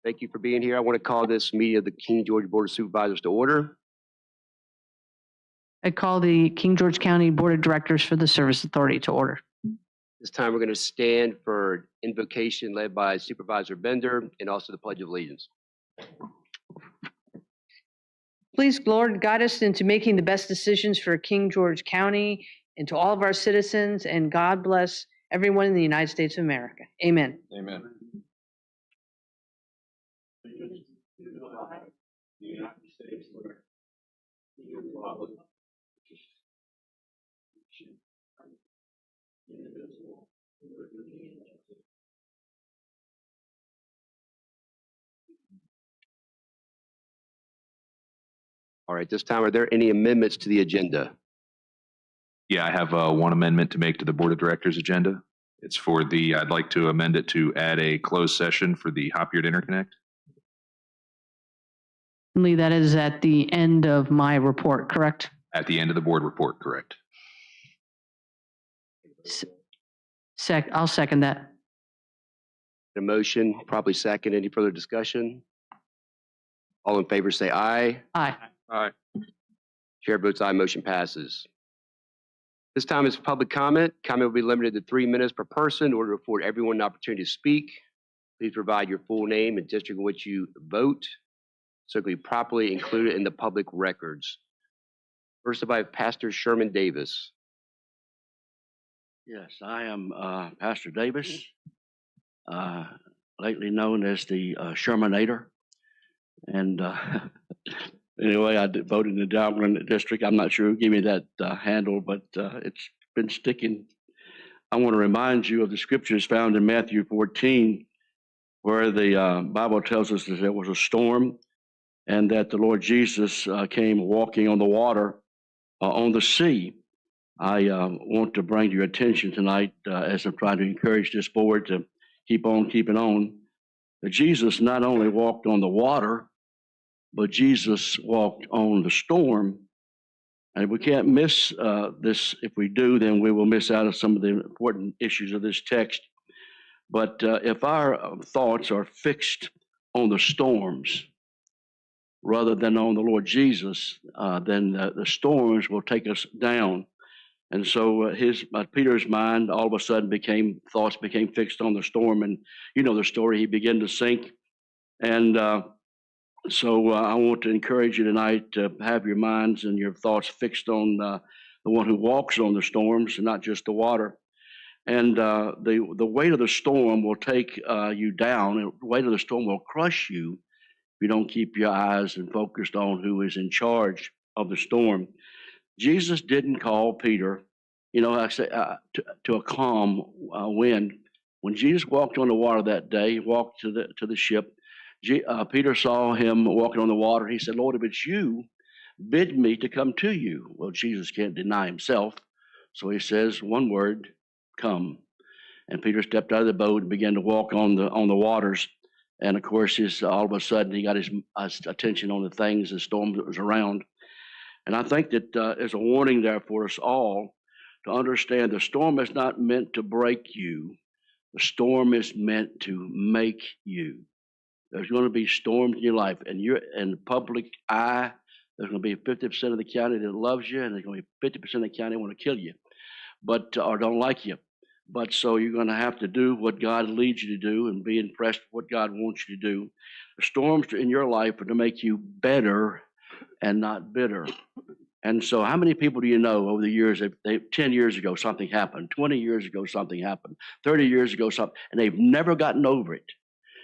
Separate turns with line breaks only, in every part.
Thank you for being here. I want to call this meeting of the King George Board of Supervisors to order.
I call the King George County Board of Directors for the Service Authority to order.
This time we're going to stand for invocation led by Supervisor Bender and also the Pledge of Allegiance.
Please, Lord, guide us into making the best decisions for King George County and to all of our citizens, and God bless everyone in the United States of America. Amen.
Amen.
All right, this time, are there any amendments to the agenda?
Yeah, I have one amendment to make to the Board of Directors agenda. It's for I'd like to amend it to add a closed session for the Hopyard Interconnect.
Lee, that is at the end of my report, correct?
At the end of the board report, correct.
I'll second that.
A motion, probably second. Any further discussion? All in favor say aye.
Aye.
Aye.
Chair votes aye, motion passes. This time is public comment. Comment will be limited to 3 minutes per person in order to afford everyone an opportunity to speak. Please provide your full name and district in which you vote, so it can be properly included in the public records. First up, I have Pastor Sherman Davis.
Yes, I am Pastor Davis, lately known as the Shermanator. And anyway, I voted in the Dalton district. I'm not sure who gave me that handle, but it's been sticking. I want to remind you of the scriptures found in Matthew 14, where the Bible tells us that there was a storm and that the Lord Jesus came walking on the water on the sea. I want to bring to your attention tonight, as I'm trying to encourage this board to keep on keeping on, that Jesus not only walked on the water, but Jesus walked on the storm. And we can't miss this. If we do, then we will miss out on some of the important issues of this text. But if our thoughts are fixed on the storms rather than on the Lord Jesus, then the storms will take us down. And so Peter's mind all of a sudden thoughts became fixed on the storm. And you know the story, he began to sink. And so I want to encourage you tonight to have your minds and your thoughts fixed on the one who walks on the storms and not just the water. And the weight of the storm will take you down. And the weight of the storm will crush you if you don't keep your eyes and focused on who is in charge of the storm. Jesus didn't call Peter, to a calm wind. When Jesus walked on the water that day, he walked to the ship. Peter saw him walking on the water. He said, "Lord, if it's you, bid me to come to you." Well, Jesus can't deny himself, so he says one word, "Come." And Peter stepped out of the boat and began to walk on the waters. And of course, all of a sudden, he got his attention on the things, the storm that was around. And I think that there's a warning there for us all to understand the storm is not meant to break you. The storm is meant to make you. There's going to be storms in your life, and you're in the public eye. There's going to be 50% of the county that loves you, and there's going to be 50% of the county that want to kill you, or don't like you. But so you're going to have to do what God leads you to do and be impressed with what God wants you to do. The storms in your life are to make you better and not bitter. And so how many people do you know over the years, 10 years ago something happened, 20 years ago something happened, 30 years ago something, and they've never gotten over it?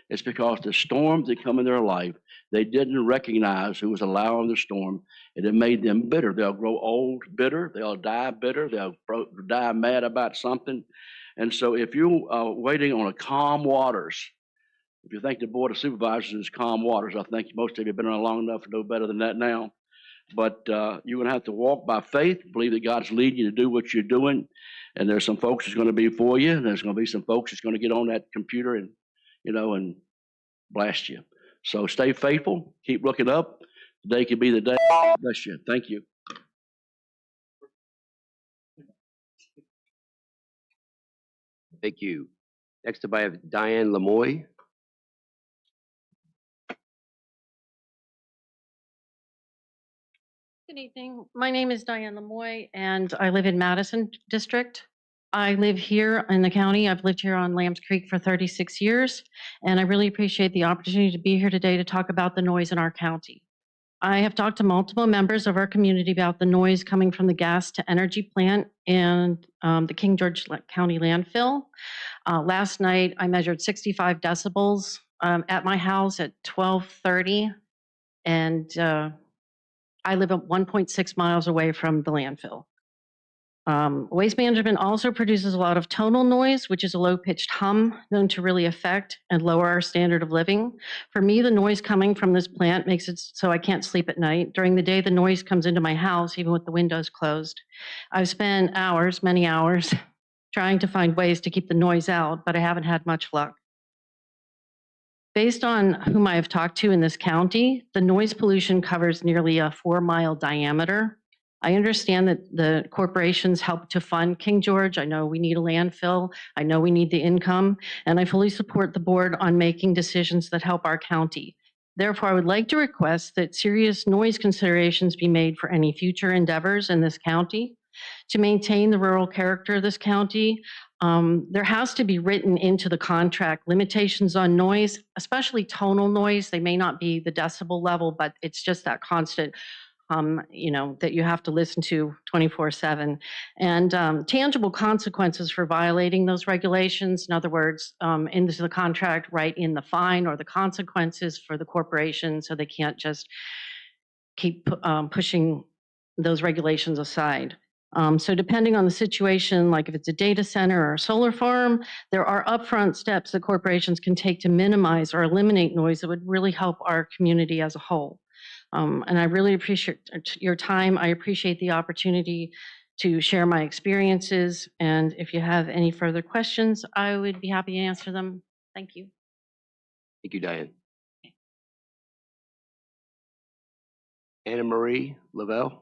It's because the storms that come in their life, they didn't recognize who was allowing the storm, and it made them bitter. They'll grow old bitter. They'll die bitter. They'll die mad about something. And so if you're waiting on a calm waters, if you think the Board of Supervisors is calm waters, I think most of you have been around long enough to know better than that now. But you're going to have to walk by faith, believe that God's leading you to do what you're doing. And there's some folks that's going to be for you, and there's going to be some folks that's going to get on that computer and blast you. So stay faithful, keep looking up. Today could be the day. Bless you. Thank you.
Thank you. Next up, I have Diane Lemoy.
Good evening. My name is Diane Lemoy, and I live in Madison District. I live here in the county. I've lived here on Lambs Creek for 36 years, and I really appreciate the opportunity to be here today to talk about the noise in our county. I have talked to multiple members of our community about the noise coming from the gas to energy plant and the King George County landfill. Last night, I measured 65 decibels at my house at 12:30, and I live at 1.6 miles away from the landfill. Waste management also produces a lot of tonal noise, which is a low-pitched hum known to really affect and lower our standard of living. For me, the noise coming from this plant makes it so I can't sleep at night. During the day, the noise comes into my house, even with the windows closed. I've spent hours, many hours, trying to find ways to keep the noise out, but I haven't had much luck. Based on whom I have talked to in this county, the noise pollution covers nearly a 4-mile diameter. I understand that the corporations help to fund King George. I know we need a landfill. I know we need the income, and I fully support the board on making decisions that help our county. Therefore, I would like to request that serious noise considerations be made for any future endeavors in this county. To maintain the rural character of this county, there has to be written into the contract limitations on noise, especially tonal noise. They may not be the decibel level, but it's just that constant that you have to listen to 24/7, and tangible consequences for violating those regulations. In other words, into the contract, write in the fine or the consequences for the corporation, so they can't just keep pushing those regulations aside. So depending on the situation, like if it's a data center or a solar farm, there are upfront steps that corporations can take to minimize or eliminate noise that would really help our community as a whole. And I really appreciate your time. I appreciate the opportunity to share my experiences. And if you have any further questions, I would be happy to answer them. Thank you.
Thank you, Diane. Anna Marie Lavelle.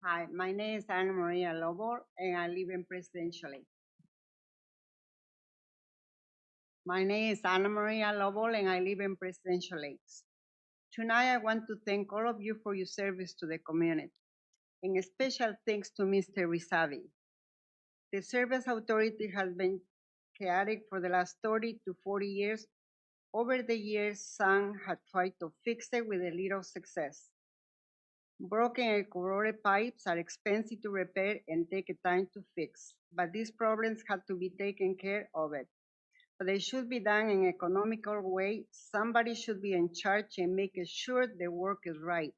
Hi, my name is Ana Maria Lobo, and I live in Presidential Lakes. My name is Ana Maria Lobo, and I live in Presidential Lakes. Tonight, I want to thank all of you for your service to the community, and a special thanks to Mr. Rizavi. The Service Authority has been chaotic for the last 30 to 40 years. Over the years, some have tried to fix it with a little success. Broken and corroded pipes are expensive to repair and take time to fix, but these problems have to be taken care of. But they should be done in an economical way. Somebody should be in charge and make sure the work is right.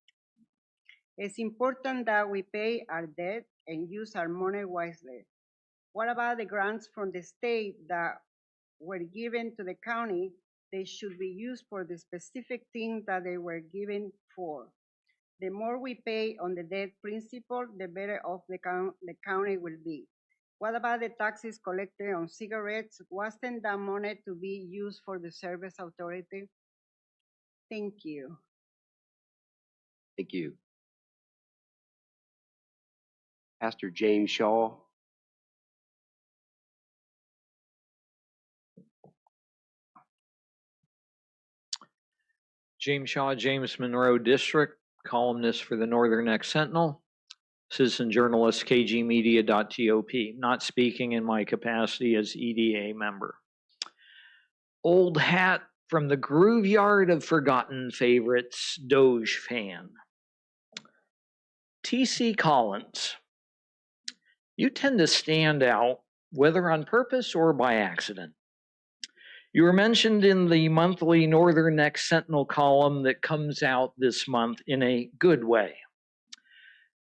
It's important that we pay our debt and use our money wisely. What about the grants from the state that were given to the county? They should be used for the specific thing that they were given for. The more we pay on the debt principal, the better off the county will be. What about the taxes collected on cigarettes? Wasn't that money to be used for the Service Authority? Thank you.
Thank you. Pastor James Shaw.
James Shaw, James Monroe District, columnist for the Northern Neck Sentinel, citizen journalist, kgmedia.top, not speaking in my capacity as EDA member. Old hat from the grooveyard of forgotten favorites, Doge fan. T.C. Collins, you tend to stand out, whether on purpose or by accident. You were mentioned in the monthly Northern Neck Sentinel column that comes out this month in a good way.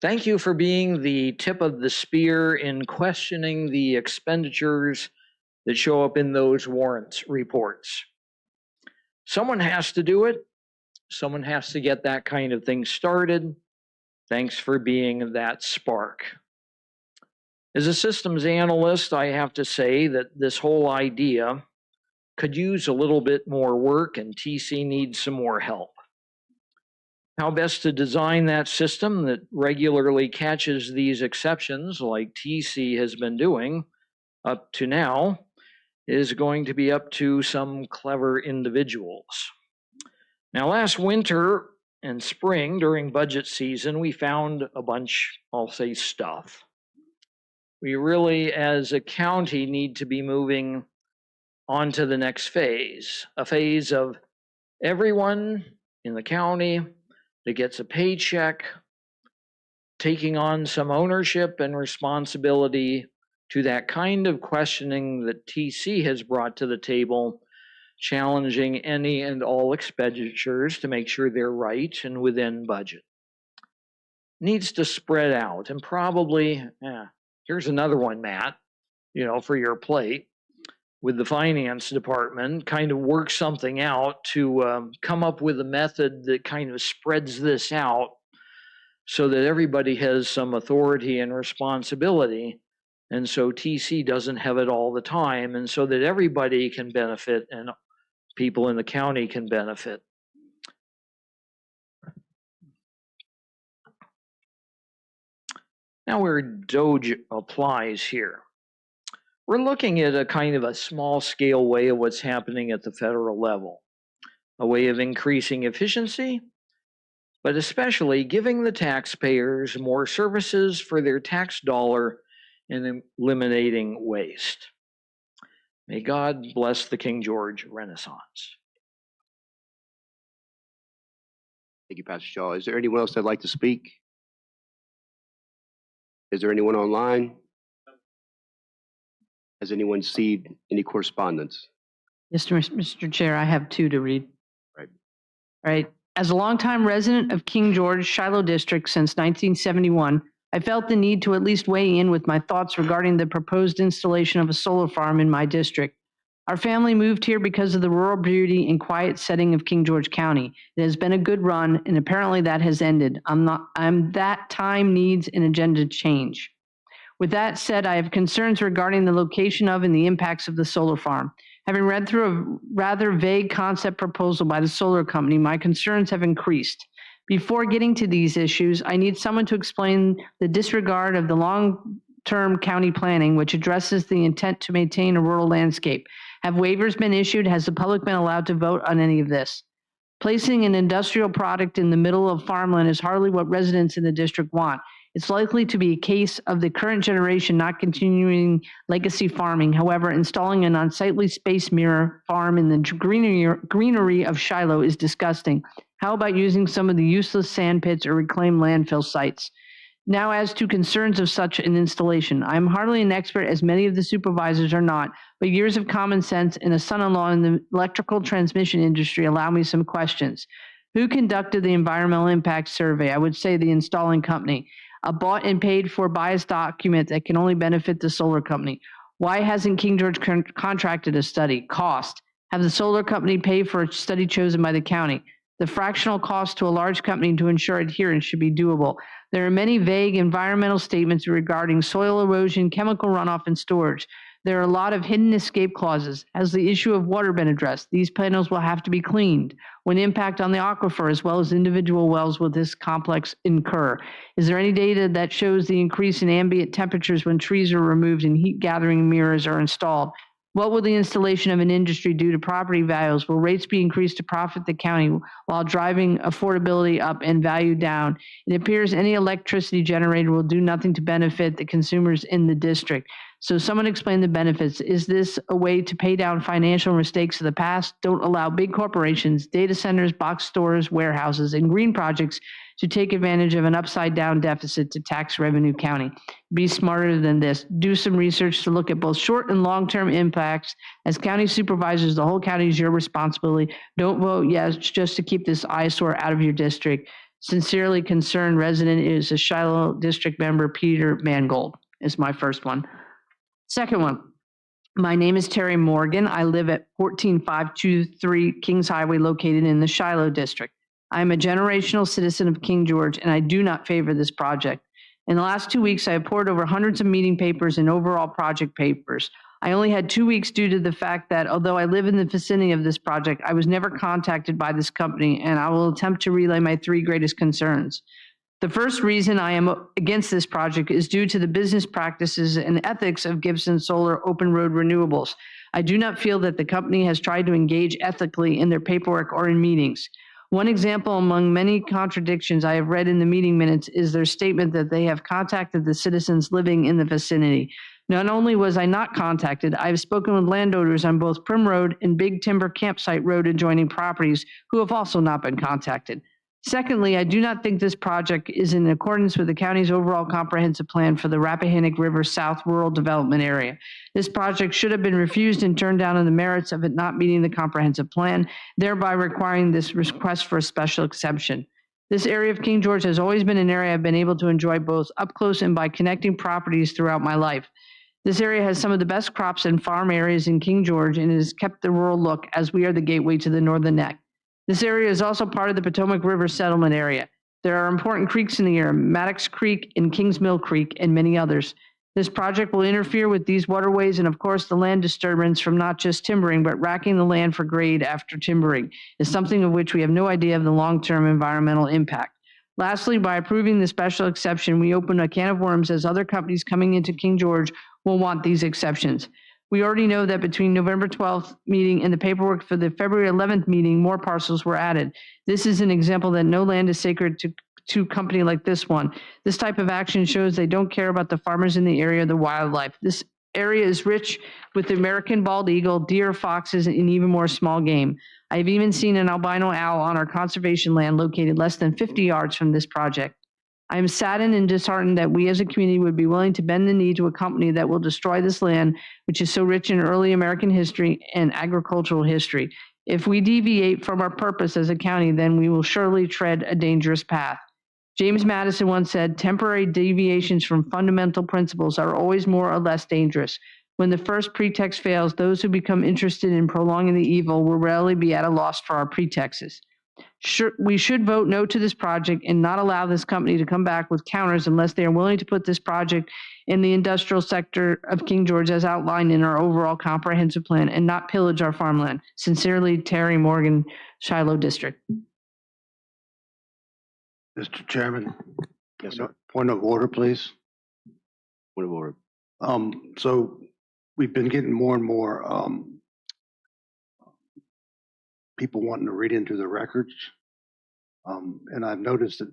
Thank you for being the tip of the spear in questioning the expenditures that show up in those warrants reports. Someone has to do it. Someone has to get that kind of thing started. Thanks for being that spark. As a systems analyst, I have to say that this whole idea could use a little bit more work, and TC needs some more help. How best to design that system that regularly catches these exceptions like TC has been doing up to now is going to be up to some clever individuals. Now, last winter and spring during budget season, we found a bunch, I'll say, stuff. We really, as a county, need to be moving on to the next phase, a phase of everyone in the county that gets a paycheck taking on some ownership and responsibility to that kind of questioning that TC has brought to the table, challenging any and all expenditures to make sure they're right and within budget. Needs to spread out, and probably, here's another one, Matt, for your plate with the finance department, kind of work something out to come up with a method that kind of spreads this out so that everybody has some authority and responsibility. And so TC doesn't have it all the time, and so that everybody can benefit and people in the county can benefit. Now, where DOGE applies here, we're looking at a kind of a small scale way of what's happening at the federal level, a way of increasing efficiency, but especially giving the taxpayers more services for their tax dollar and eliminating waste. May God bless the King George Renaissance.
Thank you, Pastor Shaw. Is there anyone else that'd like to speak? Is there anyone online? Has anyone received any correspondence?
Yes, Mr. Chair, I have two to read.
Right.
All right. As a longtime resident of King George, Shiloh District since 1971, I felt the need to at least weigh in with my thoughts regarding the proposed installation of a solar farm in my district. Our family moved here because of the rural beauty and quiet setting of King George County. It has been a good run, and apparently that has ended. That time needs an agenda change. With that said, I have concerns regarding the location of and the impacts of the solar farm. Having read through a rather vague concept proposal by the solar company, my concerns have increased. Before getting to these issues, I need someone to explain the disregard of the long-term county planning, which addresses the intent to maintain a rural landscape. Have waivers been issued? Has the public been allowed to vote on any of this? Placing an industrial product in the middle of farmland is hardly what residents in the district want. It's likely to be a case of the current generation not continuing legacy farming. However, installing an unsightly space mirror farm in the greenery of Shiloh is disgusting. How about using some of the useless sand pits or reclaimed landfill sites? Now, as to concerns of such an installation, I am hardly an expert, as many of the supervisors are not, but years of common sense and a son-in-law in the electrical transmission industry allow me some questions. Who conducted the environmental impact survey? I would say the installing company. A bought and paid for biased document that can only benefit the solar company. Why hasn't King George contracted a study? Cost. Have the solar company pay for a study chosen by the county? The fractional cost to a large company to ensure adherence should be doable. There are many vague environmental statements regarding soil erosion, chemical runoff, and storage. There are a lot of hidden escape clauses. Has the issue of water been addressed? These panels will have to be cleaned. When impact on the aquifer as well as individual wells will this complex incur? Is there any data that shows the increase in ambient temperatures when trees are removed and heat gathering mirrors are installed? What will the installation of an industry do to property values? Will rates be increased to profit the county while driving affordability up and value down? It appears any electricity generated will do nothing to benefit the consumers in the district. So someone explain the benefits. Is this a way to pay down financial mistakes of the past? Don't allow big corporations, data centers, box stores, warehouses, and green projects to take advantage of an upside down deficit to tax revenue county. Be smarter than this. Do some research to look at both short and long-term impacts. As county supervisors, the whole county is your responsibility. Don't vote yes just to keep this eyesore out of your district. Sincerely concerned resident is a Shiloh district member, Peter Mangold, is my first one. Second one, my name is Terry Morgan. I live at 14523 Kings Highway, located in the Shiloh district. I am a generational citizen of King George, and I do not favor this project. In the last 2 weeks, I have poured over hundreds of meeting papers and overall project papers. I only had 2 weeks due to the fact that although I live in the vicinity of this project, I was never contacted by this company, and I will attempt to relay my three greatest concerns. The first reason I am against this project is due to the business practices and ethics of Gibson Solar Open Road Renewables. I do not feel that the company has tried to engage ethically in their paperwork or in meetings. One example among many contradictions I have read in the meeting minutes is their statement that they have contacted the citizens living in the vicinity. Not only was I not contacted, I have spoken with landowners on both Prim Road and Big Timber Campsite Road adjoining properties who have also not been contacted. Secondly, I do not think this project is in accordance with the county's overall comprehensive plan for the Rappahannock River South Rural Development Area. This project should have been refused and turned down on the merits of it not meeting the comprehensive plan, thereby requiring this request for a special exception. This area of King George has always been an area I've been able to enjoy both up close and by connecting properties throughout my life. This area has some of the best crops and farm areas in King George, and it has kept the rural look as we are the gateway to the northern neck. This area is also part of the Potomac River settlement area. There are important creeks in the area, Maddox Creek and Kings Mill Creek, and many others. This project will interfere with these waterways and, of course, the land disturbance from not just timbering, but racking the land for grade after timbering is something of which we have no idea of the long-term environmental impact. Lastly, by approving the special exception, we open a can of worms as other companies coming into King George will want these exceptions. We already know that between November 12th meeting and the paperwork for the February 11th meeting, more parcels were added. This is an example that no land is sacred to a company like this one. This type of action shows they don't care about the farmers in the area or the wildlife. This area is rich with the American bald eagle, deer, foxes, and even more small game. I've even seen an albino owl on our conservation land located less than 50 yards from this project. I am saddened and disheartened that we as a community would be willing to bend the knee to a company that will destroy this land, which is so rich in early American history and agricultural history. If we deviate from our purpose as a county, then we will surely tread a dangerous path. James Madison once said, temporary deviations from fundamental principles are always more or less dangerous. When the first pretext fails, those who become interested in prolonging the evil will rarely be at a loss for our pretexts. We should vote no to this project and not allow this company to come back with counters unless they are willing to put this project in the industrial sector of King George as outlined in our overall comprehensive plan and not pillage our farmland. Sincerely, Terry Morgan, Shiloh District.
Mr. Chairman.
Yes, sir.
Point of order, please.
Point of order.
So we've been getting more and more people wanting to read into the records. And I've noticed that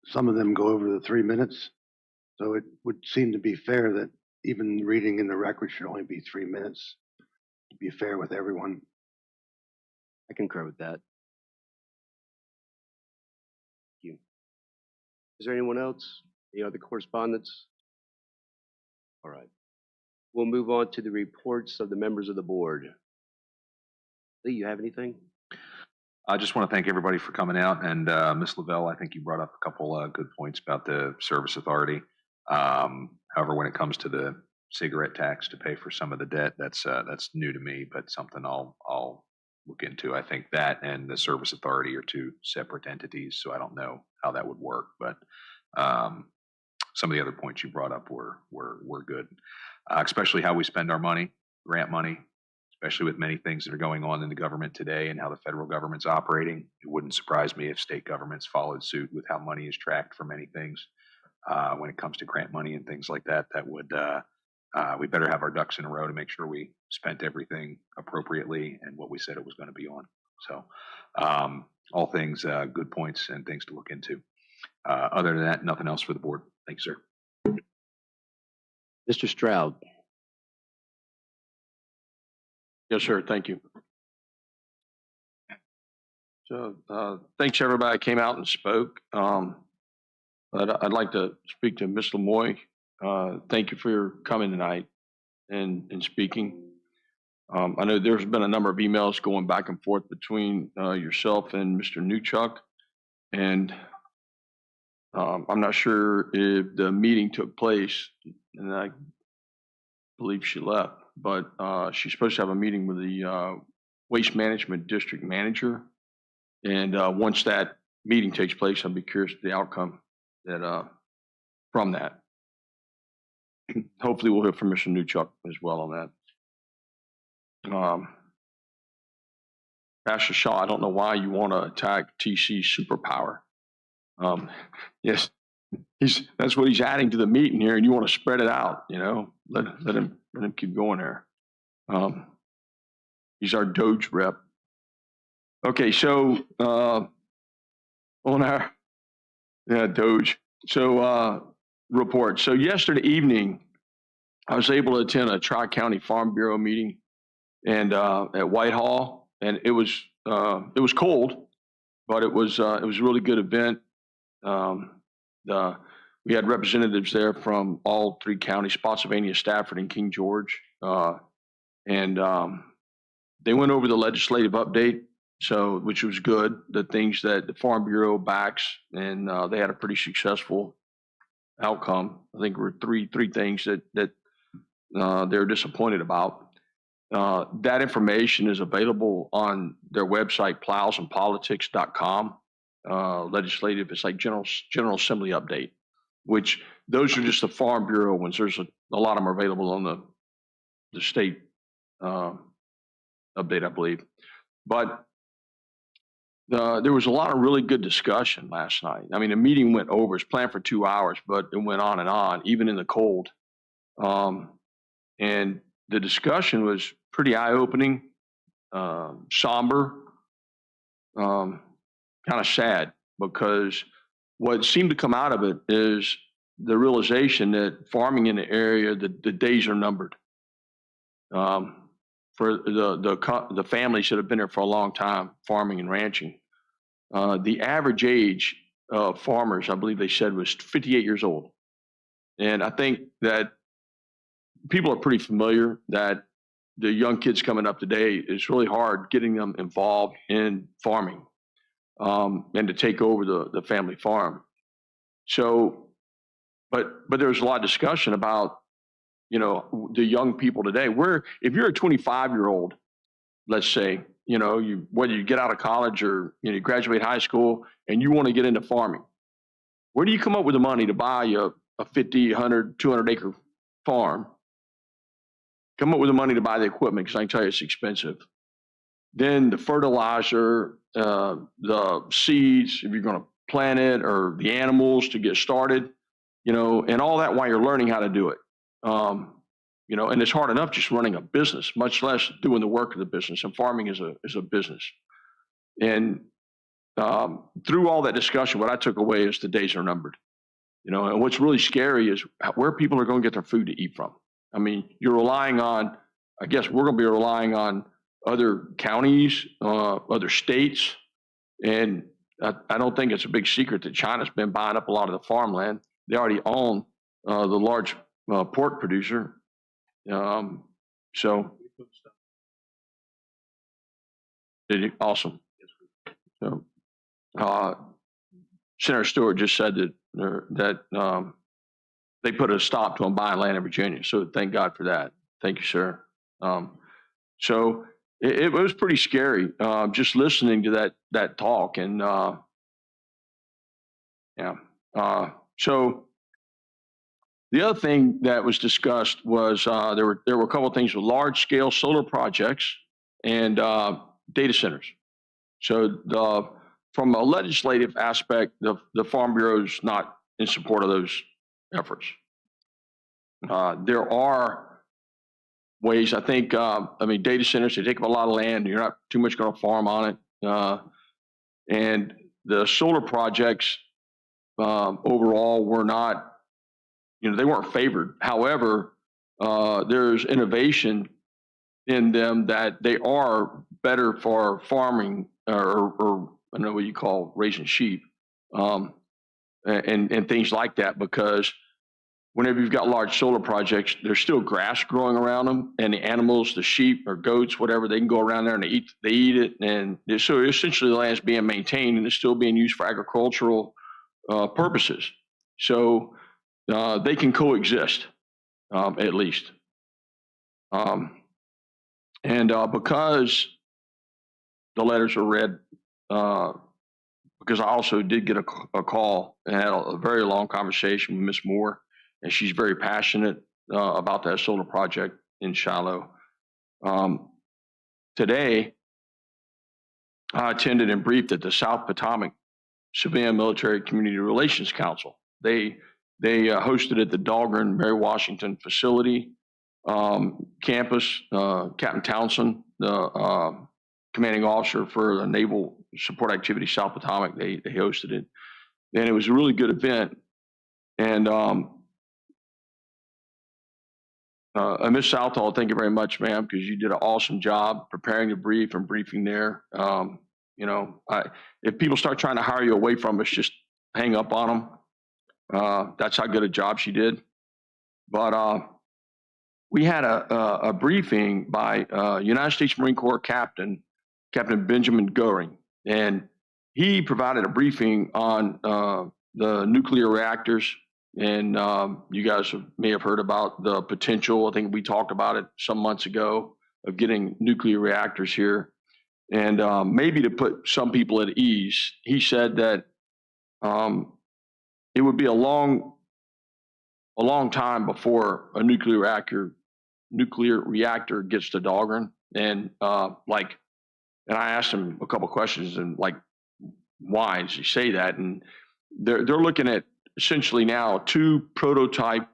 some of them go over the 3 minutes. So it would seem to be fair that even reading in the record should only be 3 minutes to be fair with everyone.
I concur with that. Thank you. Is there anyone else? Any other correspondence? All right. We'll move on to the reports of the members of the board. Lee, you have anything?
I just want to thank everybody for coming out, and Ms. Lavelle, I think you brought up a couple good points about the service authority. However, when it comes to the cigarette tax to pay for some of the debt, that's new to me, but something I'll look into. I think that and the service authority are two separate entities, so I don't know how that would work. But some of the other points you brought up were good, especially how we spend our money, grant money. Especially with many things that are going on in the government today and how the federal government's operating. It wouldn't surprise me if state governments followed suit with how money is tracked for many things. When it comes to grant money and things like that, we better have our ducks in a row to make sure we spent everything appropriately and what we said it was going to be on. So all things, good points and things to look into. Other than that, nothing else for the board. Thank you, sir.
Mr. Stroud.
Yes, sir. Thank you. So thanks everybody that came out and spoke. But I'd like to speak to Ms. Lemoy. Thank you for your coming tonight and speaking. I know there's been a number of emails going back and forth between yourself and Mr. Newchuck. And I'm not sure if the meeting took place, and I believe she left. But she's supposed to have a meeting with the Waste Management District Manager. And once that meeting takes place, I'll be curious to the outcome that from that. Hopefully we'll hear from Mr. Newchuck as well on that. Pastor Shaw, I don't know why you want to attack TC's superpower. Yes, that's what he's adding to the meeting here, and you want to spread it out, let him keep going there. He's our Doge rep. Okay, so on our Doge. So report. So yesterday evening, I was able to attend a Tri-County Farm Bureau meeting and at Whitehall, and it was cold, but it was a really good event. We had representatives there from all three counties, Spotsylvania, Stafford, and King George, and they went over the legislative update, which was good. The things that the Farm Bureau backs, and they had a pretty successful outcome. I think there were three things that they're disappointed about. That information is available on their website, plowsandpolitics.com. Legislative, it's like General Assembly update, which those are just the Farm Bureau ones. There's a lot of them are available on the state update, I believe. But there was a lot of really good discussion last night. I mean, the meeting went over. It's planned for 2 hours, but it went on and on, even in the cold. And the discussion was pretty eye-opening, somber, kind of sad, because what seemed to come out of it is the realization that farming in the area, the days are numbered. For the families that have been there for a long time, farming and ranching. The average age of farmers, I believe they said, was 58 years old. And I think that people are pretty familiar that the young kids coming up today, it's really hard getting them involved in farming and to take over the family farm. So, but there was a lot of discussion about, the young people today. If you're a 25-year-old, let's say, whether you get out of college or you graduate high school and you want to get into farming, where do you come up with the money to buy a 50, 100, 200 acre farm? Come up with the money to buy the equipment, because I can tell you it's expensive. Then the fertilizer, the seeds, if you're going to plant it, or the animals to get started, and all that while you're learning how to do it. And it's hard enough just running a business, much less doing the work of the business. And farming is a business. And through all that discussion, what I took away is the days are numbered. And what's really scary is where people are going to get their food to eat from. I mean, you're relying on, I guess we're going to be relying on other counties, other states. And I don't think it's a big secret that China's been buying up a lot of the farmland. They already own the large pork producer. So awesome. So Senator Stewart just said that they put a stop to them buying land in Virginia. So thank God for that. Thank you, sir. So it was pretty scary just listening to that talk. And so the other thing that was discussed was there were a couple of things with large scale solar projects and data centers. So from a legislative aspect, the Farm Bureau is not in support of those efforts. There are ways, I think, data centers, they take up a lot of land. You're not too much going to farm on it. And the solar projects overall were not, they weren't favored. However, there's innovation in them that they are better for farming or I don't know what you call raising sheep and things like that, because whenever you've got large solar projects, there's still grass growing around them, and the animals, the sheep or goats, whatever, they can go around there and they eat it. And so essentially the land's being maintained and it's still being used for agricultural purposes. So they can coexist, at least. Because the letters were read, because I also did get a call and had a very long conversation with Ms. Moore, and she's very passionate about that solar project in Shiloh. Today, I attended and briefed at the South Potomac Civilian Military Community Relations Council. They hosted at the Dahlgren Mary Washington facility campus. Captain Townsend, the commanding officer for the Naval Support Activity South Potomac, they hosted it, and it was a really good event. And Ms. Southall, thank you very much, ma'am, because you did an awesome job preparing the brief and briefing there. You know, if people start trying to hire you away from us, just hang up on them. That's how good a job she did. But we had a briefing by United States Marine Corps Captain Benjamin Goering, and he provided a briefing on the nuclear reactors. And you guys may have heard about the potential, I think we talked about it some months ago, of getting nuclear reactors here. And maybe to put some people at ease, he said that it would be a long time before a nuclear reactor gets to Dahlgren. And and I asked him a couple questions and like, why does he say that? And they're looking at essentially now 2 prototype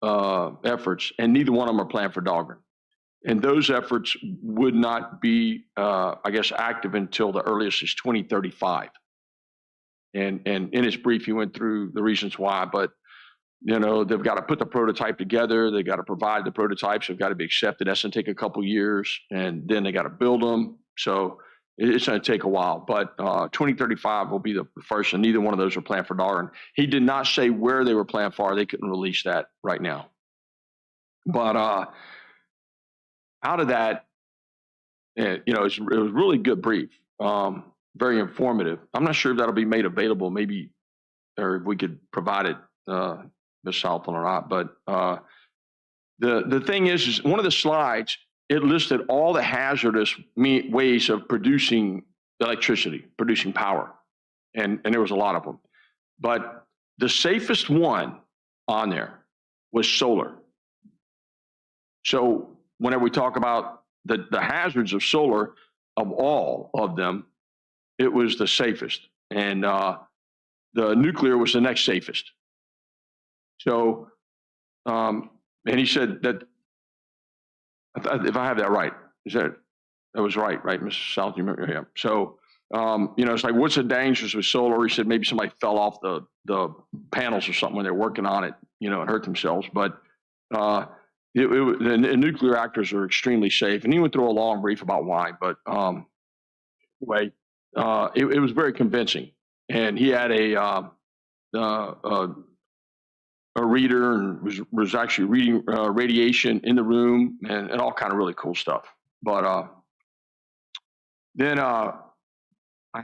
efforts, and neither one of them are planned for Dahlgren. And those efforts would not be, I guess, active until the earliest is 2035. And in his brief, he went through the reasons why, but you know, they've got to put the prototype together. They've got to provide the prototypes. They've got to be accepted. That's going to take a couple years, and then they got to build them. So it's going to take a while, but 2035 will be the first, and neither one of those are planned for Dahlgren. He did not say where they were planned for. They couldn't release that right now. But out of that, you know, it was really good brief, very informative. I'm not sure if that'll be made available, maybe, or if we could provide it, Ms. Southland, or not. But the thing is one of the slides, it listed all the hazardous ways of producing electricity, producing power. And there was a lot of them. But the safest one on there was solar. So whenever we talk about the hazards of solar, of all of them, it was the safest. And the nuclear was the next safest. So, and he said that, if I have that right, that was right, Mr. South? You remember? Yeah. So, you know, it's like, what's the dangers with solar? He said maybe somebody fell off the panels or something when they're working on it, you know, and hurt themselves. But the nuclear reactors are extremely safe. And he went through a long brief about why. But anyway, it was very convincing. And he had a reader, and was actually reading radiation in the room, and all kind of really cool stuff. But then I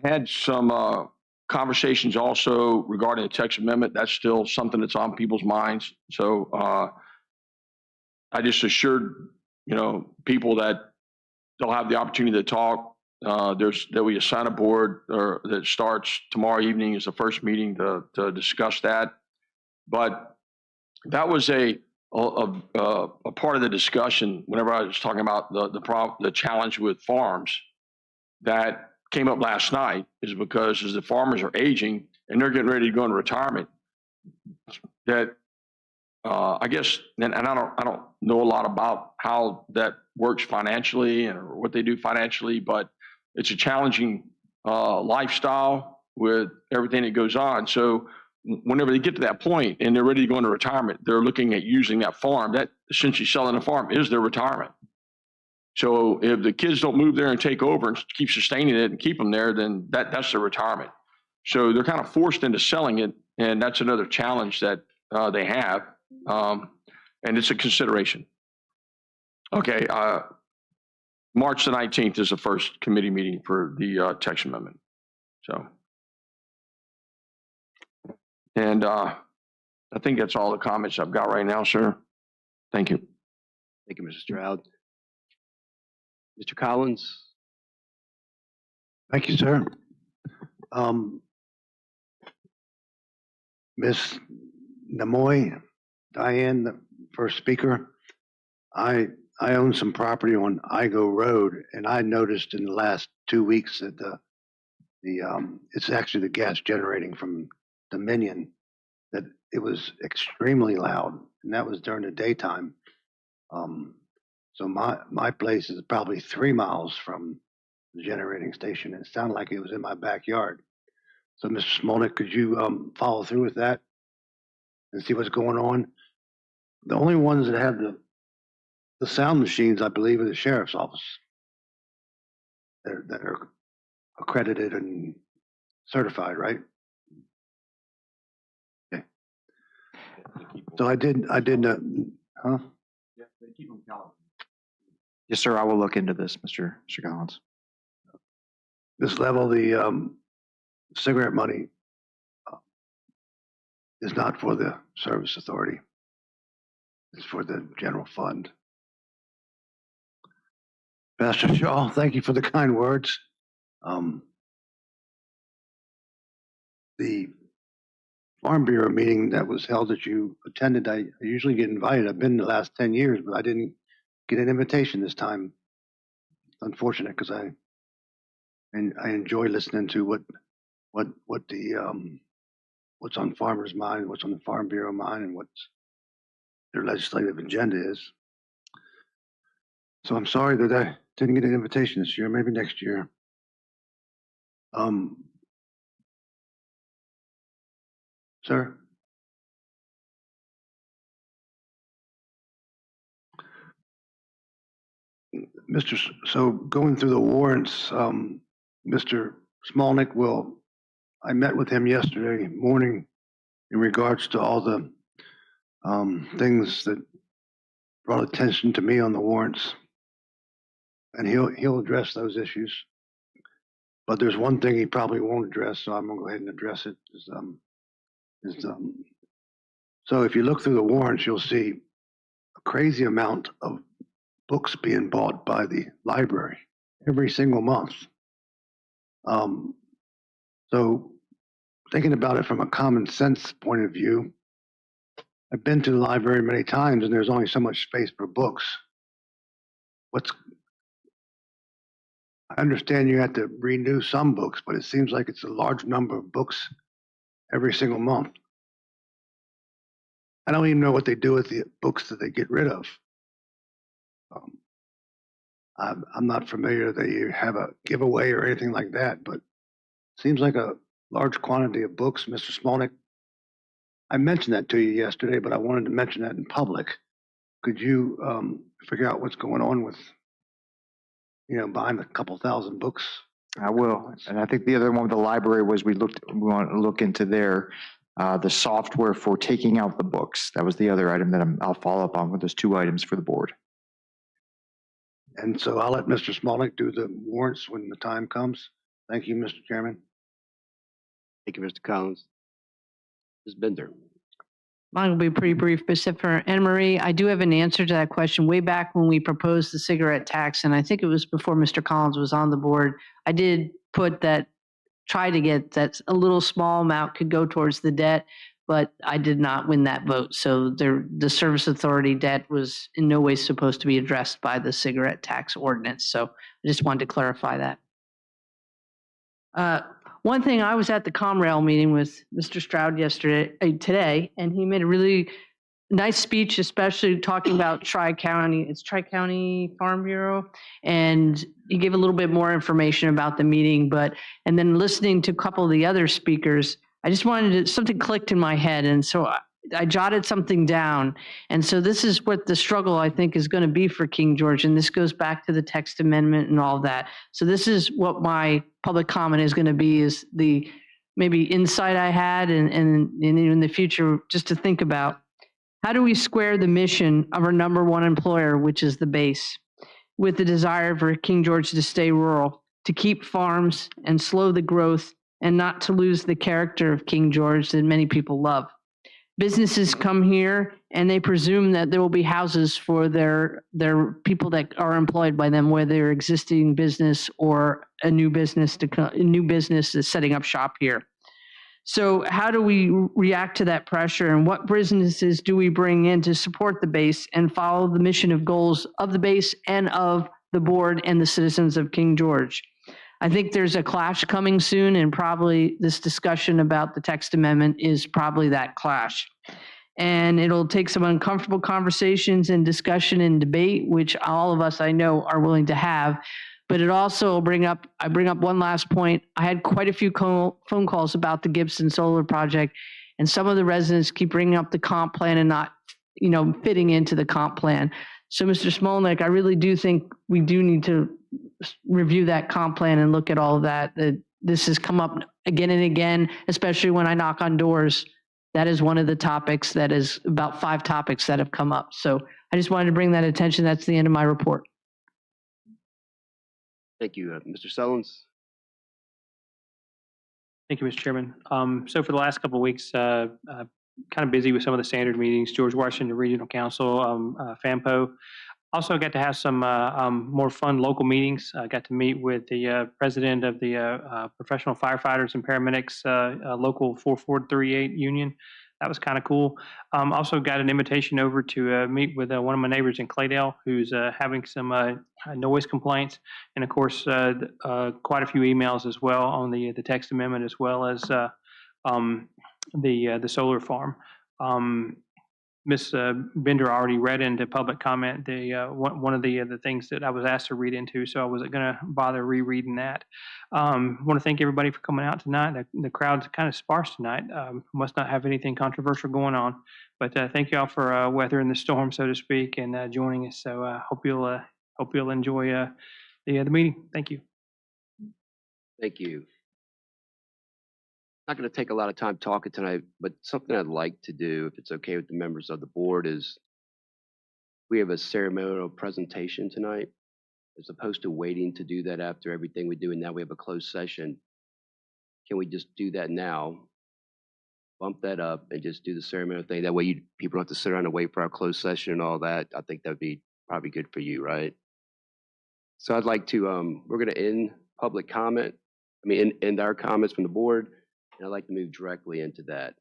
had some conversations also regarding the text amendment. That's still something that's on people's minds. So I just assured, you know, people that they'll have the opportunity to talk. That we assign a board that starts tomorrow evening is the first meeting to discuss that. But that was a part of the discussion whenever I was talking about the challenge with farms that came up last night, is because as the farmers are aging and they're getting ready to go into retirement, that I guess, and I don't know a lot about how that works financially and what they do financially, but it's a challenging lifestyle with everything that goes on. So whenever they get to that point and they're ready to go into retirement, they're looking at using that farm. That essentially selling a farm is their retirement. So if the kids don't move there and take over and keep sustaining it and keep them there, then that's their retirement. So they're kind of forced into selling it, and that's another challenge that they have, and it's a consideration. Okay, March the 19th is the first committee meeting for the text amendment. So. And I think that's all the comments I've got right now, sir. Thank you.
Thank you, Mr. Stroud. Mr. Collins?
Thank you, sir. Ms. Namoy, Diane, the first speaker, I own some property on Igo Road, and I noticed in the last 2 weeks that it's actually the gas generating from Dominion that it was extremely loud, and that was during the daytime. So my place is probably 3 miles from the generating station. It sounded like it was in my backyard. So, Mr. Smolnick, could you follow through with that and see what's going on? The only ones that have the sound machines, I believe, are the sheriff's office that are accredited and certified, right? Okay. So I did, huh?
Yes, sir. I will look into this, Mr. Collins.
This level, the cigarette money is not for the service authority. It's for the general fund. Pastor Shaw, thank you for the kind words. The Farm Bureau meeting that was held that you attended, I usually get invited. I've been the last 10 years, but I didn't get an invitation this time. It's unfortunate because I enjoy listening to what the what's on farmers' mind, what's on the Farm Bureau mind, and what's their legislative agenda is. So I'm sorry that I didn't get an invitation this year. Maybe next year. Sir? So going through the warrants, Mr. Smolnick I met with him yesterday morning in regards to all the things that brought attention to me on the warrants, and he'll address those issues. But there's one thing he probably won't address, so I'm gonna go ahead and address it. So if you look through the warrants, you'll see a crazy amount of books being bought by the library every single month. So thinking about it from a common sense point of view, I've been to the library many times and there's only so much space for books. I understand you have to renew some books, but it seems like it's a large number of books every single month. I don't even know what they do with the books that they get rid of. I'm not familiar that you have a giveaway or anything like that, but it seems like a large quantity of books. Mr. Smolnick, I mentioned that to you yesterday, but I wanted to mention that in public. Could you figure out what's going on with, buying a couple thousand books?
I will. And I think the other one with the library was we want to look into the software for taking out the books. That was the other item that I'll follow up on with those 2 items for the board.
And so I'll let Mr. Smolnick do the warrants when the time comes. Thank you, Mr. Chairman.
Thank you, Mr. Collins. Ms. Bender.
Mine will be pretty brief, but except for Anna Marie, I do have an answer to that question way back when we proposed the cigarette tax, and I think it was before Mr. Collins was on the board. I did try to get that a little small amount could go towards the debt, but I did not win that vote. So the service authority debt was in no way supposed to be addressed by the cigarette tax ordinance. So I just wanted to clarify that. One thing, I was at the Comrail meeting with Mr. Stroud today, and he made a really nice speech, especially talking about Tri-County. It's Tri-County Farm Bureau, and he gave a little bit more information about the meeting. And then listening to a couple of the other speakers, I just something clicked in my head, and so I jotted something down. And so this is what the struggle, I think, is going to be for King George, and this goes back to the text amendment and all that. So this is what my public comment is going to be, is the maybe insight I had, and in the future, just to think about, how do we square the mission of our number one employer, which is the base, with the desire for King George to stay rural, to keep farms and slow the growth, and not to lose the character of King George that many people love. Businesses come here and they presume that there will be houses for their people that are employed by them, whether they're existing business or a new business is setting up shop here. So how do we react to that pressure, and what businesses do we bring in to support the base and follow the mission of goals of the base and of the board and the citizens of King George? I think there's a clash coming soon, and probably this discussion about the text amendment is probably that clash. And it'll take some uncomfortable conversations and discussion and debate, which all of us I know are willing to have. But it also will bring up one last point. I had quite a few phone calls about the Gibson Solar Project, and some of the residents keep bringing up the comp plan and not, fitting into the comp plan. So, Mr. Smolnik, I really do think we do need to review that comp plan and look at all of that. This has come up again and again, especially when I knock on doors. That is one of the topics, that is about 5 topics that have come up. So I just wanted to bring that attention. That's the end of my report.
Thank you. Mr. Sullins?
Thank you, Mr. Chairman. So for the last couple of weeks, kind of busy with some of the standard meetings, George Washington Regional Council, FAMPO. Also got to have some more fun local meetings. I got to meet with the president of the Professional Firefighters and Paramedics Local 4438 Union. That was kind of cool. Also got an invitation over to meet with one of my neighbors in Claydale who's having some noise complaints. And of course, quite a few emails as well on the text amendment, as well as the solar farm. Ms. Bender already read into public comment one of the things that I was asked to read into, so I wasn't going to bother rereading that. Want to thank everybody for coming out tonight. The crowd's kind of sparse tonight. Must not have anything controversial going on, but thank you all for weathering the storm, so to speak, and joining us. So hope you'll enjoy the meeting. Thank you.
Thank you. Not going to take a lot of time talking tonight, but something I'd like to do, if it's okay with the members of the board, is we have a ceremonial presentation tonight, as opposed to waiting to do that after everything we do, and now we have a closed session. Can we just do that now? Bump that up and just do the ceremonial thing. That way people don't have to sit around and wait for our closed session and all that. I think that'd be probably good for you, right? So I'd like to, we're going to end public comment. End our comments from the board. And I'd like to move directly into that.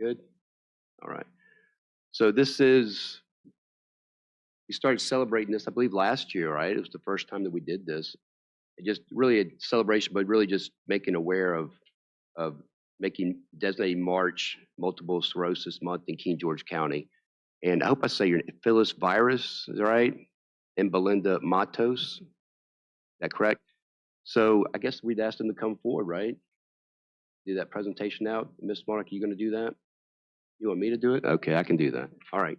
Good? All right. So this is, we started celebrating this, I believe, last year, right? It was the first time that we did this. It just really a celebration, but really just making aware of designating March Multiple Sclerosis Month in King George County. And I hope I say your name, Phyllis Virus, is that right? And Belinda Matos. Is that correct? So I guess we'd ask them to come forward, right? Do that presentation out. Ms. Mark, are you going to do that? You want me to do it? Okay, I can do that. All right.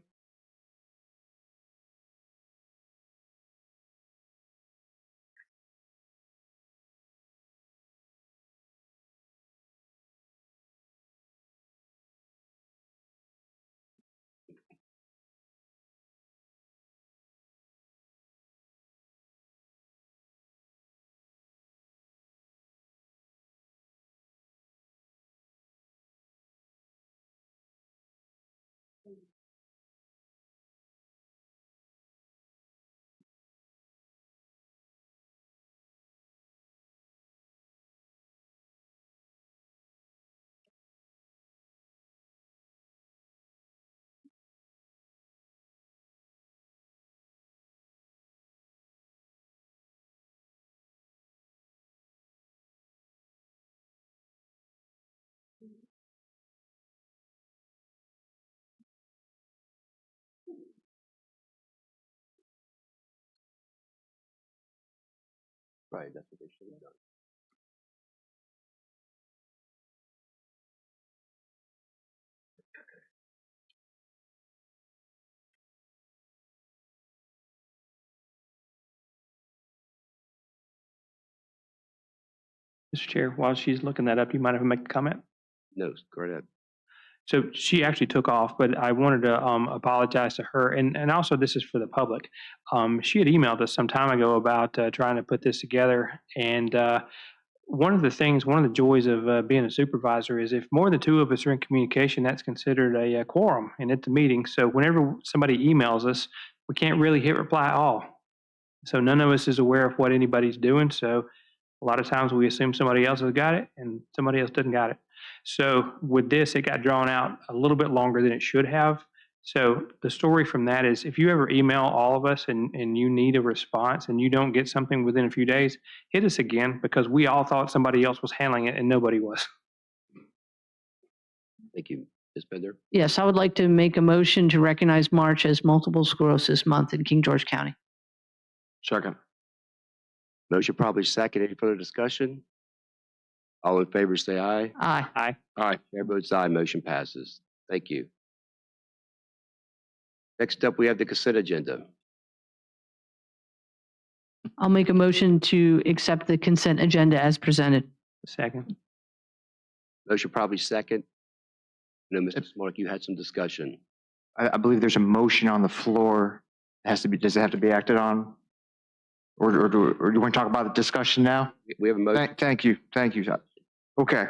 Right, that's what they should have done.
Mr. Chair, while she's looking that up, you might have to make a comment.
No, go ahead.
So she actually took off, but I wanted to apologize to her. And also, this is for the public. She had emailed us some time ago about trying to put this together. And one of the joys of being a supervisor is if more than 2 of us are in communication, that's considered a quorum and it's a meeting. So whenever somebody emails us, we can't really hit reply all. So none of us is aware of what anybody's doing. So a lot of times we assume somebody else has got it and somebody else doesn't got it. So with this, it got drawn out a little bit longer than it should have. So the story from that is if you ever email all of us and you need a response and you don't get something within a few days, hit us again because we all thought somebody else was handling it and nobody was.
Thank you. Ms. Bender?
Yes, I would like to make a motion to recognize March as Multiple Sclerosis Month in King George County.
Second.
Motion probably second. Any further discussion? All in favor say aye.
Aye.
Aye.
Aye.
Chair votes aye. Motion passes. Thank you. Next up, we have the consent agenda.
I'll make a motion to accept the consent agenda as presented.
Second.
Motion probably second. No, Mr. Smolak, you had some discussion.
I believe there's a motion on the floor. It has to be, does it have to be acted on? Or do you want to talk about the discussion now?
We have a motion.
Thank you. Okay.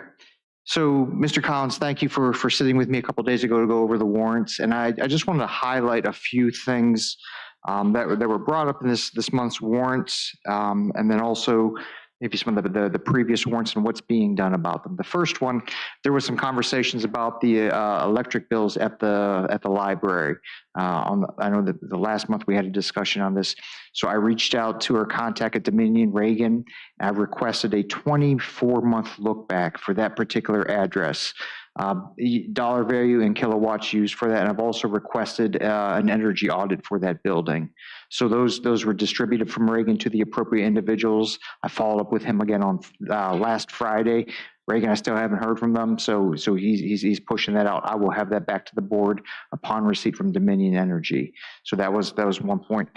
So, Mr. Collins, thank you for sitting with me a couple of days ago to go over the warrants. And I just wanted to highlight a few things that were brought up in this month's warrants, and then also maybe some of the previous warrants and what's being done about them. The first one, there was some conversations about the electric bills at the library. I know that the last month we had a discussion on this. So I reached out to our contact at Dominion Reagan. I've requested a 24-month look back for that particular address. Dollar value and kilowatts used for that. And I've also requested an energy audit for that building. So those were distributed from Reagan to the appropriate individuals. I followed up with him again on last Friday. Reagan, I still haven't heard from them, so he's pushing that out. I will have that back to the board upon receipt from Dominion Energy. So that was one point.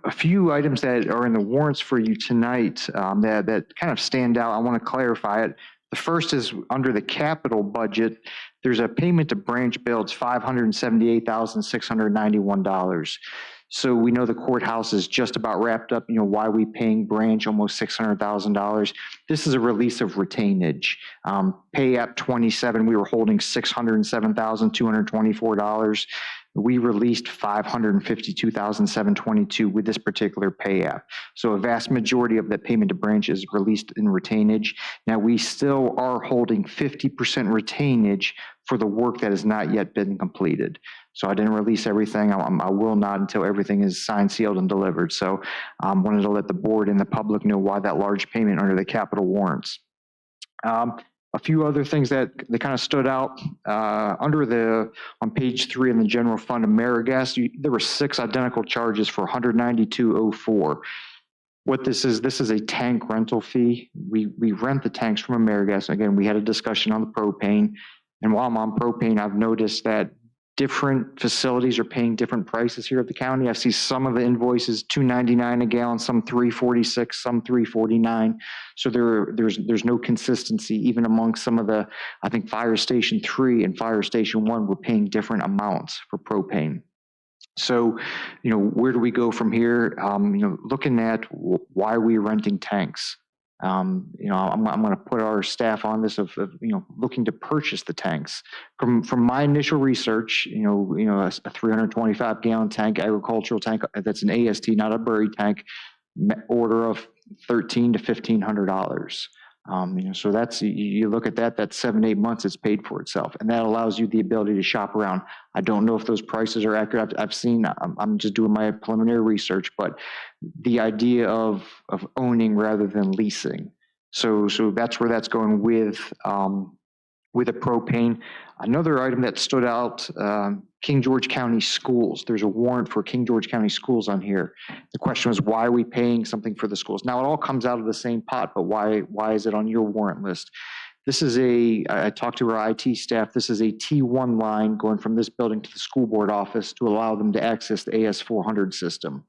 A few items that are in the warrants for you tonight that kind of stand out. I want to clarify it. The first is under the capital budget. There's a payment to branch builds, $578,691. So we know the courthouse is just about wrapped up. You know, why are we paying branch almost $600,000? This is a release of retainage. Pay app 27, we were holding $607,224. We released $552,722 with this particular pay app. So a vast majority of that payment to branch is released in retainage. Now we still are holding 50% retainage for the work that has not yet been completed. So I didn't release everything. I will not until everything is signed, sealed, and delivered. So I wanted to let the board and the public know why that large payment under the capital warrants. A few other things that kind of stood out on page 3 in the general fund of AmeriGas, there were 6 identical charges for $192.04. What this is a tank rental fee. We rent the tanks from AmeriGas. Again, we had a discussion on the propane. And while I'm on propane, I've noticed that different facilities are paying different prices here at the county. I see some of the invoices $2.99 a gallon, some $3.46, some $3.49. So there's no consistency even among some of the, I think Fire Station 3 and Fire Station 1 were paying different amounts for propane. So, you know, where do we go from here? You know, looking at why are we renting tanks? You know, I'm going to put our staff on this of you know, looking to purchase the tanks. From my initial research, you know, a 325 gallon tank, agricultural tank, that's an AST, not a Burry tank, order of $1,300 to $1,500. You know, so that's, you look at that, that's 7-8 months, it's paid for itself. And that allows you the ability to shop around. I don't know if those prices are accurate. I've seen, I'm just doing my preliminary research, but the idea of owning rather than leasing. So that's where that's going with a propane. Another item that stood out, King George County Schools. There's a warrant for King George County Schools on here. The question was, why are we paying something for the schools? Now it all comes out of the same pot, but why is it on your warrant list? This is I talked to our IT staff, this is a T1 line going from this building to the school board office to allow them to access the AS400 system,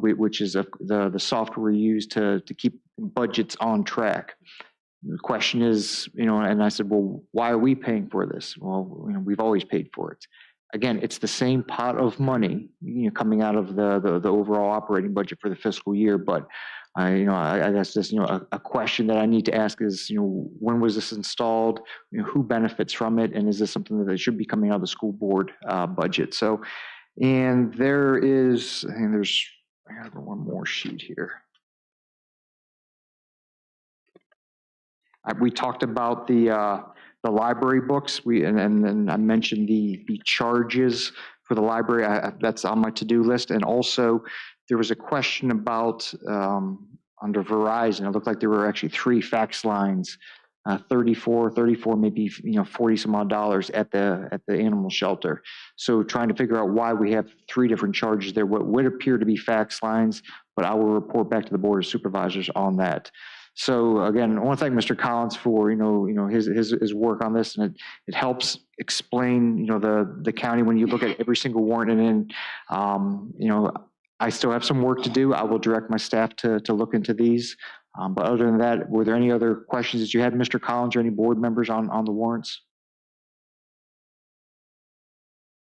which is the software we use to keep budgets on track. The question is, you know, and I said, well, why are we paying for this? Well, you know, we've always paid for it. Again, it's the same pot of money, you know, coming out of the overall operating budget for the fiscal year. But you know, I guess this, you know, a question that I need to ask is, you know, when was this installed? You know, who benefits from it? And is this something that should be coming out of the school board budget? So, and there's I have one more sheet here. We talked about the the library books. And then I mentioned the charges for the library. That's on my to-do list. And also there was a question about under Verizon. It looked like there were actually 3 fax lines, 34, maybe 40 some odd dollars at the animal shelter. So trying to figure out why we have 3 different charges there, what would appear to be fax lines, but I will report back to the Board of Supervisors on that. So again, I want to thank Mr. Collins for his work on this, and it helps explain the county when you look at every single warrant. And then I still have some work to do. I will direct my staff to look into these. But other than that, were there any other questions that you had, Mr. Collins, or any board members on the warrants?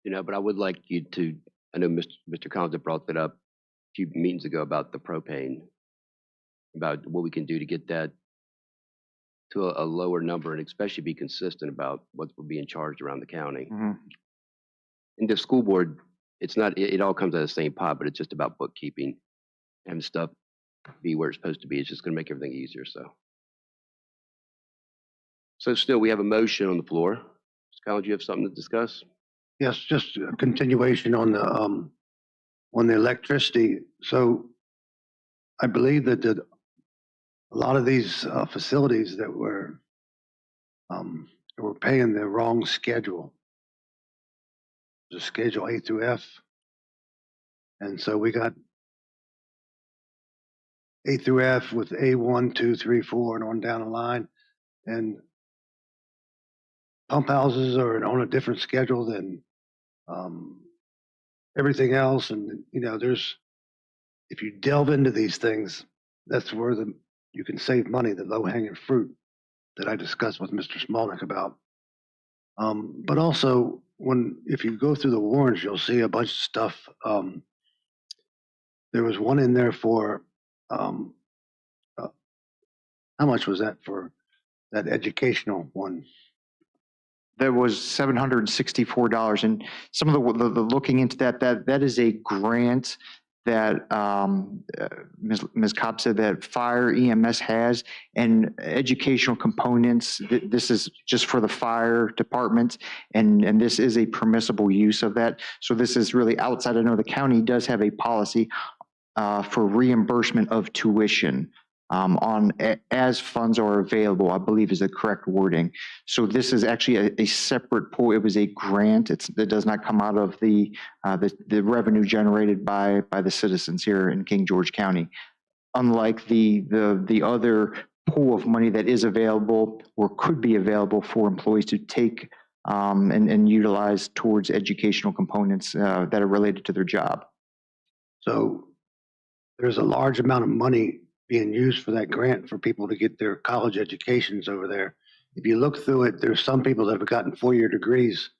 But I would like you to, I know Mr. Collins had brought that up a few meetings ago about the propane, about what we can do to get that to a lower number, and especially be consistent about what's being charged around the county.
Mm-hmm.
And the school board, it's not, it all comes out of the same pot, but it's just about bookkeeping and stuff be where it's supposed to be. It's just going to make everything easier. So still, we have a motion on the floor. Mr. Collins, you have something to discuss?
Yes, just a continuation on the electricity. So I believe that a lot of these facilities that were paying the wrong schedule, the schedule A through F, and so we got A through F with A1, 2, 3, 4, and on down the line, and pump houses are on a different schedule than everything else. And there's, if you delve into these things, that's where you can save money, the low hanging fruit that I discussed with Mr. Smolnick about. But also, if you go through the warrants, you'll see a bunch of stuff. There was one in there for how much was that for that educational one?
That was $764, and some of the looking into that is a grant that Ms. Cobb said that fire EMS has, and educational components. This is just for the fire department, and this is a permissible use of that. So this is really outside. I know the county does have a policy for reimbursement of tuition. As funds are available, I believe is the correct wording. So this is actually a separate pool. It was a grant. It does not come out of the revenue generated by the citizens here in King George County. Unlike the other pool of money that is available or could be available for employees to take and utilize towards educational components that are related to their job.
So there's a large amount of money being used for that grant for people to get their college educations over there. If you look through it, there's some people that have gotten 4-year degrees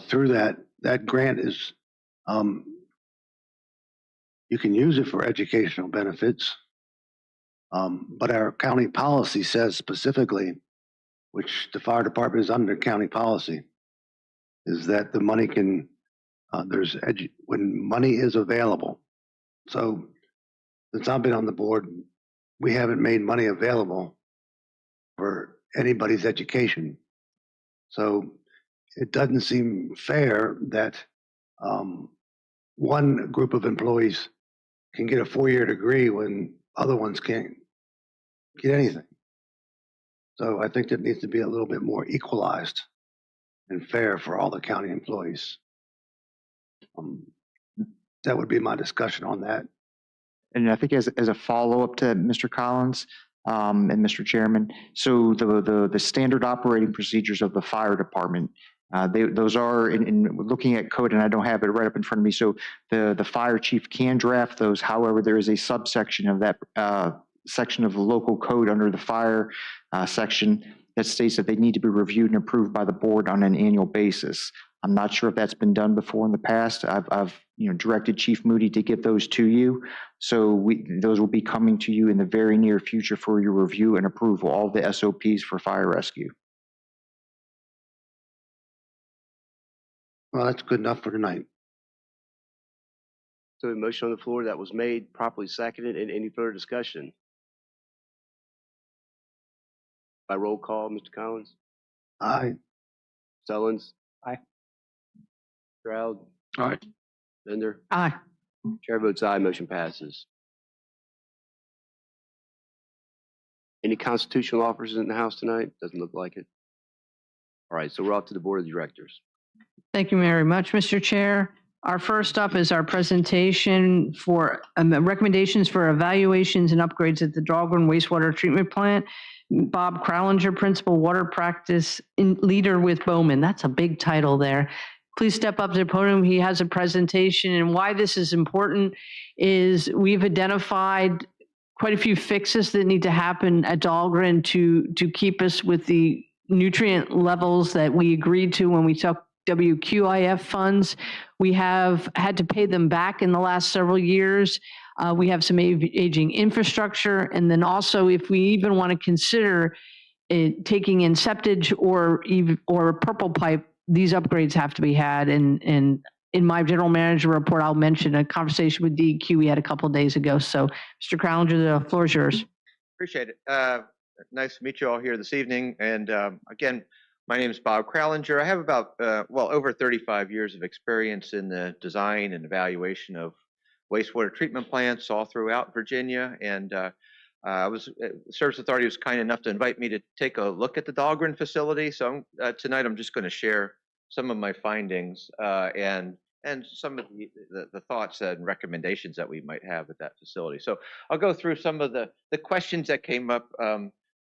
through that. That grant is, you can use it for educational benefits, but our county policy says specifically, which the fire department is under county policy, is that the money can, when money is available. So since I've been on the board, we haven't made money available for anybody's education. So it doesn't seem fair that one group of employees can get a 4-year degree when other ones can't get anything. So I think that needs to be a little bit more equalized and fair for all the county employees. That would be my discussion on that.
And I think as a follow-up to Mr. Collins and Mr. Chairman, so the standard operating procedures of the fire department, those are in looking at code, and I don't have it right up in front of me. So the fire chief can draft those. However, there is a subsection of that section of the local code under the fire section that states that they need to be reviewed and approved by the board on an annual basis. I'm not sure if that's been done before in the past. I've directed Chief Moody to get those to you. So those will be coming to you in the very near future for your review and approval, all the SOPs for fire rescue.
Well, that's good enough for tonight.
So a motion on the floor that was made, properly seconded, and any further discussion? By roll call, Mr. Collins?
Aye.
Sullins.
Aye.
Stroud.
Aye.
Bender.
Aye.
Chair votes aye, motion passes. Any constitutional officers in the House tonight? Doesn't look like it. All right, so we're off to the Board of Directors.
Thank you very much, Mr. Chair. Our first up is our presentation for recommendations for evaluations and upgrades at the Dahlgren Wastewater Treatment Plant. Bob Crowlinger, Principal Water Practice Leader with Bowman. That's a big title there. Please step up to the podium. He has a presentation, and why this is important is we've identified quite a few fixes that need to happen at Dahlgren to keep us with the nutrient levels that we agreed to when we took WQIF funds. We have had to pay them back in the last several years. We have some aging infrastructure, and then also if we even want to consider taking in septage or purple pipe, these upgrades have to be had. And in my general manager report, I'll mention a conversation with DEQ we had a couple of days ago. So, Mr. Crowlinger, the floor is yours.
Appreciate it. Nice to meet you all here this evening. And again, my name is Bob Crowlinger. I have about, over 35 years of experience in the design and evaluation of wastewater treatment plants all throughout Virginia. And the Service Authority was kind enough to invite me to take a look at the Dahlgren facility. So tonight I'm just going to share some of my findings and some of the thoughts and recommendations that we might have at that facility. So I'll go through some of the questions that came up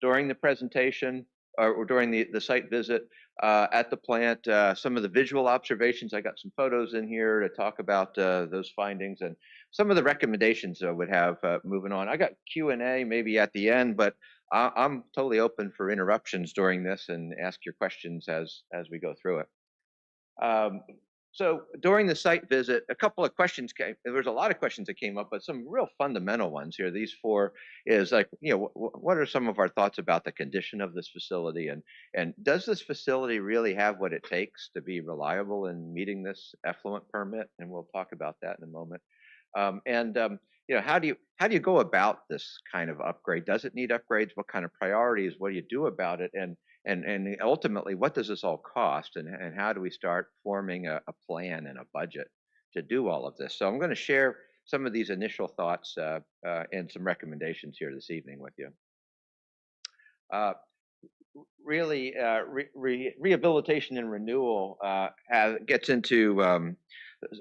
during the presentation or during the site visit at the plant, some of the visual observations. I got some photos in here to talk about those findings and some of the recommendations I would have moving on. I got Q&A maybe at the end, but I'm totally open for interruptions during this and ask your questions as we go through it. So during the site visit, a couple of questions came. There was a lot of questions that came up, but some real fundamental ones here. These four is like, what are some of our thoughts about the condition of this facility, and does this facility really have what it takes to be reliable in meeting this effluent permit? And we'll talk about that in a moment. How do you go about this kind of upgrade? Does it need upgrades? What kind of priorities? What do you do about it? And ultimately, what does this all cost, and how do we start forming a plan and a budget to do all of this? So I'm going to share some of these initial thoughts and some recommendations here this evening with you. Really, rehabilitation and renewal gets into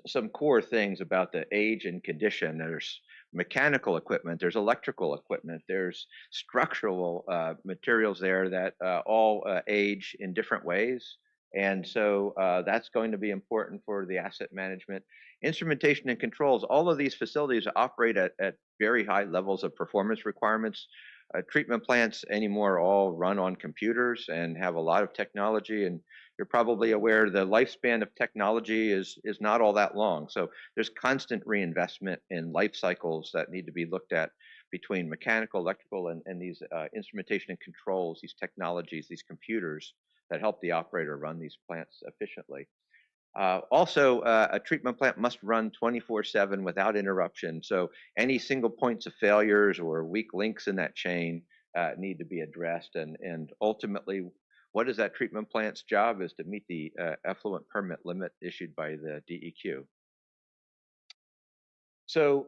some core things about the age and condition. There's mechanical equipment, there's electrical equipment, there's structural materials there that all age in different ways. And so that's going to be important for the asset management. Instrumentation and controls, all of these facilities operate at very high levels of performance requirements. Treatment plants anymore all run on computers and have a lot of technology, and you're probably aware the lifespan of technology is not all that long. So there's constant reinvestment in life cycles that need to be looked at between mechanical, electrical, and these instrumentation and controls, these technologies, these computers that help the operator run these plants efficiently. Also, a treatment plant must run 24/7 without interruption. So any single points of failures or weak links in that chain need to be addressed. And ultimately, what is that treatment plant's job is to meet the effluent permit limit issued by the DEQ. So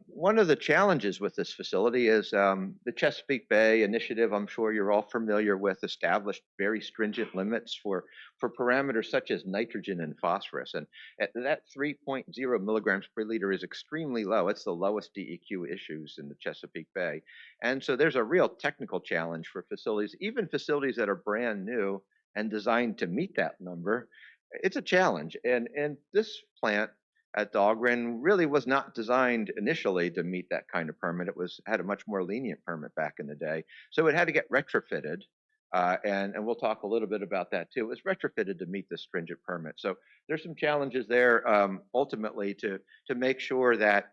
one of the challenges with this facility is the Chesapeake Bay Initiative, I'm sure you're all familiar with, established very stringent limits for parameters such as nitrogen and phosphorus. And that 3.0 milligrams per liter is extremely low. It's the lowest DEQ issues in the Chesapeake Bay. And so there's a real technical challenge for facilities, even facilities that are brand new and designed to meet that number. It's a challenge. And this plant at Dahlgren really was not designed initially to meet that kind of permit. It had a much more lenient permit back in the day. So it had to get retrofitted. And we'll talk a little bit about that too. It was retrofitted to meet the stringent permit. So there's some challenges there ultimately to make sure that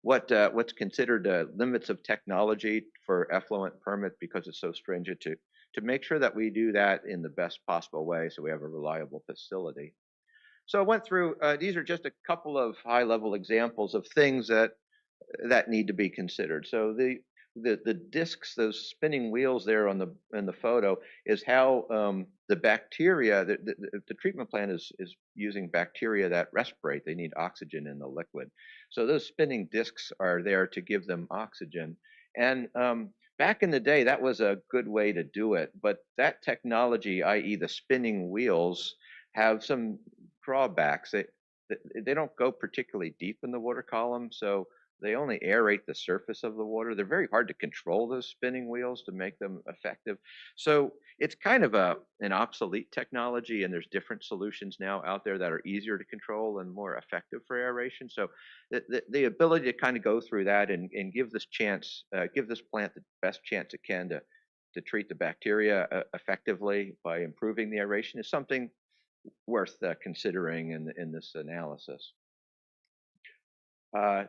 what's considered limits of technology for effluent permit, because it's so stringent, to make sure that we do that in the best possible way so we have a reliable facility. So I went through, these are just a couple of high-level examples of things that need to be considered. So the discs, those spinning wheels there on in the photo, is how the bacteria, the treatment plant is using bacteria that respirate. They need oxygen in the liquid. So those spinning discs are there to give them oxygen. And back in the day, that was a good way to do it. But that technology, i.e. the spinning wheels, have some drawbacks. They don't go particularly deep in the water column, so they only aerate the surface of the water. They're very hard to control, those spinning wheels, to make them effective. So it's kind of an obsolete technology, and there's different solutions now out there that are easier to control and more effective for aeration. So the ability to kind of go through that and give this plant the best chance it can to treat the bacteria effectively by improving the aeration is something worth considering in this analysis.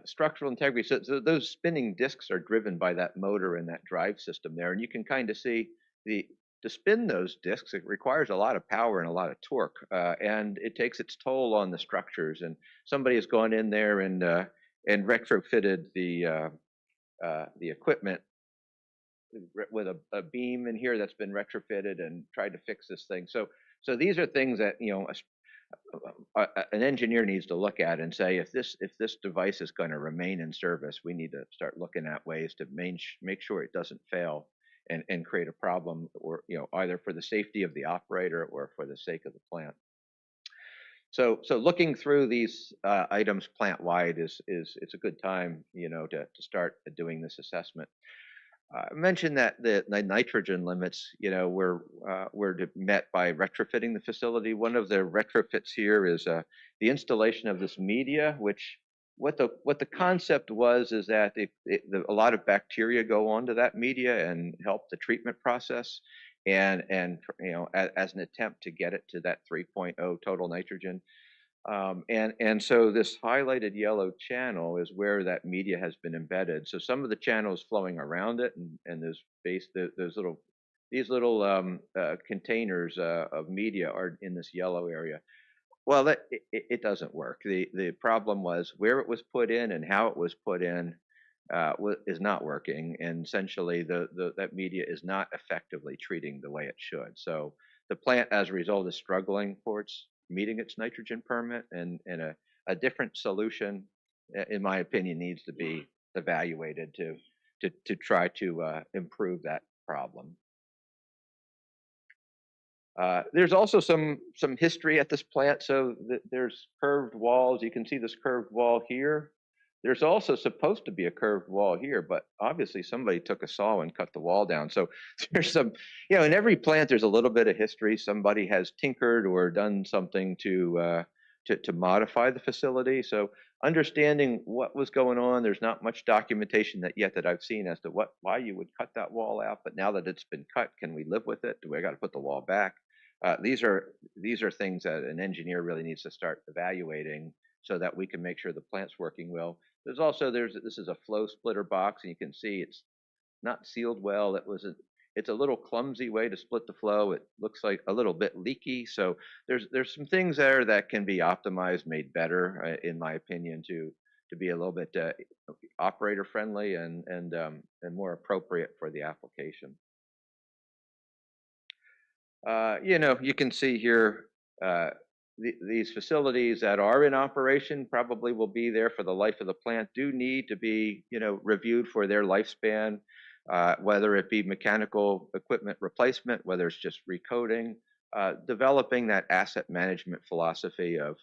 Structural integrity. So those spinning discs are driven by that motor and that drive system there, and you can kind of see to spin those discs, it requires a lot of power and a lot of torque, and it takes its toll on the structures. And somebody has gone in there and retrofitted the equipment with a beam in here that's been retrofitted and tried to fix this thing. So these are things that, you know, an engineer needs to look at and say, if this device is going to remain in service, we need to start looking at ways to make sure it doesn't fail and create a problem, or, you know, either for the safety of the operator or for the sake of the plant. So looking through these items plant wide it's a good time, you know, to start doing this assessment. I mentioned that the nitrogen limits, you know, were met by retrofitting the facility. One of the retrofits here is the installation of this media, which what the concept was is that a lot of bacteria go onto that media and help the treatment process, and you know, as an attempt to get it to that 3.0 total nitrogen. And so this highlighted yellow channel is where that media has been embedded. So some of the channel is flowing around it, and these little containers of media are in this yellow area. Well, it doesn't work. The problem was where it was put in and how it was put in is not working, and essentially that media is not effectively treating the way it should. So the plant, as a result, is struggling for meeting its nitrogen permit, and a different solution, in my opinion, needs to be evaluated to try to improve that problem. There's also some history at this plant. So there's curved walls. You can see this curved wall here. There's also supposed to be a curved wall here, but obviously somebody took a saw and cut the wall down. So there's some, you know, in every plant there's a little bit of history. Somebody has tinkered or done something to modify the facility. So understanding what was going on, there's not much documentation yet that I've seen as to why you would cut that wall out. But now that it's been cut, can we live with it? Do we got to put the wall back? These are things that an engineer really needs to start evaluating, so that we can make sure the plant's working well. There's also, this is a flow splitter box, and you can see it's not sealed well. It's a little clumsy way to split the flow. It looks like a little bit leaky. So there's some things there that can be optimized, made better, in my opinion, to be a little bit operator friendly and more appropriate for the application. You know, you can see here, these facilities that are in operation probably will be there for the life of the plant, do need to be, you know, reviewed for their lifespan, whether it be mechanical equipment replacement, whether it's just recoding, developing that asset management philosophy of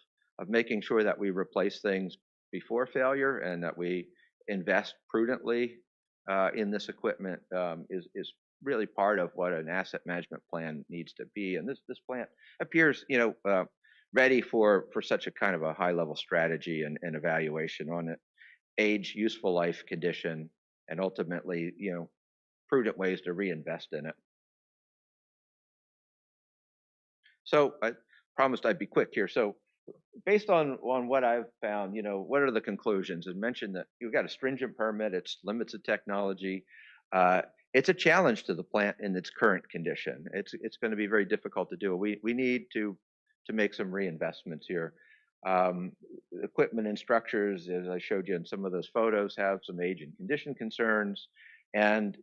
making sure that we replace things before failure and that we invest prudently in this equipment is really part of what an asset management plan needs to be. And this plant appears, you know, ready for such a kind of a high level strategy and evaluation on it, age, useful life, condition, and ultimately, you know, prudent ways to reinvest in it. So I promised I'd be quick here. So based on what I've found, you know, what are the conclusions? I mentioned that you've got a stringent permit, it's limits of technology. It's a challenge to the plant in its current condition. It's going to be very difficult to do. We need to make some reinvestments here. Equipment and structures, as I showed you in some of those photos, have some age and condition concerns, And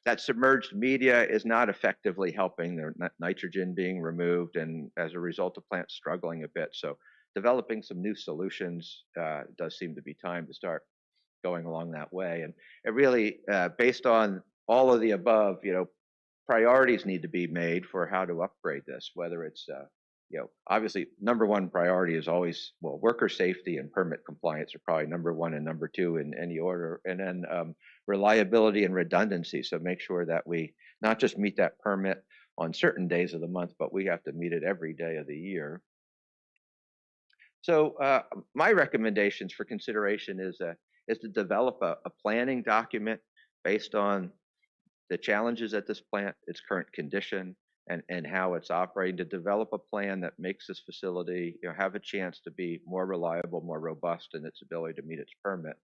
that submerged media is not effectively helping the nitrogen being removed, and as a result, the plant's struggling a bit. So developing some new solutions does seem to be time to start going along that way. And it really, based on all of the above, priorities need to be made for how to upgrade this, whether it's obviously number one priority is always, well, worker safety and permit compliance are probably number one and number two in any order. And then reliability and redundancy. So make sure that we not just meet that permit on certain days of the month, but we have to meet it every day of the year. So my recommendations for consideration is to develop a planning document based on the challenges at this plant, its current condition, and how it's operating, to develop a plan that makes this facility have a chance to be more reliable, more robust in its ability to meet its permit.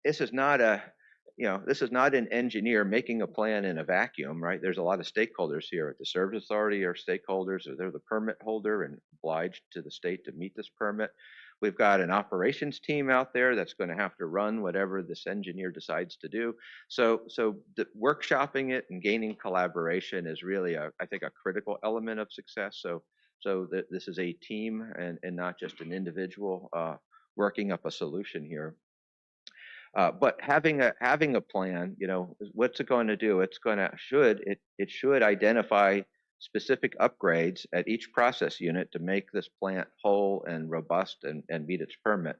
This is not an engineer making a plan in a vacuum, right? There's a lot of stakeholders here. The Service Authority are stakeholders, or they're the permit holder and obliged to the state to meet this permit. We've got an operations team out there that's going to have to run whatever this engineer decides to do. So workshopping it and gaining collaboration is really, I think, a critical element of success. So that this is a team and not just an individual working up a solution here. But having a plan, what's it going to do? It should identify specific upgrades at each process unit to make this plant whole and robust and meet its permit.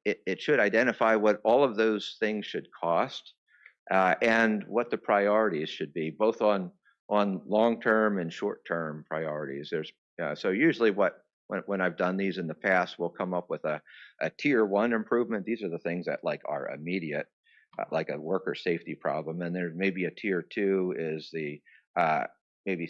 It should identify what all of those things should cost and what the priorities should be, both on long-term and short-term priorities. So usually when I've done these in the past, we'll come up with a tier 1 improvement. These are the things that are immediate, like a worker safety problem. And there maybe a tier 2 is the maybe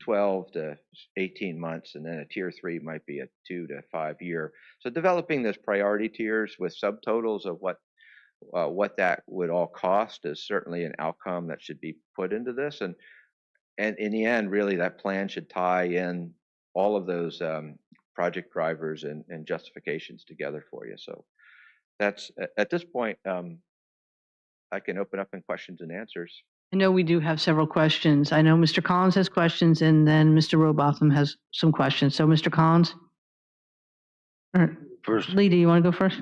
12 to 18 months, and then a tier 3 might be a 2 to 5 year. So developing those priority tiers with subtotals of what that would all cost is certainly an outcome that should be put into this. And in the end, really, that plan should tie in all of those project drivers and justifications together for you. So that's, at this point, I can open up in questions and answers.
I know we do have several questions. I know Mr. Collins has questions, and then Mr. Robotham has some questions. So Mr. Collins?
First.
Lee, do you want to go first?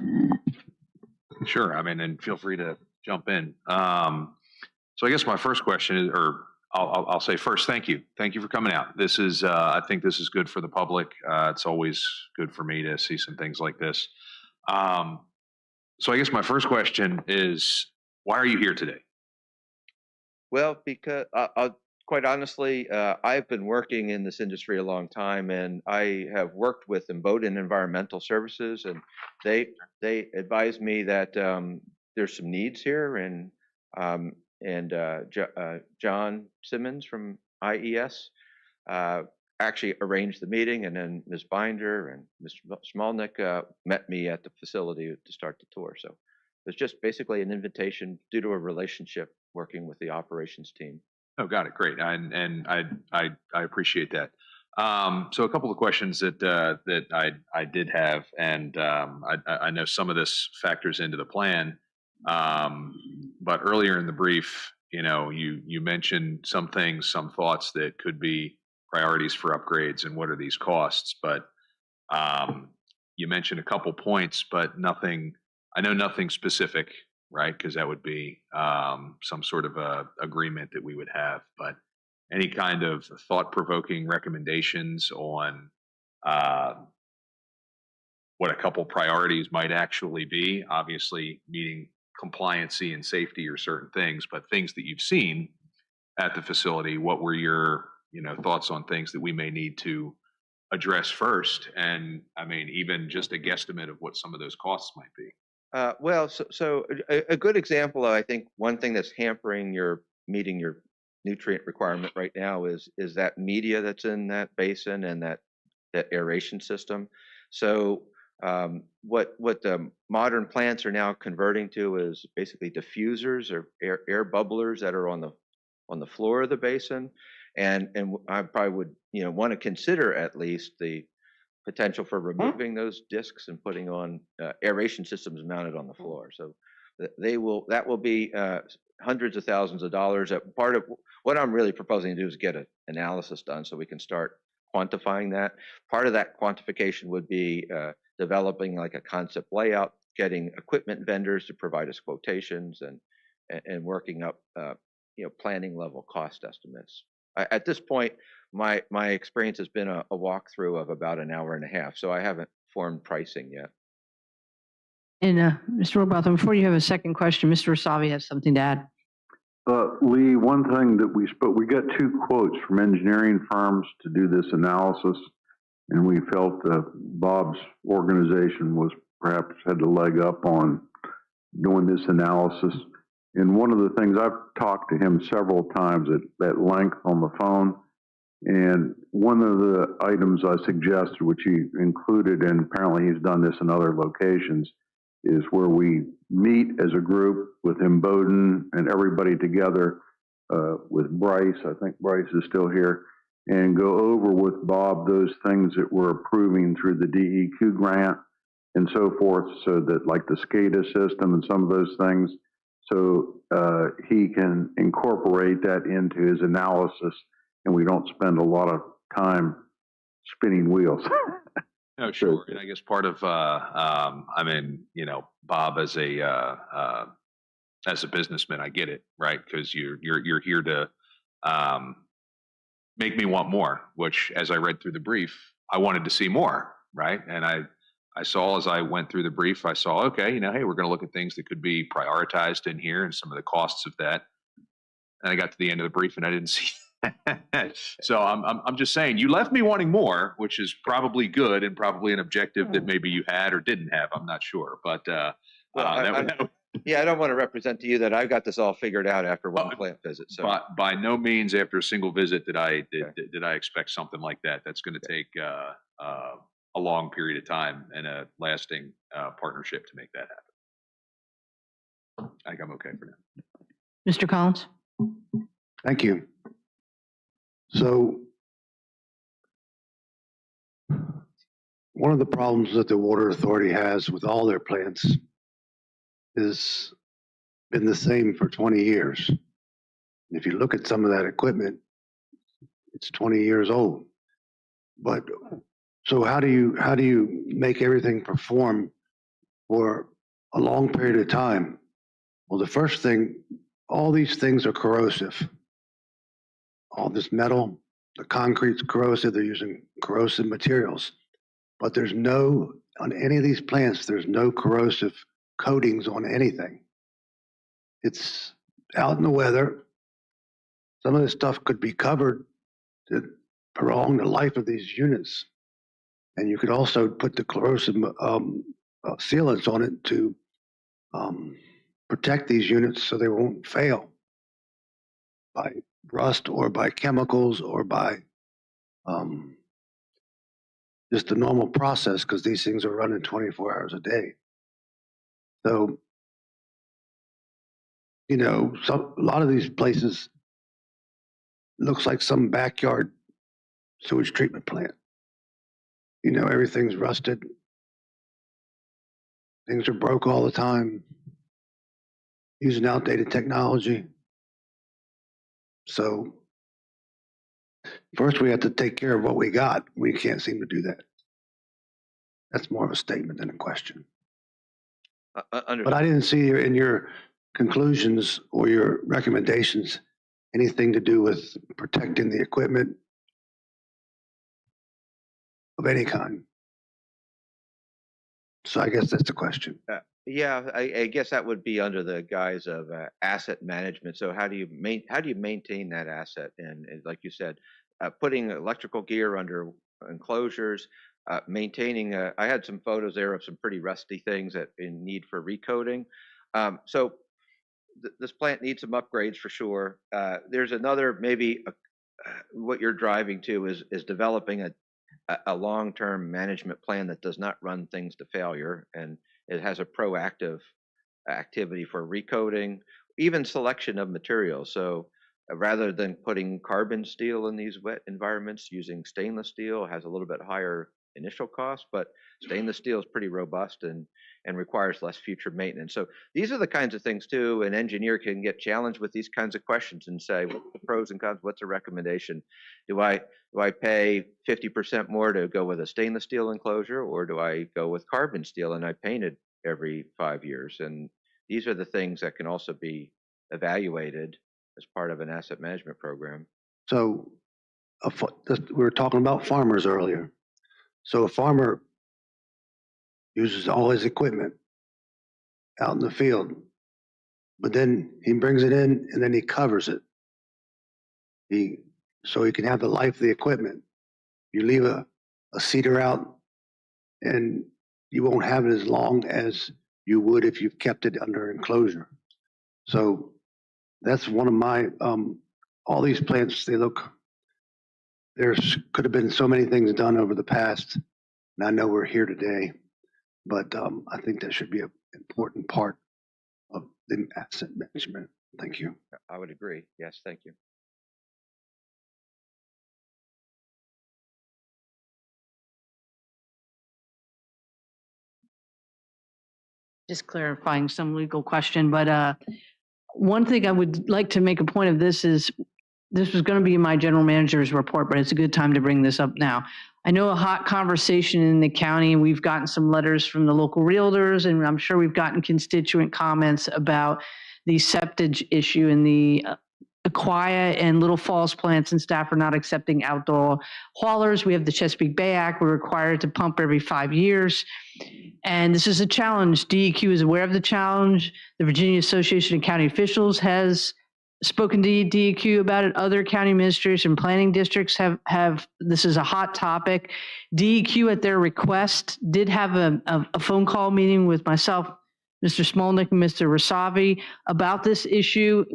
Sure. I mean, and feel free to jump in. So I guess my first question is, or I'll say first, thank you. Thank you for coming out. This is, I think this is good for the public. It's always good for me to see some things like this. So I guess my first question is, why are you here today?
Well, because quite honestly, I've been working in this industry a long time, and I have worked with BOD and Environmental Services, and they advised me that there's some needs here, and John Simmons from IES actually arranged the meeting, and then Ms. Binder and Mr. Smolnick met me at the facility to start the tour. So it's just basically an invitation due to a relationship working with the operations team.
Oh, got it. Great. And I appreciate that. So a couple of questions that I did have, and I know some of this factors into the plan. But earlier in the brief, you mentioned some things, some thoughts that could be priorities for upgrades and what are these costs. But you mentioned a couple points, but nothing. I know nothing specific, right? Because that would be some sort of a agreement that we would have. But any kind of thought-provoking recommendations on what a couple priorities might actually be? Obviously, meeting compliancy and safety are certain things, but things that you've seen at the facility, what were your thoughts on things that we may need to address first? And I mean, even just a guesstimate of what some of those costs might be.
Well, so a good example of, I think, one thing that's hampering your meeting your nutrient requirement right now is that media that's in that basin and that aeration system. So what the modern plants are now converting to is basically diffusers or air bubblers that are on the floor of the basin, and I probably would want to consider at least the potential for removing those discs and putting on aeration systems mounted on the floor. So that will be hundreds of thousands of dollars. Part of what I'm really proposing to do is get an analysis done so we can start quantifying that. Part of that quantification would be developing like a concept layout, getting equipment vendors to provide us quotations, and working up planning level cost estimates. At this point, my experience has been a walkthrough of about an hour and a half, so I haven't formed pricing yet.
And Mr. Robotham, before you have a second question, Mr. Rasavi has something to add.
Lee, one thing that we got 2 quotes from engineering firms to do this analysis, and we felt Bob's organization was perhaps had a leg up on doing this analysis. And one of the things, I've talked to him several times at length on the phone, and one of the items I suggested, which he included, and apparently he's done this in other locations, is where we meet as a group with him, Bowden, and everybody together with Bryce. I think Bryce is still here, and go over with Bob those things that we're approving through the DEQ grant and so forth, so that like the SCADA system and some of those things, so he can incorporate that into his analysis, and we don't spend a lot of time spinning wheels.
No, sure. And I guess part of, Bob as a businessman, I get it, right? Because you're here to make me want more, which, as I read through the brief, I wanted to see more, right? And I saw, as I went through the brief, I saw, okay, hey, we're going to look at things that could be prioritized in here and some of the costs of that. And I got to the end of the brief and I didn't see. So I'm just saying, you left me wanting more, which is probably good and probably an objective that maybe you had or didn't have. I'm not sure, but
yeah, I don't want to represent to you that I've got this all figured out after one plant visit. So
by no means after a single visit did I expect something like that. That's going to take a long period of time and a lasting partnership to make that happen. I think I'm okay for now.
Mr. Collins?
Thank you. So one of the problems that the Water Authority has with all their plants is been the same for 20 years. And if you look at some of that equipment, it's 20 years old. But so how do you make everything perform for a long period of time? Well, the first thing, all these things are corrosive. All this metal, the concrete's corrosive, they're using corrosive materials. But there's no, on any of these plants, there's no corrosive coatings on anything. It's out in the weather. Some of this stuff could be covered to prolong the life of these units. And you could also put the corrosive sealants on it to protect these units so they won't fail by rust or by chemicals or by just the normal process, because these things are running 24 hours a day. So, a lot of these places looks like some backyard sewage treatment plant. Everything's rusted. Things are broke all the time, using outdated technology. So first we have to take care of what we got. We can't seem to do that. That's more of a statement than a question. But I didn't see in your conclusions or your recommendations anything to do with protecting the equipment of any kind. So I guess that's the question.
Yeah, I guess that would be under the guise of asset management. So how do you maintain that asset? And like you said, putting electrical gear under enclosures, maintaining. I had some photos there of some pretty rusty things that in need for recoating. So this plant needs some upgrades for sure. There's another maybe what you're driving to is developing a long-term management plan that does not run things to failure, and it has a proactive activity for recoating, even selection of materials. So rather than putting carbon steel in these wet environments, using stainless steel has a little bit higher initial cost, but stainless steel is pretty robust and requires less future maintenance. So these are the kinds of things too. An engineer can get challenged with these kinds of questions and say, what's the pros and cons? What's a recommendation? Do I pay 50% more to go with a stainless steel enclosure, or do I go with carbon steel and I paint it every 5 years? And these are the things that can also be evaluated as part of an asset management program.
So we were talking about farmers earlier. So a farmer uses all his equipment out in the field, but then he brings it in and then he covers it. So he can have the life of the equipment. You leave a cedar out and you won't have it as long as you would if you've kept it under enclosure. So that's one of my, all these plants, there could have been so many things done over the past, and I know we're here today, but I think that should be an important part of the asset management. Thank you.
I would agree. Yes, thank you.
Just clarifying some legal question, but one thing I would like to make a point of this is, this was going to be my general manager's report, but it's a good time to bring this up now. I know a hot conversation in the county, and we've gotten some letters from the local realtors, and I'm sure we've gotten constituent comments about the septage issue in the Aquia and Little Falls plants, and staff are not accepting outdoor haulers. We have the Chesapeake Bay Act. We're required to pump every 5 years. And this is a challenge. DEQ is aware of the challenge. The Virginia Association of County Officials has spoken to DEQ about it. Other county administrators and planning districts have this is a hot topic. DEQ, at their request, did have a phone call meeting with myself, Mr. Smolnick, and Mr. Rasavi about this issue,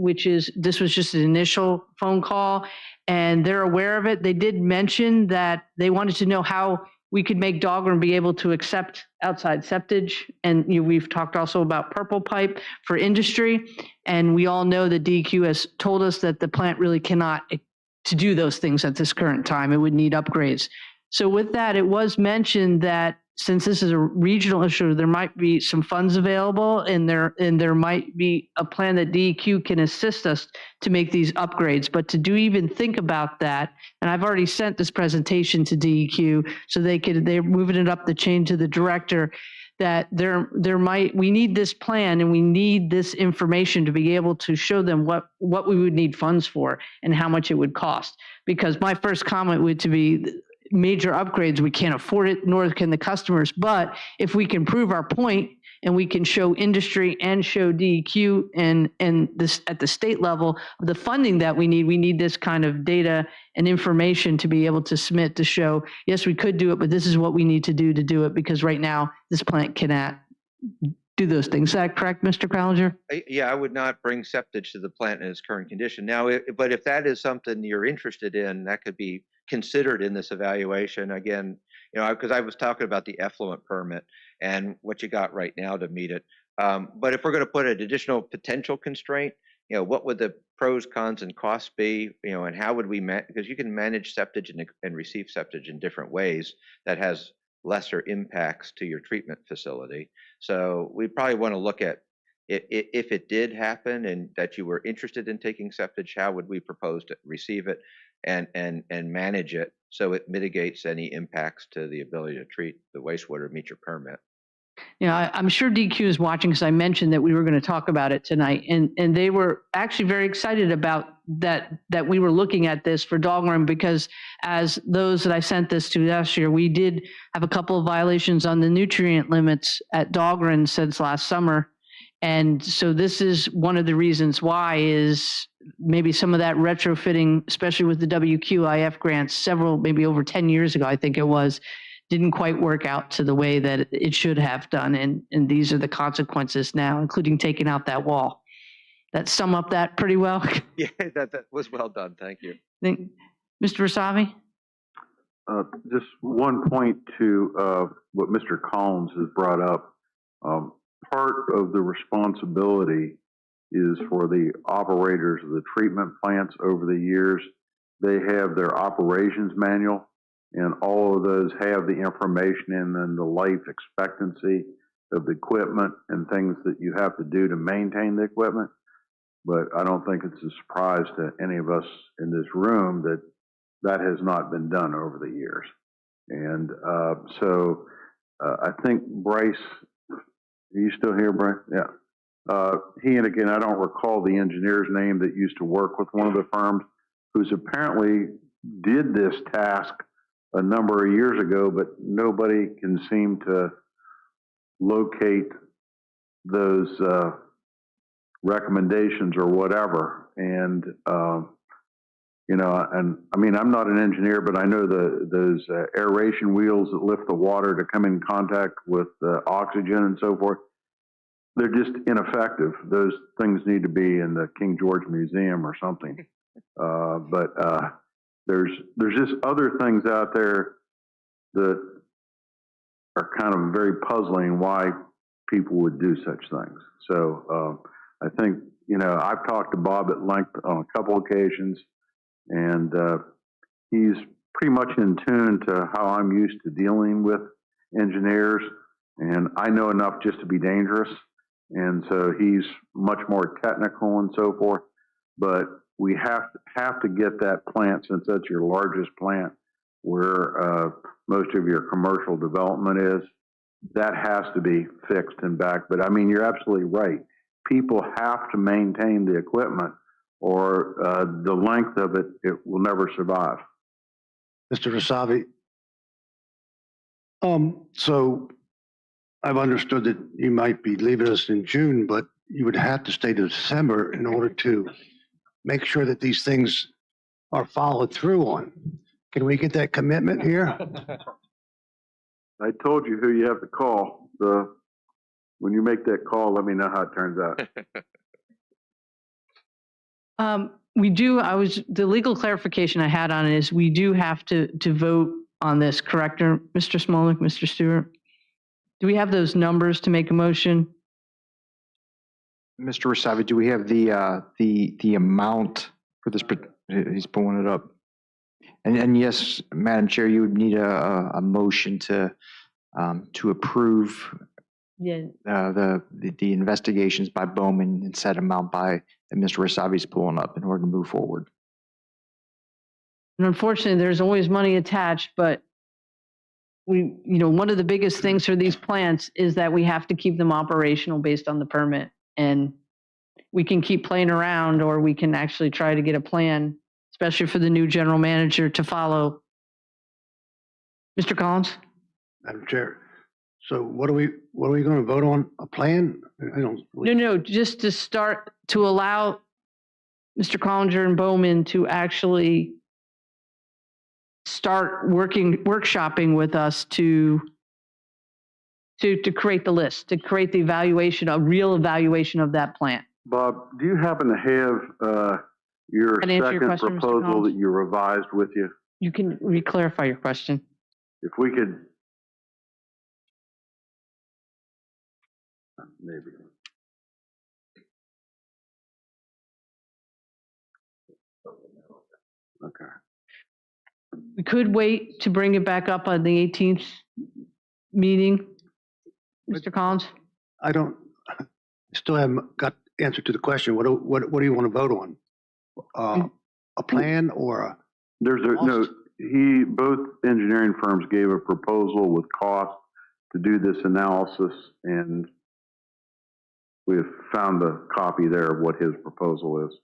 this was just an initial phone call, and they're aware of it. They did mention that they wanted to know how we could make Dahlgren be able to accept outside septage. And we've talked also about purple pipe for industry. And we all know that DEQ has told us that the plant really cannot to do those things at this current time. It would need upgrades. So with that, it was mentioned that since this is a regional issue, there might be some funds available, and there might be a plan that DEQ can assist us to make these upgrades. But to even think about that, and I've already sent this presentation to DEQ, so they're moving it up the chain to the director, that we need this plan and we need this information to be able to show them what we would need funds for and how much it would cost. Because my first comment would to be, major upgrades, we can't afford it, nor can the customers. But if we can prove our point and we can show industry and show DEQ and this at the state level, the funding that we need this kind of data and information to be able to submit to show, yes, we could do it, but this is what we need to do it, because right now this plant cannot do those things. Is that correct, Mr. Crowlinger?
Yeah, I would not bring septage to the plant in its current condition. Now, but if that is something you're interested in, that could be considered in this evaluation. Again, because I was talking about the effluent permit and what you got right now to meet it. But if we're going to put an additional potential constraint, what would the pros, cons, and costs be? And how would we because you can manage septage and receive septage in different ways that has lesser impacts to your treatment facility. So we probably want to look at if it did happen and that you were interested in taking septage, how would we propose to receive it and manage it so it mitigates any impacts to the ability to treat the wastewater, meet your permit.
I'm sure DQ is watching, because I mentioned that we were going to talk about it tonight, and they were actually very excited about that we were looking at this for Dahlgren, because as those that I sent this to last year, we did have a couple of violations on the nutrient limits at Dahlgren since last summer. And so this is one of the reasons why is maybe some of that retrofitting, especially with the WQIF grants maybe over 10 years ago, I think it was, didn't quite work out to the way that it should have done. And these are the consequences now, including taking out that wall. That sum up that pretty well?
Yeah, that was well done. Thank you.
Mr. Rasavi?
Just one point to what Mr. Collins has brought up. Part of the responsibility is for the operators of the treatment plants over the years. They have their operations manual, and all of those have the information and the life expectancy of the equipment and things that you have to do to maintain the equipment. But I don't think it's a surprise to any of us in this room that that has not been done over the years. And I think Bryce, are you still here, Bryce? Yeah. He, and again, I don't recall the engineer's name that used to work with one of the firms, who's apparently did this task a number of years ago, but nobody can seem to locate those recommendations or whatever. And and I mean, I'm not an engineer, but I know those aeration wheels that lift the water to come in contact with oxygen and so forth, they're just ineffective. Those things need to be in the King George Museum or something. But there's just other things out there that are kind of very puzzling why people would do such things. So I think, I've talked to Bob at length on a couple occasions, and he's pretty much in tune to how I'm used to dealing with engineers, and I know enough just to be dangerous. And so he's much more technical and so forth, but we have to get that plant, since that's your largest plant where most of your commercial development is, that has to be fixed and back. But I mean, you're absolutely right. People have to maintain the equipment, or the length of it will never survive.
Mr. Rasavi, so I've understood that you might be leaving us in June, but you would have to stay to December in order to make sure that these things are followed through on. Can we get that commitment here?
I told you who you have to call. When you make that call, let me know how it turns out.
The legal clarification I had on it is we do have to vote on this, correct, Mr. Smolnik, Mr. Stewart? Do we have those numbers to make a motion?
Mr. Rasavi, do we have the amount for this? He's pulling it up. And yes, Madam Chair, you would need a motion to approve the investigations by Bowman and set amount that Mr. Rasavi's pulling up in order to move forward.
And unfortunately, there's always money attached, but one of the biggest things for these plants is that we have to keep them operational based on the permit. And we can keep playing around, or we can actually try to get a plan, especially for the new general manager to follow. Mr. Collins?
Madam Chair, so what are we going to vote on? A plan? I don't.
No, just to start to allow Mr. Collinger and Bowman to actually start workshopping with us to create the list, to create the evaluation, a real evaluation of that plant.
Bob, do you happen to have your second proposal that you revised with you?
You can re-clarify your question.
If we could, maybe. Okay.
We could wait to bring it back up on the 18th meeting, Mr. Collins?
I still haven't got answer to the question. What do you want to vote on? A plan or a?
Both engineering firms gave a proposal with cost to do this analysis, and we have found a copy there of what his proposal is.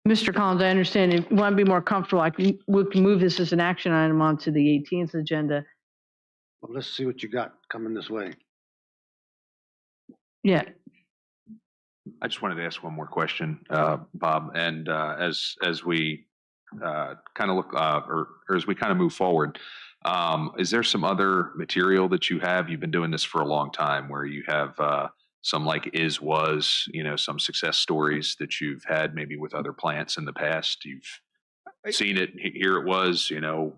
Mr. Collins, I understand. If you want to be more comfortable, we can move this as an action item onto the 18th agenda.
Well, let's see what you got coming this way.
Yeah.
I just wanted to ask one more question, Bob. And as we kind of look, or as we kind of move forward, is there some other material that you have? You've been doing this for a long time, where you have some like was, some success stories that you've had maybe with other plants in the past. You've seen it, here it was,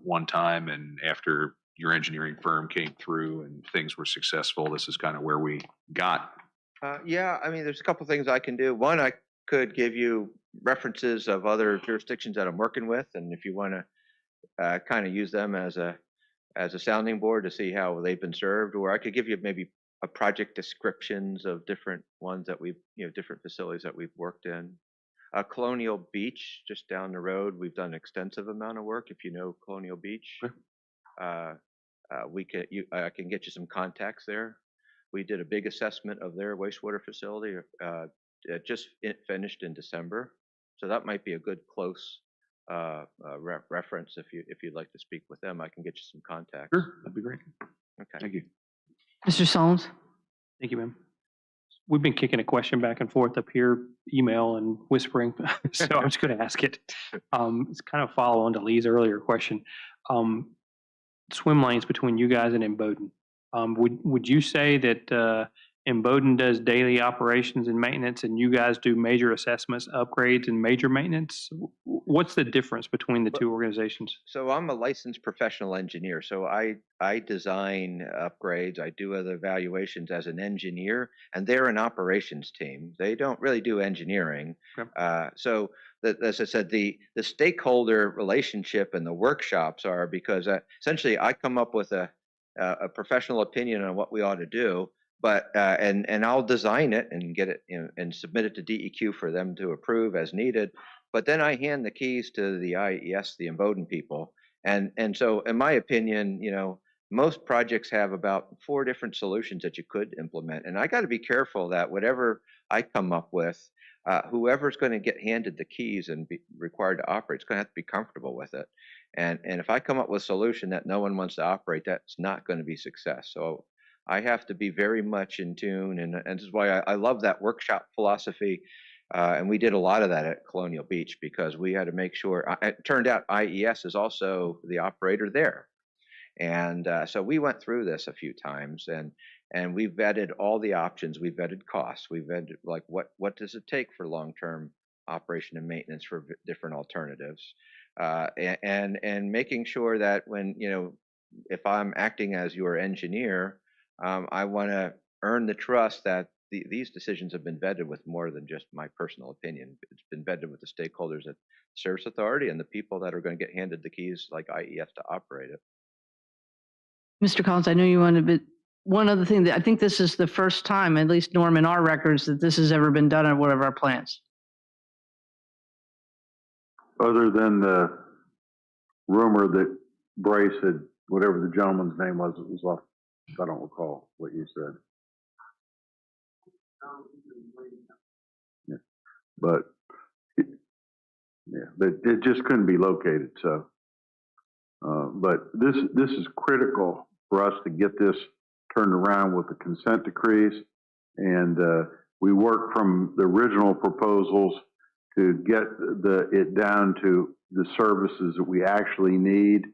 one time, and after your engineering firm came through and things were successful, this is kind of where we got.
Yeah, I mean, there's a couple things I can do. One, I could give you references of other jurisdictions that I'm working with, and if you want to kind of use them as a sounding board to see how they've been served, or I could give you maybe a project descriptions of different ones that we've, different facilities that we've worked in. Colonial Beach, just down the road, we've done an extensive amount of work. If you know Colonial Beach, I can get you some contacts there. We did a big assessment of their wastewater facility. It just finished in December, so that might be a good close reference. If you'd like to speak with them, I can get you some contacts.
Sure, that'd be great.
Okay.
Thank you.
Mr. Solms?
Thank you, ma'am. We've been kicking a question back and forth up here, email and whispering, so I'm just going to ask it. It's kind of follow on to Lee's earlier question. Swim lanes between you guys and Bowden. Would you say that Bowden does daily operations and maintenance, and you guys do major assessments, upgrades, and major maintenance? What's the difference between the two organizations?
So I'm a licensed professional engineer. So I design upgrades. I do other evaluations as an engineer, and they're an operations team. They don't really do engineering. Okay. So as I said, the stakeholder relationship and the workshops are because essentially I come up with a professional opinion on what we ought to do, but and I'll design it and get it and submit it to DEQ for them to approve as needed. But then I hand the keys to the IES, the Bowden people, and so in my opinion, most projects have about 4 different solutions that you could implement, and I got to be careful that whatever I come up with, whoever's going to get handed the keys and be required to operate is going to have to be comfortable with it. And if I come up with a solution that no one wants to operate, that's not going to be success. So I have to be very much in tune, and this is why I love that workshop philosophy. And we did a lot of that at Colonial Beach because we had to make sure. It turned out IES is also the operator there, and so we went through this a few times, and we vetted all the options. We vetted costs. We vetted like what does it take for long-term operation and maintenance for different alternatives, and making sure that when if I'm acting as your engineer, I want to earn the trust that these decisions have been vetted with more than just my personal opinion. It's been vetted with the stakeholders at Service Authority and the people that are going to get handed the keys like IES to operate it.
Mr. Collins, I know you wanted, but one other thing, that I think this is the first time, at least Norm in our records, that this has ever been done at one of our plants.
Other than the rumor that Bryce had, whatever the gentleman's name was, it was off. I don't recall what you said. Yeah. But it just couldn't be located. So, but this is critical for us to get this turned around with the consent decrees, and we worked from the original proposals to get it down to the services that we actually need,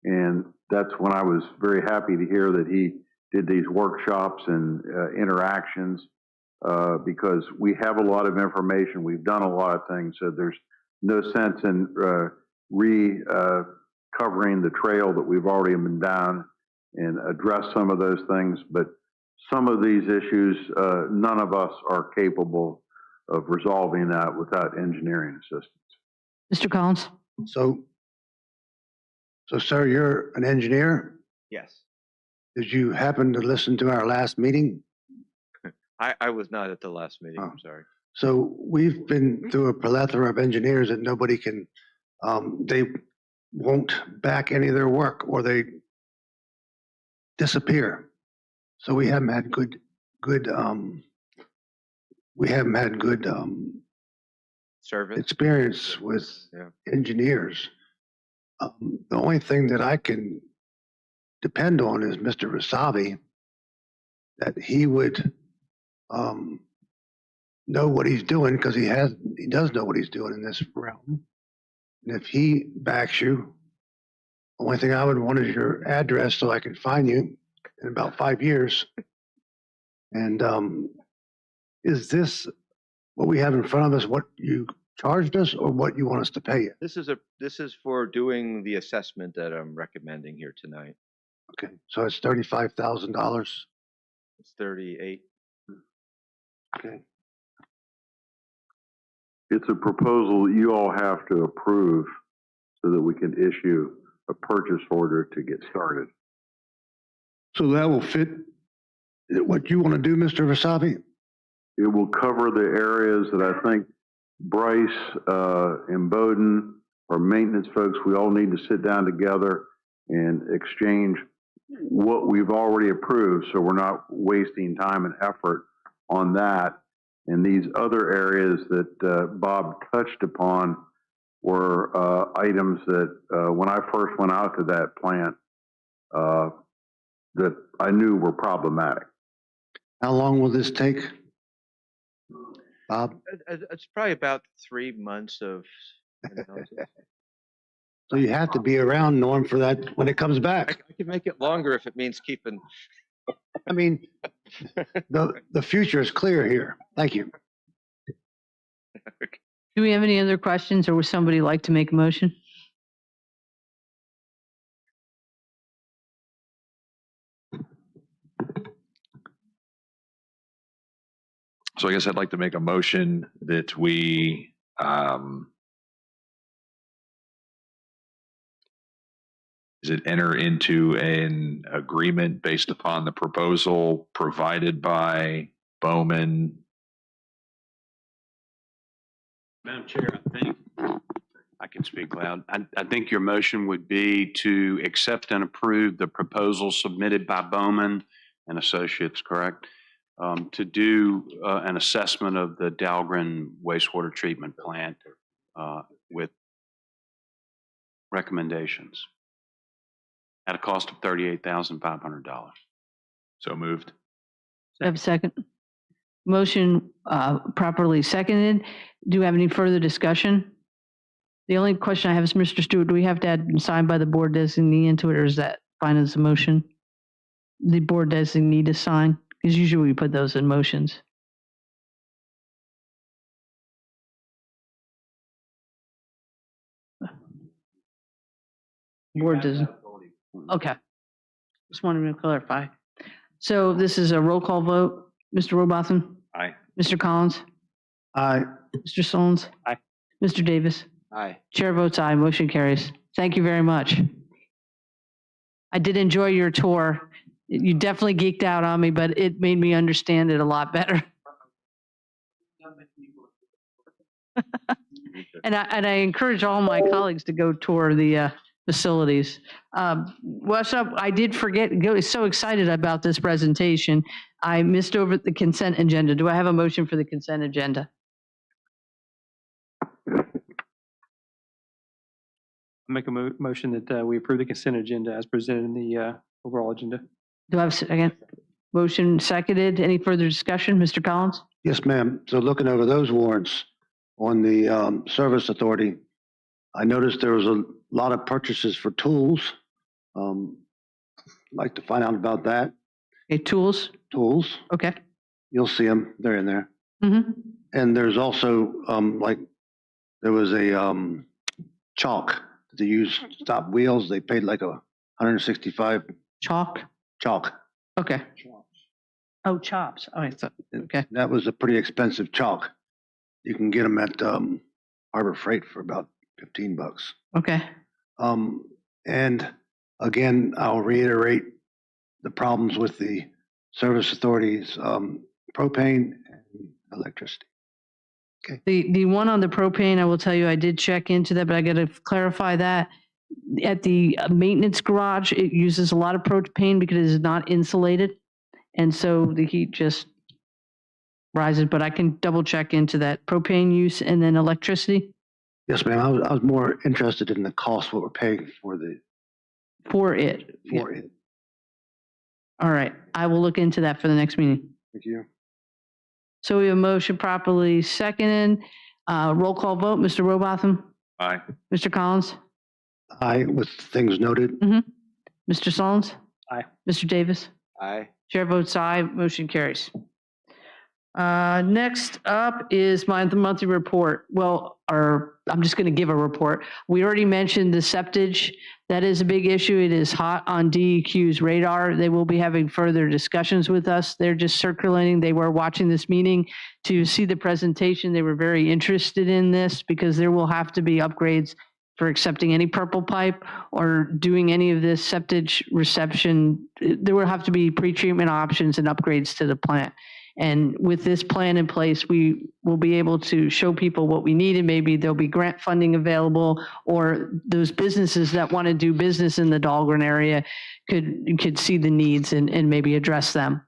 and that's when I was very happy to hear that he did these workshops and interactions because we have a lot of information. We've done a lot of things, so there's no sense in covering the trail that we've already been down and address some of those things. But some of these issues, none of us are capable of resolving that without engineering assistance.
Mr. Collins?
So, sir, you're an engineer?
Yes.
Did you happen to listen to our last meeting?
I was not at the last meeting. I'm sorry.
So we've been through a plethora of engineers that nobody can, they won't back any of their work or they disappear. So we haven't had good
Service
experience with engineers. The only thing that I can depend on is Mr. Rasavi, that he would know what he's doing, because he does know what he's doing in this realm. And if he backs you, the only thing I would want is your address so I can find you in about 5 years. And is this what we have in front of us, what you charged us, or what you want us to pay you?
This is for doing the assessment that I'm recommending here tonight.
Okay, so it's $35,000.
It's 38.
Okay.
It's a proposal that you all have to approve so that we can issue a purchase order to get started.
So that will fit what you want to do, Mr. Vasavi?
It will cover the areas that I think Bryce and Bowden, our maintenance folks, we all need to sit down together and exchange what we've already approved, so we're not wasting time and effort on that. And these other areas that Bob touched upon were items that when I first went out to that plant that I knew were problematic.
How long will this take, Bob?
It's probably about 3 months of analysis.
So you have to be around, Norm, for that when it comes back.
I can make it longer if it means keeping.
I mean, the future is clear here. Thank you.
Do we have any other questions, or would somebody like to make a motion?
So I guess I'd like to make a motion that we enter into an agreement based upon the proposal provided by Bowman.
Madam Chair, I think I can speak loud. I think your motion would be to accept and approve the proposal submitted by Bowman and Associates, correct? To do an assessment of the Dahlgren wastewater treatment plant with recommendations at a cost of $38,500.
So moved.
I have a second. Motion properly seconded. Do we have any further discussion? The only question I have is, Mr. Stewart, do we have to add signed by the board designee into it, or is that fine as a motion? The board designee to sign? Because usually we put those in motions. Board doesn't. Okay. Just wanted to clarify. So this is a roll call vote. Mr. Robotham?
Aye.
Mr. Collins?
Aye.
Mr. Solons?
Aye.
Mr. Davis?
Aye.
Chair votes aye. Motion carries. Thank you very much. I did enjoy your tour. You definitely geeked out on me, but it made me understand it a lot better. And I encourage all my colleagues to go tour the facilities. What's up? I did forget, I was so excited about this presentation. I missed over the consent agenda. Do I have a motion for the consent agenda?
Make a motion that we approve the consent agenda as presented in the overall agenda.
Do I have, again, motion seconded? Any further discussion? Mr. Collins?
Yes, ma'am. So looking over those warrants on the service authority, I noticed there was a lot of purchases for tools. I'd like to find out about that.
Okay, tools?
Tools.
Okay.
You'll see them. They're in there.
Mm-hmm.
And there's also like there was a chalk to use stop wheels. They paid like 165.
Chalk?
Chalk.
Okay. Oh, chops. All right. So, okay.
That was a pretty expensive chalk. You can get them at Harbor Freight for about $15.
Okay.
And again, I'll reiterate the problems with the service authorities, propane and electricity. Okay.
The one on the propane, I will tell you, I did check into that, but I got to clarify that. At the maintenance garage, it uses a lot of propane because it is not insulated. And so the heat just rises, but I can double check into that propane use and then electricity.
Yes, ma'am. I was more interested in the cost, what we're paying for it.
For it. All right. I will look into that for the next meeting.
Thank you.
So we have a motion properly seconded. Roll call vote. Mr. Robotham?
Aye.
Mr. Collins?
Aye, with things noted.
Mm-hmm. Mr. Solons?
Aye.
Mr. Davis?
Aye.
Chair votes aye. Motion carries. Next up is the monthly report. Well, our I'm just going to give a report. We already mentioned the septage. That is a big issue. It is hot on DEQ's radar. They will be having further discussions with us. They're just circulating. They were watching this meeting to see the presentation. They were very interested in this because there will have to be upgrades for accepting any purple pipe or doing any of this septage reception. There will have to be pretreatment options and upgrades to the plant. And with this plan in place, we will be able to show people what we need, and maybe there'll be grant funding available, or those businesses that want to do business in the Dahlgren area could see the needs and maybe address them.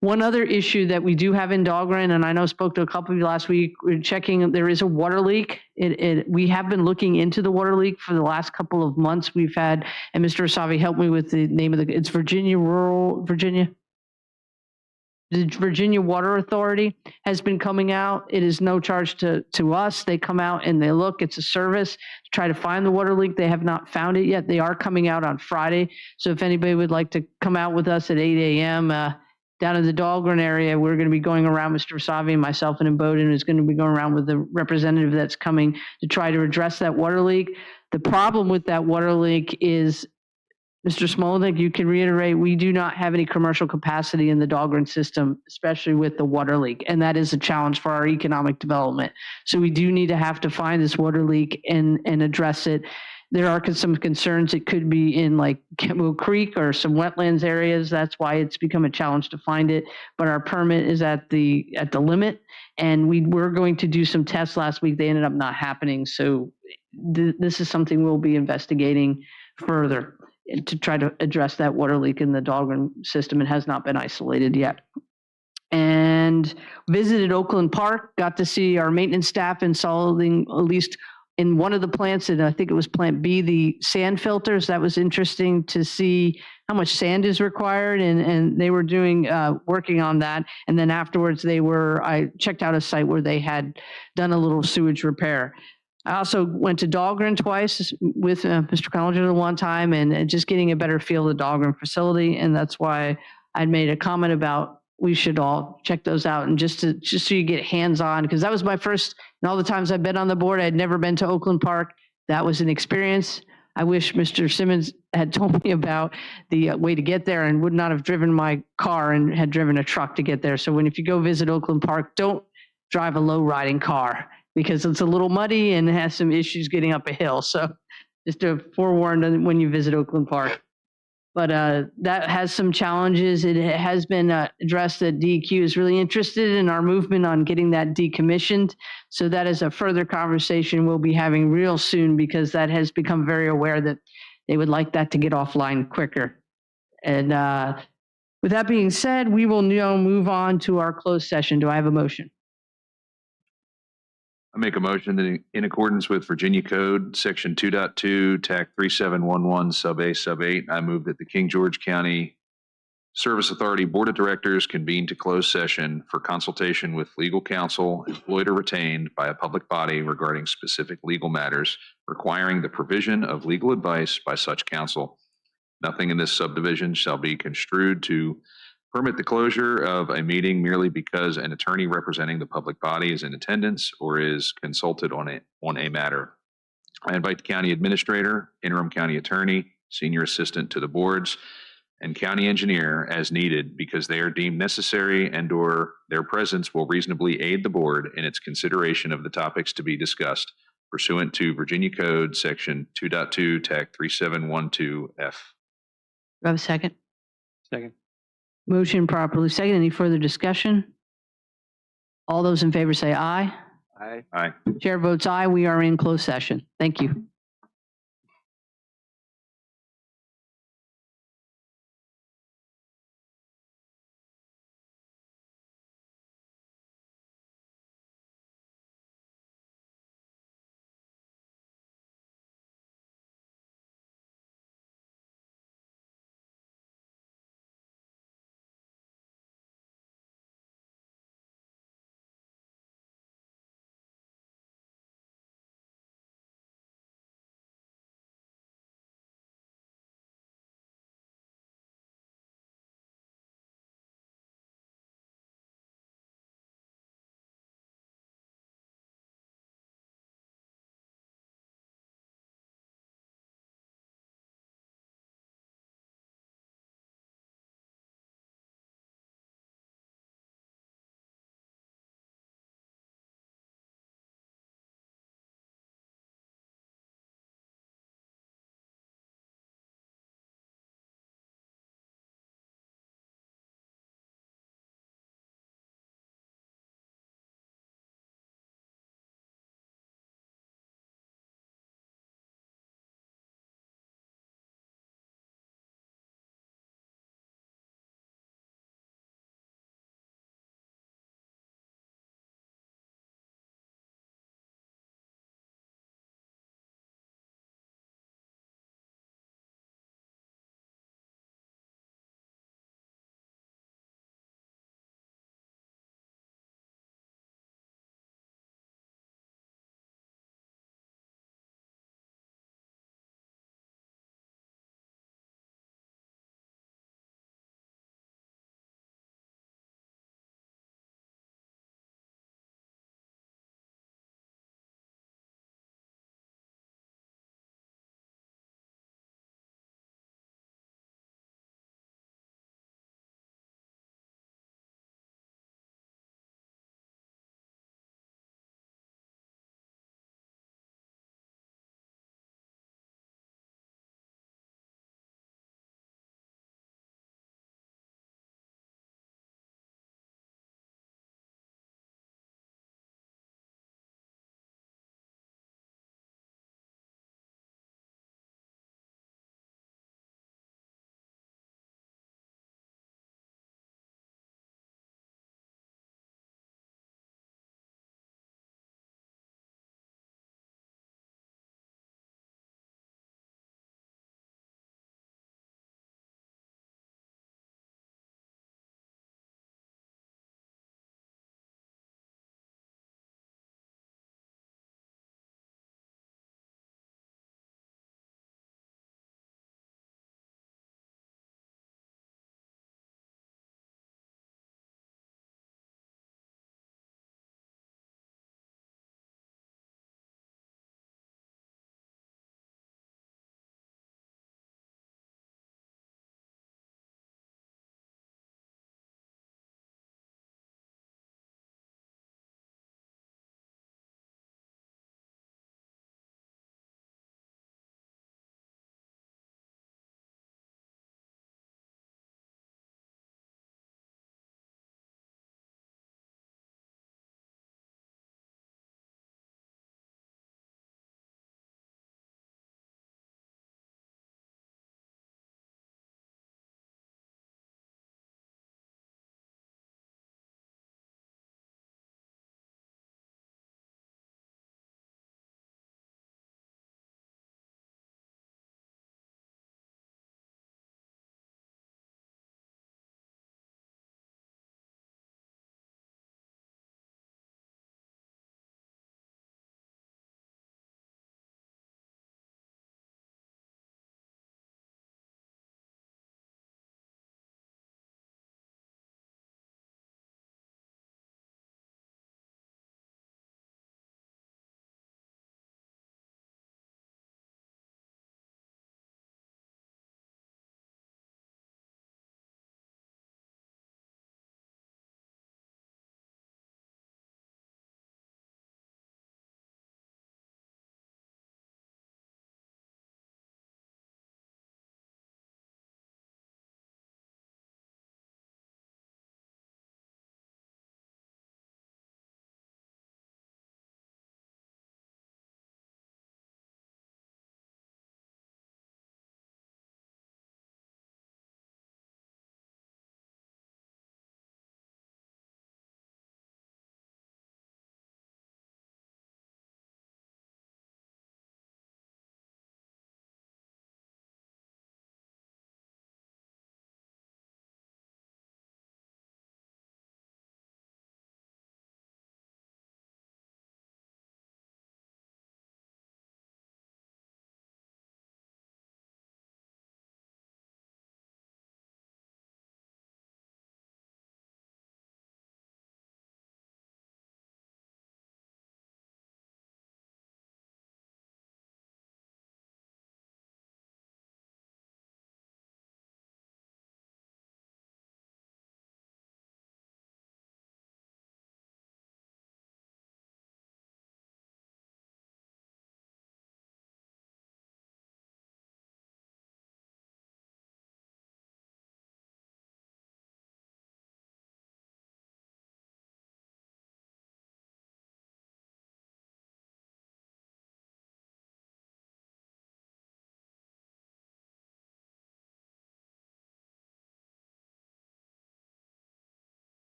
One other issue that we do have in Dahlgren, and I know I spoke to a couple of you last week, we're checking, there is a water leak. We have been looking into the water leak for the last couple of months. We've had, and Mr. Asavi helped me with the name of it's Virginia. The Virginia Water Authority has been coming out. It is no charge to us. They come out and they look. It's a service to try to find the water leak. They have not found it yet. They are coming out on Friday. So if anybody would like to come out with us at 8 a.m. Down in the Dahlgren area, we're going to be going around, Mr. Asavi and myself and Bowden is going to be going around with the representative that's coming to try to address that water leak. The problem with that water leak is, Mr. Smolnik, you can reiterate, we do not have any commercial capacity in the Dahlgren system, especially with the water leak. And that is a challenge for our economic development. So we do need to have to find this water leak and address it. There are some concerns. It could be in like Kentwood Creek or some wetlands areas. That's why it's become a challenge to find it. But our permit is at the limit. And we were going to do some tests last week. They ended up not happening. So this is something we'll be investigating further to try to address that water leak in the Dahlgren system. It has not been isolated yet. And visited Oakland Park, got to see our maintenance staff installing, at least in one of the plants, and I think it was plant B, the sand filters. That was interesting to see how much sand is required, and they were doing, working on that. And then afterwards I checked out a site where they had done a little sewage repair. I also went to Dahlgren twice with Mr. Collinger the one time, and just getting a better feel of the Dahlgren facility. And that's why I'd made a comment about we should all check those out, and just so you get hands-on, because that was my first, and all the times I've been on the board, I had never been to Oakland Park. That was an experience. I wish Mr. Simmons had told me about the way to get there and would not have driven my car and had driven a truck to get there. So if you go visit Oakland Park, don't drive a low-riding car, because it's a little muddy and has some issues getting up a hill. So just to forewarn when you visit Oakland Park. But that has some challenges. It has been addressed that DEQ is really interested in our movement on getting that decommissioned. So that is a further conversation we'll be having real soon, because that has become very aware that they would like that to get offline quicker. And with that being said, we will now move on to our closed session. Do I have a motion?
I make a motion that in accordance with Virginia Code, Section 2.2, TAC 3711, Sub A, Sub 8, I move that the King George County Service Authority Board of Directors convene to close session for consultation with legal counsel employed or retained by a public body regarding specific legal matters requiring the provision of legal advice by such counsel. Nothing in this subdivision shall be construed to permit the closure of a meeting merely because an attorney representing the public body is in attendance or is consulted on a matter. I invite the county administrator, interim county attorney, senior assistant to the boards, and county engineer as needed, because they are deemed necessary and/or their presence will reasonably aid the board in its consideration of the topics to be discussed pursuant to Virginia Code Section 2.2, TAC 3712F.
Do I have a second?
Second.
Motion properly second. Any further discussion? All those in favor say aye.
Aye.
Aye.
Chair votes aye. We are in closed session. Thank you.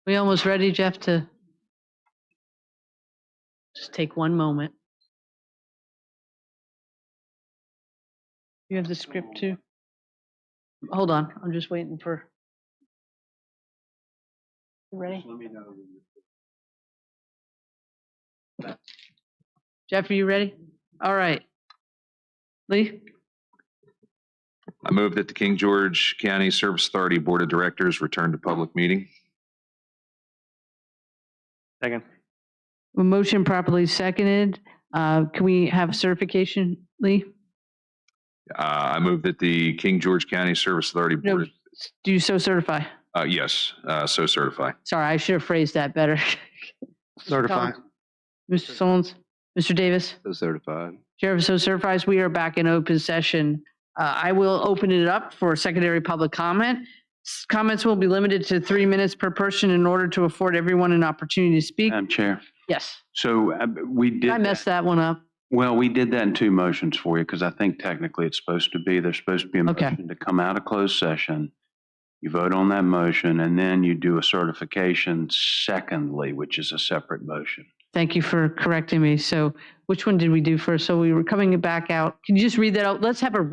We almost ready, Jeff, to just take one moment. You have the script too? Hold on, I'm just waiting for. You ready? Jeff, are you ready? All right. Lee?
I move that the King George County Service Authority Board of Directors return to public meeting.
Second.
A motion properly seconded. Can we have certification, Lee?
I move that the King George County Service Authority
No,
Board.
do you so certify?
Yes, so certify.
Sorry, I should have phrased that better.
Certify.
Mr. Solons, Mr. Davis,
So certified.
Chair, so certifies we are back in open session. I will open it up for secondary public comment. Comments will be limited to 3 minutes per person in order to afford everyone an opportunity to speak.
Madam Chair.
Yes,
So we did.
I messed that one up.
Well, we did that in two motions for you because I think technically it's supposed to be, there's supposed to be a
Okay.
motion to come out of closed session. You vote on that motion and then you do a certification secondly, which is a separate motion.
Thank you for correcting me. So which one did we do first? So we were coming back out. Can you just read that out? Let's have a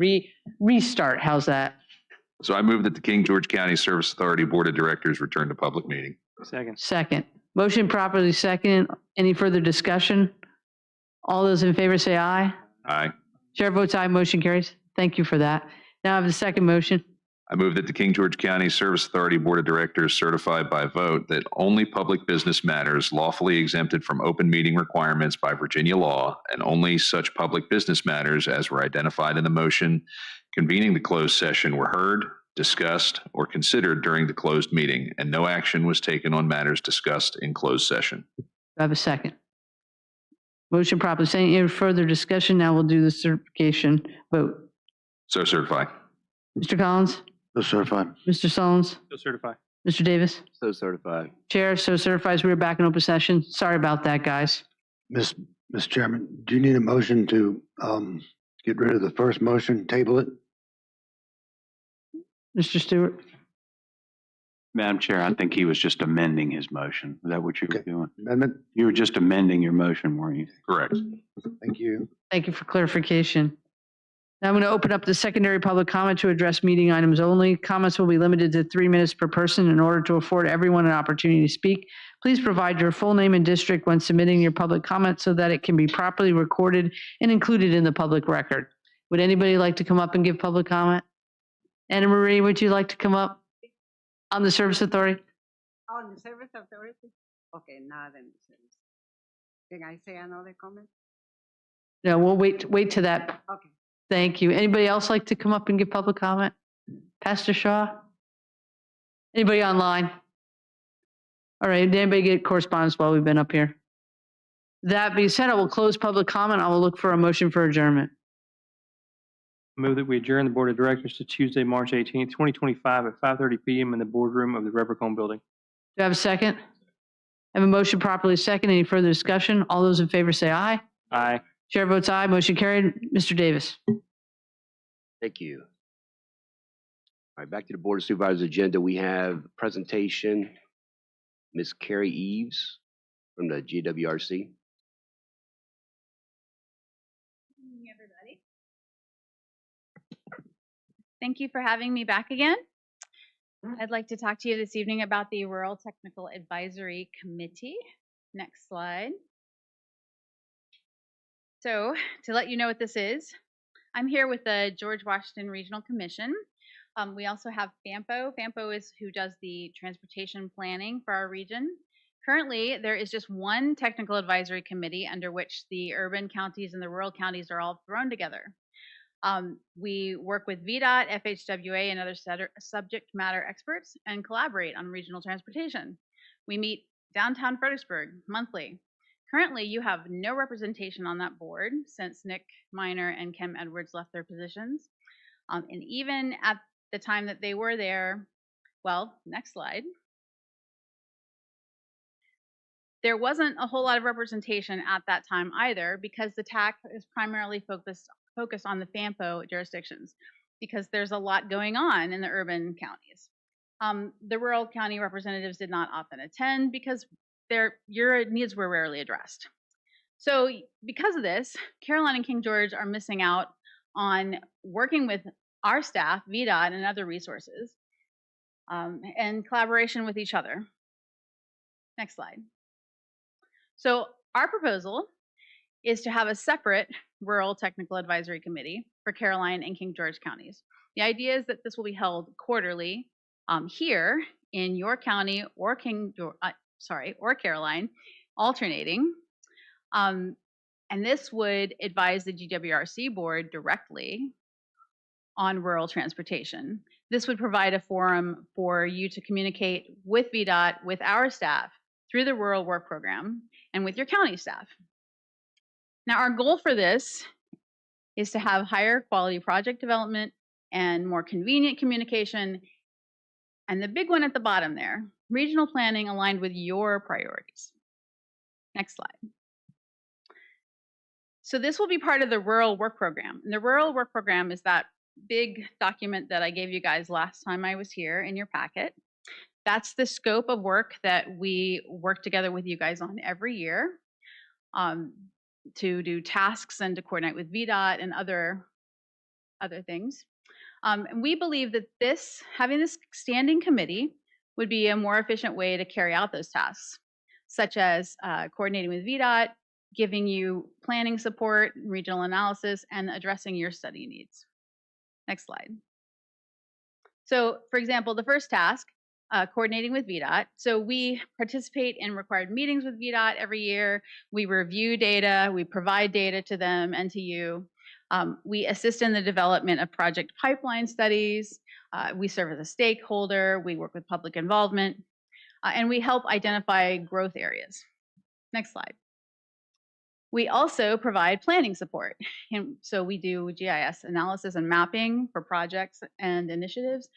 restart. How's that?
So I move that the King George County Service Authority Board of Directors return to public meeting.
Second.
Second. Motion properly second. Any further discussion? All those in favor say aye.
Aye.
Chair votes aye, motion carries. Thank you for that. Now I have the second motion.
I move that the King George County Service Authority Board of Directors certify by vote that only public business matters lawfully exempted from open meeting requirements by Virginia law and only such public business matters as were identified in the motion convening the closed session were heard, discussed, or considered during the closed meeting, and no action was taken on matters discussed in closed session.
Do I have a second? Motion properly second. Any further discussion? Now we'll do the certification vote.
So certify.
Mr. Collins,
So certify.
Mr. Solons,
So certify.
Mr. Davis.
So certified.
Chair, so certifies we are back in open session. Sorry about that, guys.
Mr. Chairman, do you need a motion to get rid of the first motion, table it?
Mr. Stewart?
Madam Chair, I think he was just amending his motion. Is that what you were
Okay.
doing?
Amendment?
You were just amending your motion, weren't you?
Correct.
Thank you.
Thank you for clarification. Now I'm going to open up the secondary public comment to address meeting items only. Comments will be limited to 3 minutes per person in order to afford everyone an opportunity to speak. Please provide your full name and district when submitting your public comment so that it can be properly recorded and included in the public record. Would anybody like to come up and give public comment? Anna Marie, would you like to come up on the Service Authority?
On the Service Authority? Okay, nada en the service. Can I say another comment?
No, we'll wait to that.
Okay.
Thank you. Anybody else like to come up and give public comment? Pastor Shaw? Anybody online? All right, did anybody get correspondence while we've been up here? That being said, I will close public comment. I will look for a motion for adjournment.
Move that we adjourn the Board of Directors to Tuesday, March 18th, 2025 at 5:30 PM in the boardroom of the Revercombe Building.
Do I have a second? I have a motion properly second. Any further discussion? All those in favor say aye.
Aye.
Chair votes aye. Motion carried. Mr. Davis.
Thank you. All right, back to the Board of Supervisors agenda. We have a presentation, Ms. Carrie Eves from the GWRC.
Morning, everybody. Thank you for having me back again. I'd like to talk to you this evening about the Rural Technical Advisory Committee. Next slide. So, to let you know what this is, I'm here with the George Washington Regional Commission. We also have FAMPO. FAMPO is who does the transportation planning for our region. Currently, there is just one technical advisory committee under which the urban counties and the rural counties are all thrown together. We work with VDOT, FHWA, and other subject matter experts and collaborate on regional transportation. We meet downtown Fredericksburg monthly. Currently, you have no representation on that board since Nick Miner and Kim Edwards left their positions. And even at the time that they were there, well, next slide. There wasn't a whole lot of representation at that time either because the TAC is primarily focused on the FAMPO jurisdictions because there's a lot going on in the urban counties. The rural county representatives did not often attend because your needs were rarely addressed. So because of this, Caroline and King George are missing out on working with our staff, VDOT, and other resources, and collaboration with each other. Next slide. So our proposal is to have a separate Rural Technical Advisory Committee for Caroline and King George counties. The idea is that this will be held quarterly here in your county or or Caroline, alternating. And this would advise the GWRC board directly on rural transportation. This would provide a forum for you to communicate with VDOT, with our staff, through the rural work program, and with your county staff. Now, our goal for this is to have higher quality project development and more convenient communication. And the big one at the bottom there, regional planning aligned with your priorities. Next slide. So this will be part of the rural work program. And the rural work program is that big document that I gave you guys last time I was here in your packet. That's the scope of work that we work together with you guys on every year to do tasks and to coordinate with VDOT and other things. And we believe that having this standing committee would be a more efficient way to carry out those tasks, such as coordinating with VDOT, giving you planning support, regional analysis, and addressing your study needs. Next slide. So, for example, the first task, coordinating with VDOT. So we participate in required meetings with VDOT every year. We review data, we provide data to them and to you. We assist in the development of project pipeline studies. We serve as a stakeholder. We work with public involvement, and we help identify growth areas. Next slide. We also provide planning support. And so we do GIS analysis and mapping for projects and initiatives.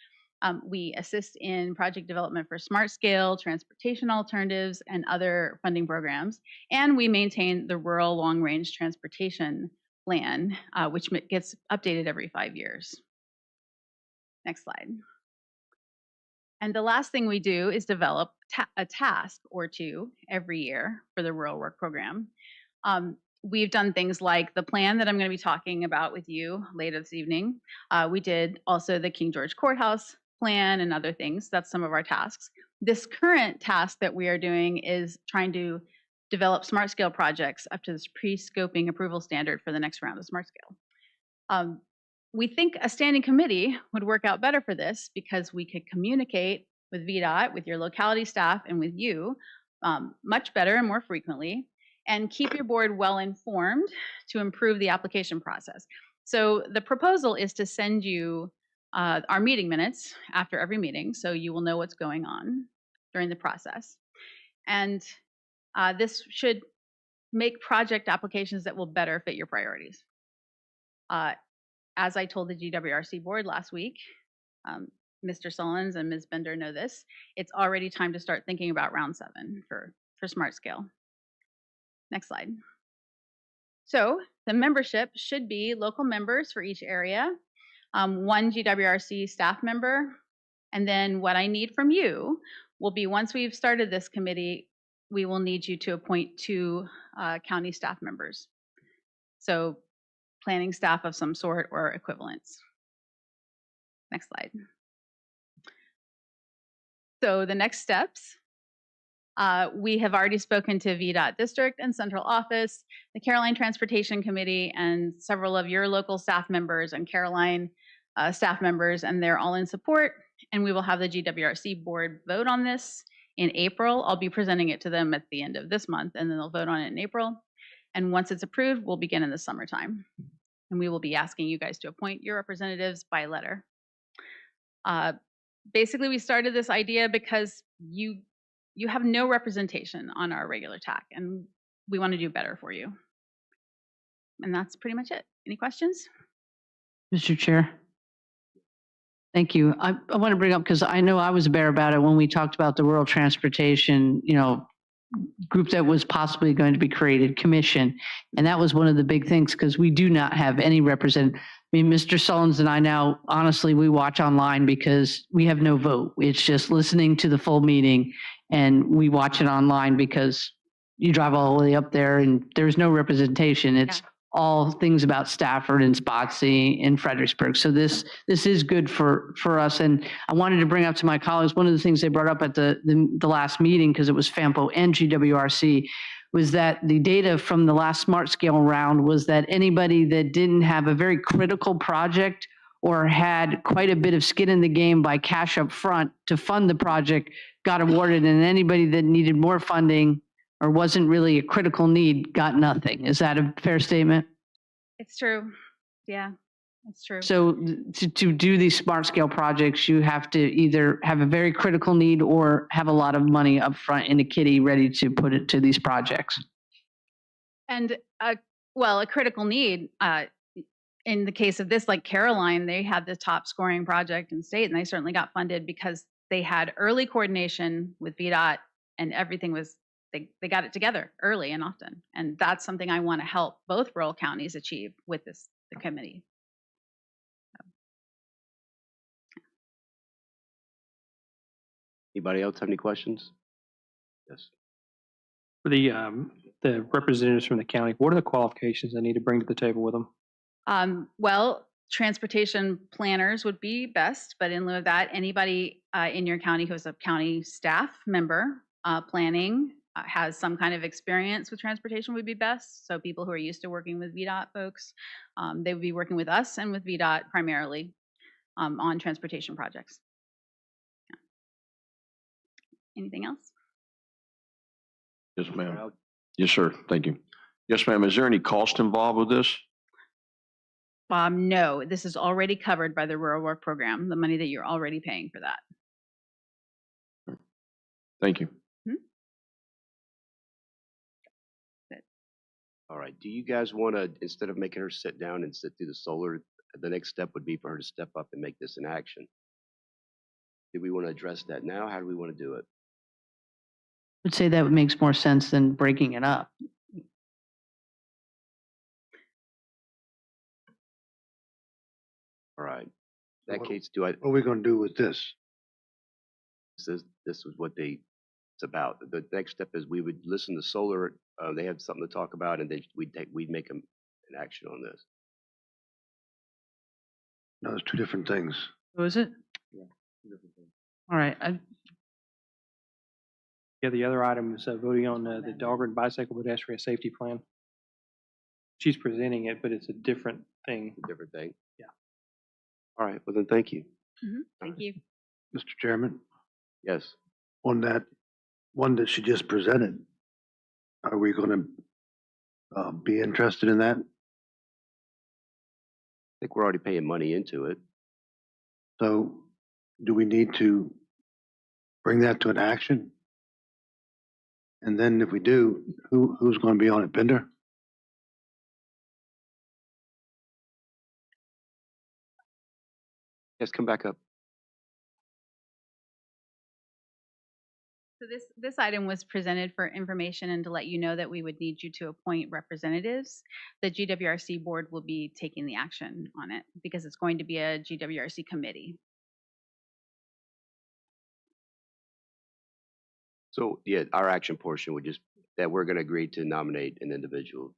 We assist in project development for smart scale, transportation alternatives, and other funding programs. And we maintain the Rural Long Range Transportation Plan, which gets updated every 5 years. Next slide. And the last thing we do is develop a task or two every year for the rural work program. We've done things like the plan that I'm going to be talking about with you later this evening. We did also the King George Courthouse plan and other things. That's some of our tasks. This current task that we are doing is trying to develop smart scale projects up to this pre-scoping approval standard for the next round of smart scale. We think a standing committee would work out better for this because we could communicate with VDOT, with your locality staff, and with you much better and more frequently, and keep your board well informed to improve the application process. So the proposal is to send you our meeting minutes after every meeting, so you will know what's going on during the process. And this should make project applications that will better fit your priorities. As I told the GWRC board last week, Mr. Sullins and Ms. Bender know this, it's already time to start thinking about round 7 for smart scale. Next slide. So the membership should be local members for each area, 1 GWRC staff member, and then what I need from you will be, once we've started this committee, we will need you to appoint 2 county staff members. So planning staff of some sort or equivalents. Next slide. So the next steps, we have already spoken to VDOT District and Central Office, the Caroline Transportation Committee, and several of your local staff members and Caroline staff members, and they're all in support. And we will have the GWRC board vote on this in April. I'll be presenting it to them at the end of this month, and then they'll vote on it in April. And once it's approved, we'll begin in the summertime. And we will be asking you guys to appoint your representatives by letter. Basically, we started this idea because you have no representation on our regular TAC, and we want to do better for you. And that's pretty much it. Any questions?
Mr. Chair. Thank you. I want to bring up, because I know I was bare about it when we talked about the rural transportation, group that was possibly going to be created, commission. And that was one of the big things because we do not have any representative. I mean, Mr. Sullins and I now, honestly, we watch online because we have no vote. It's just listening to the full meeting and we watch it online because you drive all the way up there and there's no representation. It's all things about Stafford and Spotsy and Fredericksburg. So this is good for us. And I wanted to bring up to my colleagues, one of the things they brought up at the last meeting, because it was FAMPO and GWRC, was that the data from the last Smart Scale round was that anybody that didn't have a very critical project or had quite a bit of skin in the game by cash up front to fund the project got awarded, and anybody that needed more funding or wasn't really a critical need got nothing. Is that a fair statement?
It's true. Yeah, it's true.
So to do these Smart Scale projects, you have to either have a very critical need or have a lot of money up front in a kitty ready to put it to these projects.
And well, a critical need, in the case of this, like Caroline, they had the top scoring project in state, and they certainly got funded because they had early coordination with VDOT, and everything was, they got it together early and often. And that's something I want to help both rural counties achieve with the committee.
Anybody else have any questions? Yes.
For the representatives from the county, what are the qualifications they need to bring to the table with them?
Well, transportation planners would be best, but in lieu of that, anybody in your county who is a county staff member, planning, has some kind of experience with transportation would be best. So people who are used to working with VDOT folks, they would be working with us and with VDOT primarily on transportation projects. Yeah. Anything else?
Yes, ma'am. Yes, sir. Thank you. Yes, ma'am. Is there any cost involved with this?
No, this is already covered by the Rural Work Program, the money that you're already paying for that.
Thank you.
All right. Do you guys want to, instead of making her sit down and sit through the solar, the next step would be for her to step up and make this an action? Do we want to address that now? How do we want to do it?
I would say that makes more sense than breaking it up.
All right. In that case, what
are we going to do with this?
This was what it's about. The next step is we would listen to solar. They have something to talk about, and we'd make an action on this.
No, it's two different things.
Oh, is it?
Yeah, two different things.
All right.
Yeah, the other item is voting on the dog-ridden bicycle pedestrian safety plan. She's presenting it, but it's a different thing.
A different thing.
Yeah.
All right. Well, then, thank you.
Thank you.
Mr. Chairman,
Yes.
on that one that she just presented, are we going to be interested in that?
I think we're already paying money into it.
So do we need to bring that to an action? And then if we do, who's going to be on it? Bender?
Yes, come back up.
So this item was presented for information and to let you know that we would need you to appoint representatives. The GWRC board will be taking the action on it because it's going to be a GWRC committee.
So, yeah, our action portion would just, that we're going to agree to nominate an individuals,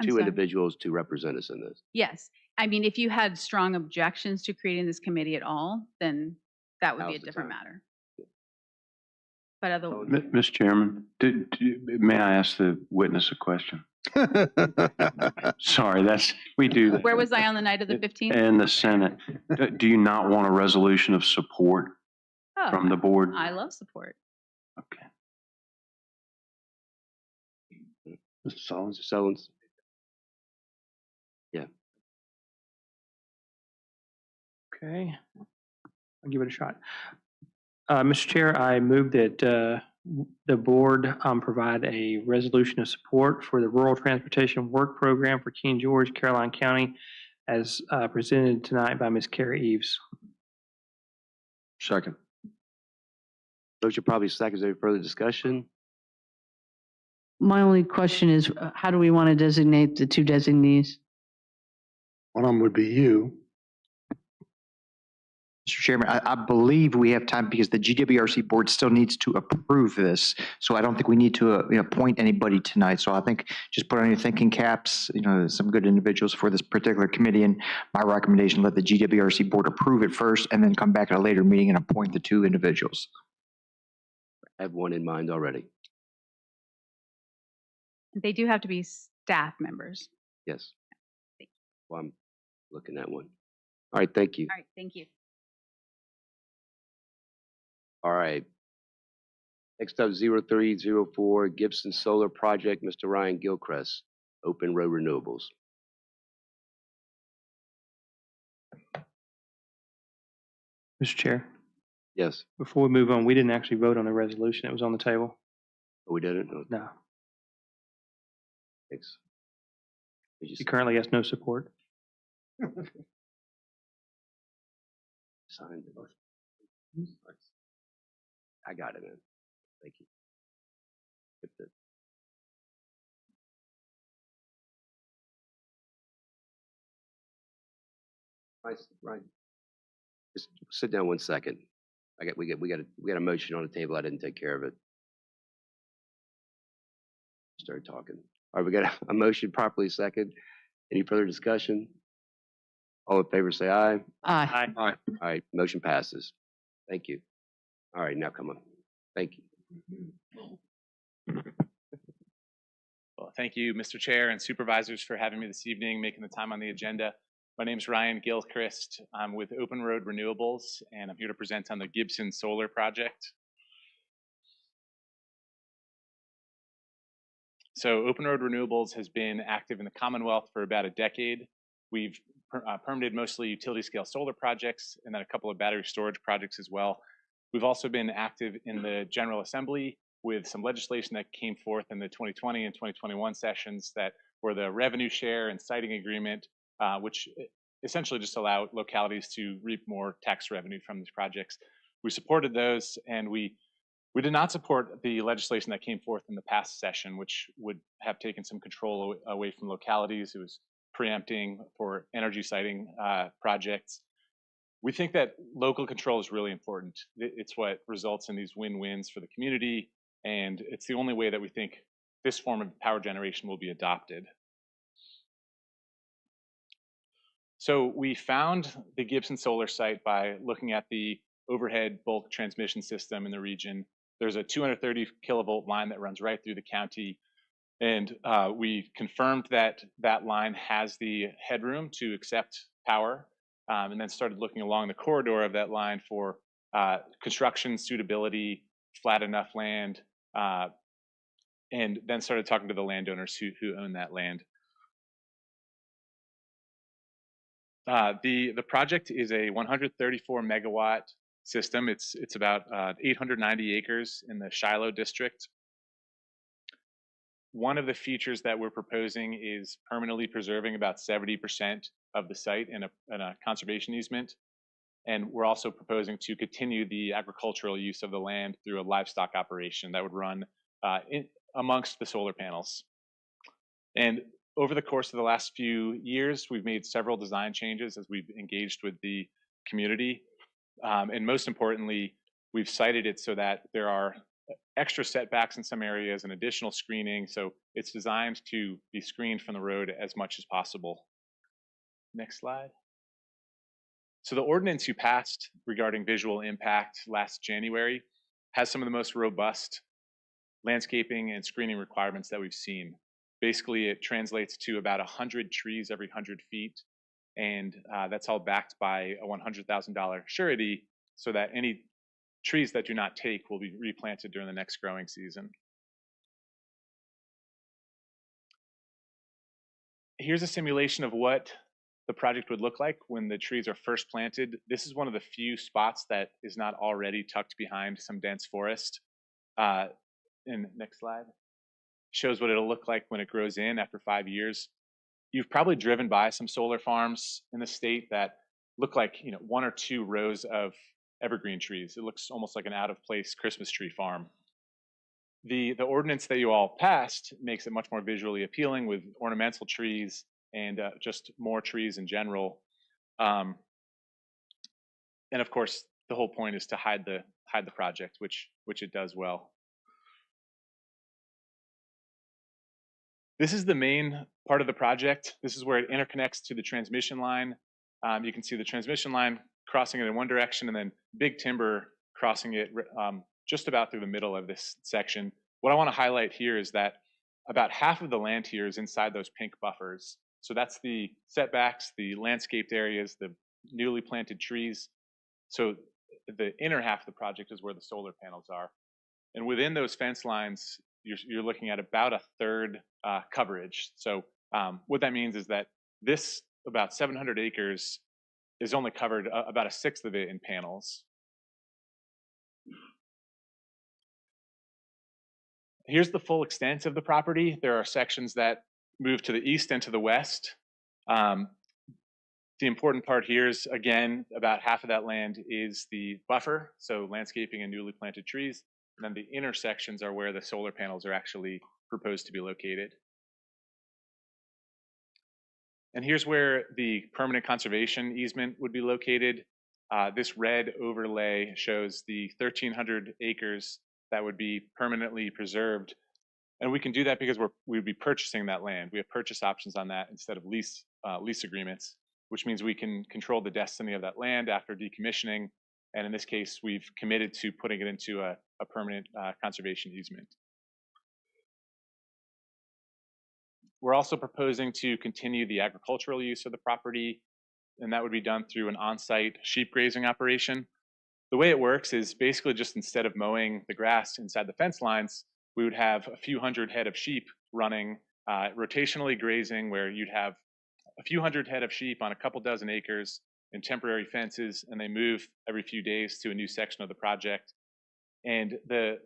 two individuals to represent us in this.
Yes. I mean, if you had strong objections to creating this committee at all, then that would be a different matter. But otherwise,
Mr. Chairman, may I ask the witness a question? Sorry, we do that.
where was I on the night of the 15th?
In the Senate. Do you not want a resolution of support from the board?
I love support.
Okay.
Mr. Sullins?
Mr. Sullins? Yeah.
Okay. I'll give it a shot. Mr. Chair, I move that the board provide a resolution of support for the Rural Transportation Work Program for King George, Caroline County, as presented tonight by Ms. Carrie Eves.
Second.
Motion probably second. Is there any further discussion?
My only question is, how do we want to designate the two designees?
One of them would be you.
Mr. Chairman, I believe we have time because the GWRC board still needs to approve this. So I don't think we need to appoint anybody tonight. So I think just put on your thinking caps, some good individuals for this particular committee. And my recommendation, let the GWRC board approve it first and then come back at a later meeting and appoint the two individuals.
I have one in mind already.
They do have to be staff members.
Yes. Well, I'm looking at one. All right, thank you.
All right, thank you.
All right. Next up, 0304 Gibson Solar Project, Mr. Ryan Gilchrist, Open Road Renewables.
Mr. Chair,
Yes.
before we move on, we didn't actually vote on the resolution. It was on the table.
Oh, we didn't? Oh,
No.
thanks.
He currently has no support.
Signed it. I got it, man. Thank you. Right. Just sit down one second. We got a motion on the table. I didn't take care of it. Started talking. All right, we got a motion properly second. Any further discussion? All in favor, say aye.
Aye.
Aye.
All right, motion passes. Thank you. All right, now come on. Thank you.
Well, thank you, Mr. Chair and supervisors for having me this evening, making the time on the agenda. My name is Ryan Gilchrist. I'm with Open Road Renewables, and I'm here to present on the Gibson Solar Project. So Open Road Renewables has been active in the Commonwealth for about a decade. We've permitted mostly utility scale solar projects and then a couple of battery storage projects as well. We've also been active in the General Assembly with some legislation that came forth in the 2020 and 2021 sessions that were the revenue share and siting agreement, which essentially just allow localities to reap more tax revenue from these projects. We supported those, and we did not support the legislation that came forth in the past session, which would have taken some control away from localities. It was preempting for energy siting projects. We think that local control is really important. It's what results in these win-wins for the community, and it's the only way that we think this form of power generation will be adopted. So we found the Gibson Solar site by looking at the overhead bulk transmission system in the region. There's a 230 kilovolt line that runs right through the county. And we confirmed that that line has the headroom to accept power, and then started looking along the corridor of that line for construction suitability, flat enough land, and then started talking to the landowners who own that land. The project is a 134 megawatt system. It's about 890 acres in the Shiloh district. One of the features that we're proposing is permanently preserving about 70% of the site in a conservation easement. And we're also proposing to continue the agricultural use of the land through a livestock operation that would run amongst the solar panels. And over the course of the last few years, we've made several design changes as we've engaged with the community. And most importantly, we've sited it so that there are extra setbacks in some areas and additional screening. So it's designed to be screened from the road as much as possible. Next slide. So the ordinance you passed regarding visual impact last January has some of the most robust landscaping and screening requirements that we've seen. Basically, it translates to about 100 trees every 100 feet. And that's all backed by a $100,000 surety so that any trees that do not take will be replanted during the next growing season. Here's a simulation of what the project would look like when the trees are first planted. This is one of the few spots that is not already tucked behind some dense forest. And next slide. Shows what it'll look like when it grows in after 5 years. You've probably driven by some solar farms in the state that look like 1 or 2 rows of evergreen trees. It looks almost like an out-of-place Christmas tree farm. The ordinance that you all passed makes it much more visually appealing with ornamental trees and just more trees in general. And of course, the whole point is to hide the project, which it does well. This is the main part of the project. This is where it interconnects to the transmission line. You can see the transmission line crossing it in one direction and then big timber crossing it just about through the middle of this section. What I want to highlight here is that about half of the land here is inside those pink buffers. So that's the setbacks, the landscaped areas, the newly planted trees. So the inner half of the project is where the solar panels are. And within those fence lines, you're looking at about a third coverage. So what that means is that this about 700 acres is only covered about a sixth of it in panels. Here's the full extent of the property. There are sections that move to the east and to the west. The important part here is, again, about half of that land is the buffer, so landscaping and newly planted trees. And then the intersections are where the solar panels are actually proposed to be located. And here's where the permanent conservation easement would be located. This red overlay shows the 1,300 acres that would be permanently preserved. And we can do that because we would be purchasing that land. We have purchase options on that instead of lease agreements, which means we can control the destiny of that land after decommissioning. And in this case, we've committed to putting it into a permanent conservation easement. We're also proposing to continue the agricultural use of the property, and that would be done through an on-site sheep grazing operation. The way it works is basically just instead of mowing the grass inside the fence lines, we would have a few hundred head of sheep running rotationally grazing, where you'd have a few hundred head of sheep on a couple dozen acres in temporary fences, and they move every few days to a new section of the project. And the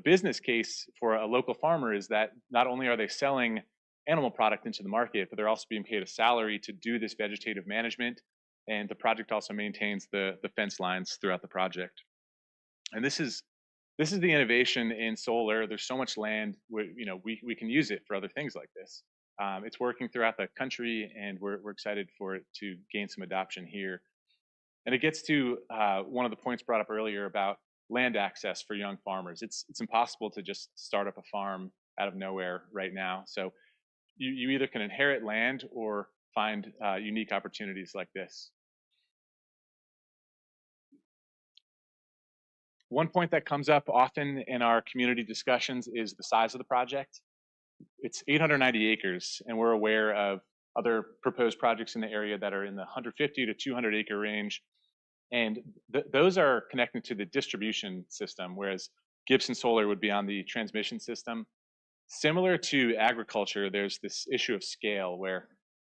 business case for a local farmer is that not only are they selling animal product into the market, but they're also being paid a salary to do this vegetative management. And the project also maintains the fence lines throughout the project. And this is the innovation in solar. There's so much land where, we can use it for other things like this. It's working throughout the country, and we're excited for it to gain some adoption here. And it gets to one of the points brought up earlier about land access for young farmers. It's impossible to just start up a farm out of nowhere right now. So you either can inherit land or find unique opportunities like this. One point that comes up often in our community discussions is the size of the project. It's 890 acres, and we're aware of other proposed projects in the area that are in the 150 to 200 acre range. And those are connected to the distribution system, whereas Gibson Solar would be on the transmission system. Similar to agriculture, there's this issue of scale where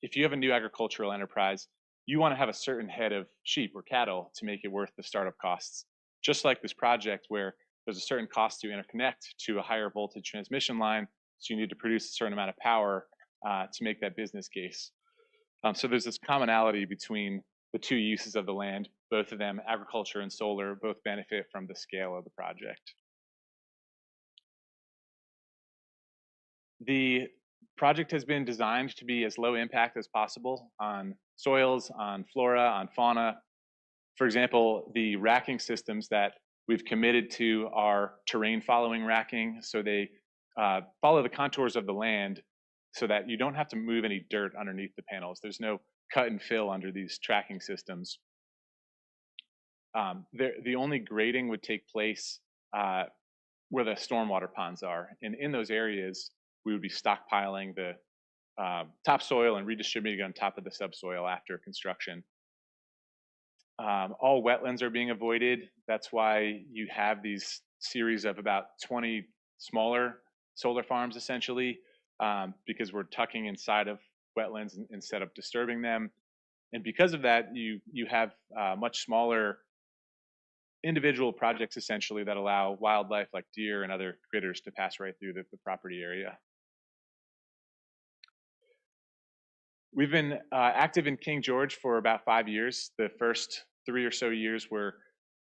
if you have a new agricultural enterprise, you want to have a certain head of sheep or cattle to make it worth the startup costs. Just like this project where there's a certain cost to interconnect to a higher voltage transmission line, so you need to produce a certain amount of power to make that business case. So there's this commonality between the two uses of the land. Both of them, agriculture and solar, both benefit from the scale of the project. The project has been designed to be as low impact as possible on soils, on flora, on fauna. For example, the racking systems that we've committed to are terrain following racking, so they follow the contours of the land so that you don't have to move any dirt underneath the panels. There's no cut and fill under these tracking systems. The only grading would take place where the stormwater ponds are. And in those areas, we would be stockpiling the topsoil and redistributing it on top of the subsoil after construction. All wetlands are being avoided. That's why you have these series of about 20 smaller solar farms, essentially, because we're tucking inside of wetlands instead of disturbing them. And because of that, you have much smaller individual projects, essentially, that allow wildlife like deer and other critters to pass right through the property area. We've been active in King George for about 5 years. The first 3 or so years, we're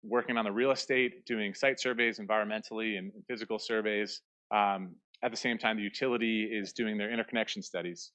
working on the real estate, doing site surveys environmentally and physical surveys. At the same time, the utility is doing their interconnection studies.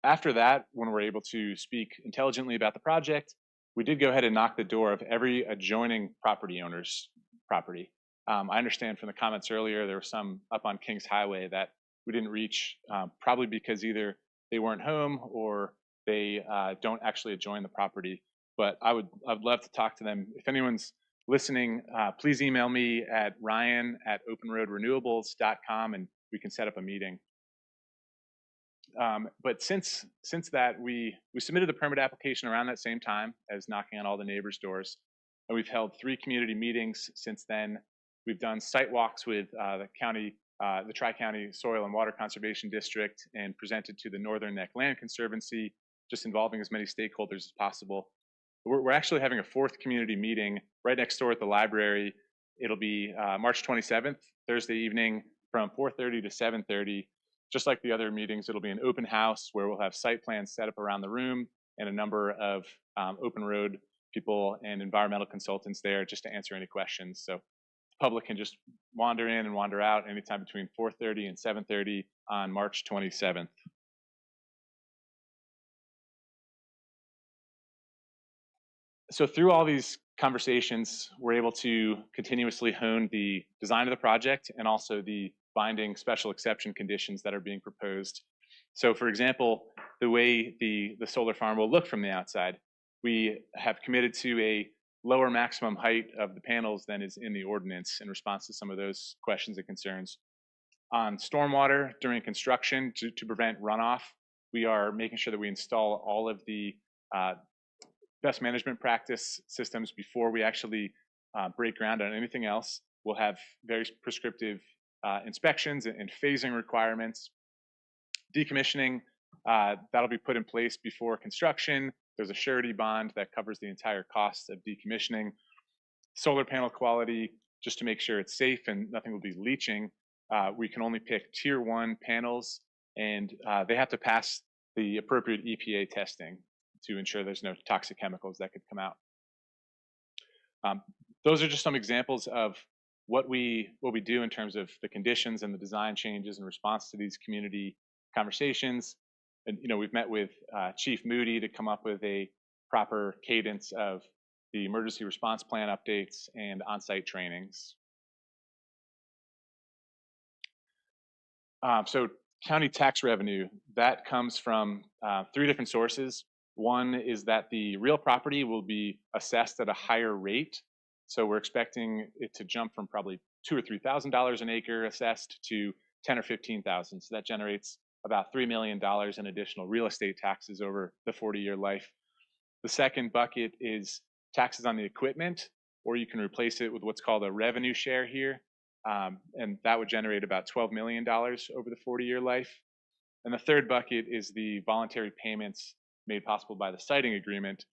After that, when we're able to speak intelligently about the project, we did go ahead and knock the door of every adjoining property owner's property. I understand from the comments earlier, there were some up on Kings Highway that we didn't reach, probably because either they weren't home or they don't actually adjoin the property. But I'd love to talk to them. If anyone's listening, please email me at ryan@openroadrenewables.com and we can set up a meeting. But since that, we submitted the permit application around that same time as knocking on all the neighbors' doors. And we've held 3 community meetings since then. We've done site walks with the county, the Tri-County Soil and Water Conservation District, and presented to the Northern Neck Land Conservancy, just involving as many stakeholders as possible. We're actually having a 4th community meeting right next door at the library. It'll be March 27th, Thursday evening, from 4:30 to 7:30. Just like the other meetings, it'll be an open house where we'll have site plans set up around the room and a number of open road people and environmental consultants there just to answer any questions. So the public can just wander in and wander out anytime between 4:30 and 7:30 on March 27th. So through all these conversations, we're able to continuously hone the design of the project and also the binding special exception conditions that are being proposed. So for example, the way the solar farm will look from the outside, we have committed to a lower maximum height of the panels than is in the ordinance in response to some of those questions and concerns. On stormwater during construction, to prevent runoff, we are making sure that we install all of the best management practice systems before we actually break ground on anything else. We'll have very prescriptive inspections and phasing requirements. Decommissioning, that'll be put in place before construction. There's a surety bond that covers the entire cost of decommissioning. Solar panel quality, just to make sure it's safe and nothing will be leaching, we can only pick tier 1 panels, and they have to pass the appropriate EPA testing to ensure there's no toxic chemicals that could come out. Those are just some examples of what we do in terms of the conditions and the design changes in response to these community conversations. And we've met with Chief Moody to come up with a proper cadence of the emergency response plan updates and on-site trainings. So county tax revenue, that comes from 3 different sources. One is that the real property will be assessed at a higher rate. So we're expecting it to jump from probably $2,000 or $3,000 an acre assessed to $10,000 or $15,000. So that generates about $3 million in additional real estate taxes over the 40-year life. The second bucket is taxes on the equipment, or you can replace it with what's called a revenue share here. And that would generate about $12 million over the 40-year life. And the third bucket is the voluntary payments made possible by the siting agreement.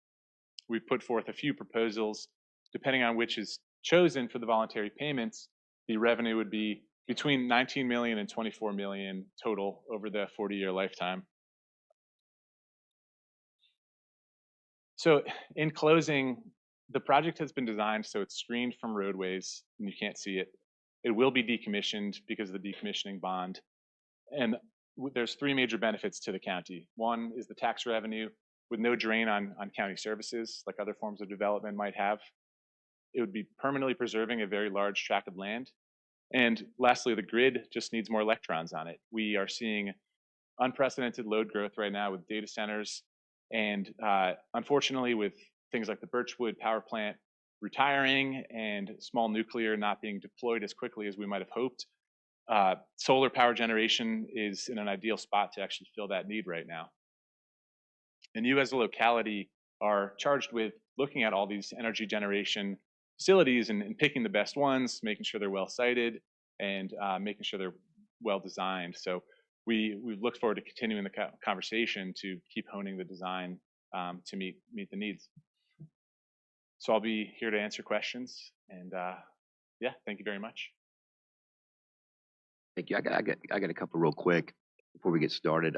We've put forth a few proposals. Depending on which is chosen for the voluntary payments, the revenue would be between $19 million and $24 million total over the 40-year lifetime. So in closing, the project has been designed so it's screened from roadways and you can't see it. It will be decommissioned because of the decommissioning bond. And there's 3 major benefits to the county. One is the tax revenue with no drain on county services like other forms of development might have. It would be permanently preserving a very large tract of land. And lastly, the grid just needs more electrons on it. We are seeing unprecedented load growth right now with data centers. And unfortunately, with things like the Birchwood power plant retiring and small nuclear not being deployed as quickly as we might have hoped, solar power generation is in an ideal spot to actually fill that need right now. And you as a locality are charged with looking at all these energy generation facilities and picking the best ones, making sure they're well sited, and making sure they're well designed. So we look forward to continuing the conversation to keep honing the design to meet the needs. So I'll be here to answer questions, and yeah, thank you very much.
Thank you. I got a couple real quick before we get started.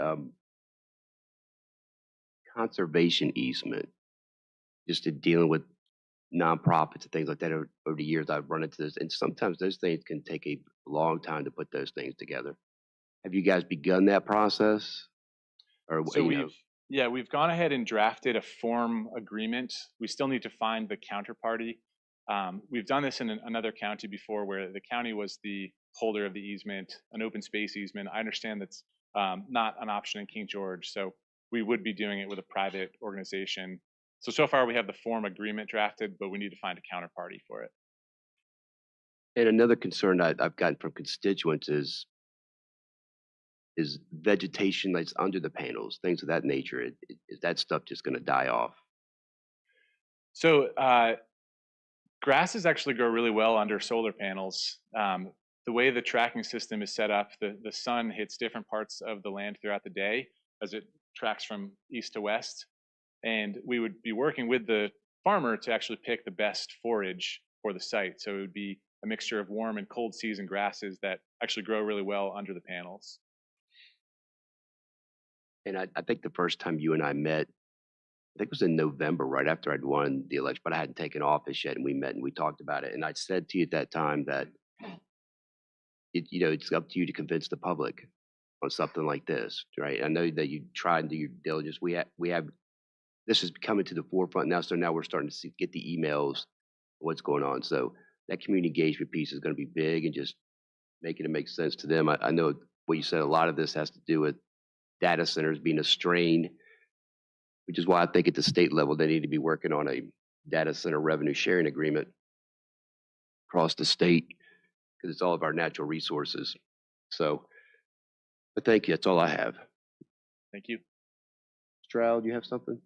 Conservation easement, just to dealing with nonprofits and things like that over the years, I've run into this, and sometimes those things can take a a long time to put those things together. Have you guys begun that process? Or,
So
you know,
we've gone ahead and drafted a form agreement. We still need to find the counterparty. We've done this in another county before where the county was the holder of the easement, an open space easement. I understand that's not an option in King George, so we would be doing it with a private organization. So far we have the form agreement drafted, but we need to find a counterparty for it.
and another concern I've gotten from constituents is vegetation that's under the panels, things of that nature. Is that stuff just going to die off?
So grasses actually grow really well under solar panels. The way the tracking system is set up, the sun hits different parts of the land throughout the day as it tracks from east to west. And we would be working with the farmer to actually pick the best forage for the site. So it would be a mixture of warm and cold season grasses that actually grow really well under the panels.
And I think the first time you and I met, I think it was in November, right after I'd won the election, but I hadn't taken office yet, and we met and we talked about it. And I said to you at that time that it's up to you to convince the public on something like this, right? I know that you try and do your diligence. We have this is coming to the forefront now, so now we're starting to get the emails, what's going on. So that community engagement piece is going to be big, and just making it make sense to them. I know what you said. A lot of this has to do with data centers being a strain, which is why I think at the state level they need to be working on a data center revenue sharing agreement across the state, because it's all of our natural resources. So, but thank you. That's all I have.
Thank you.
Stroud, you have something?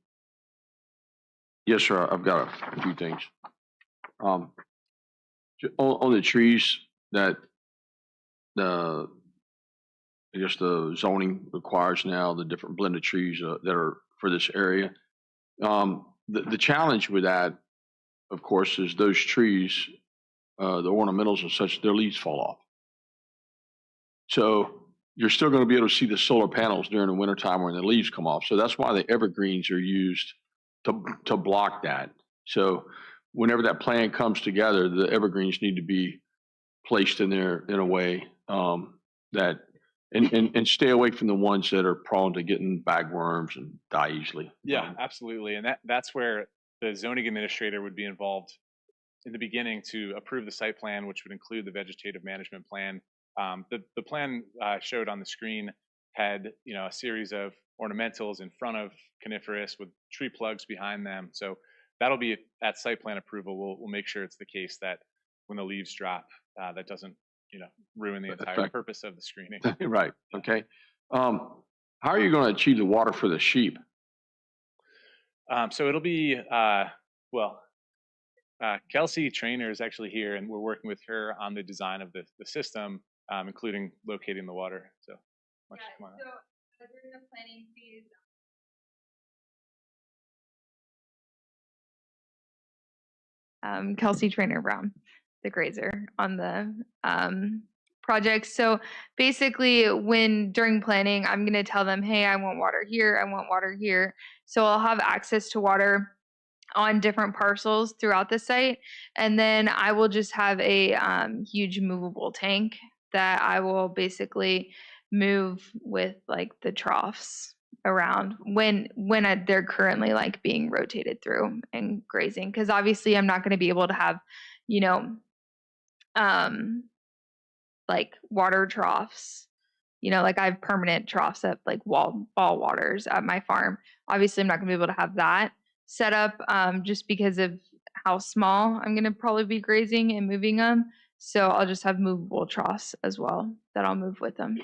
Yes, sir. I've got a few things. On the trees that I guess the zoning requires now, the different blended trees that are for this area. The challenge with that, of course, is those trees, the ornamentals and such, their leaves fall off. So you're still going to be able to see the solar panels during the wintertime when the leaves come off. So that's why the evergreens are used to block that. So whenever that plan comes together, the evergreens need to be placed in there in a way that and stay away from the ones that are prone to getting bagworms and die easily.
Yeah, absolutely. And that's where the zoning administrator would be involved in the beginning to approve the site plan, which would include the vegetative management plan. The plan showed on the screen had a series of ornamentals in front of coniferous with tree plugs behind them. So that'll be at site plan approval. We'll make sure it's the case that when the leaves drop, that doesn't ruin the entire purpose of the screening.
Right. Okay. How are you going to achieve the water for the sheep?
So it'll be Kelsey Trainer is actually here, and we're working with her on the design of the system, including locating the water. So during
the planning phase, Kelsey Trainer Brown, the grazer on the project. So basically, during planning, I'm going to tell them, hey, I want water here, I want water here. So I'll have access to water on different parcels throughout the site. And then I will just have a huge movable tank that I will basically move with like the troughs around when they're currently like being rotated through and grazing. Because obviously I'm not going to be able to have, like water troughs, like I have permanent troughs at like ball waters at my farm. Obviously I'm not going to be able to have that set up just because of how small I'm going to probably be grazing and moving them. So I'll just have movable troughs as well that I'll move with them.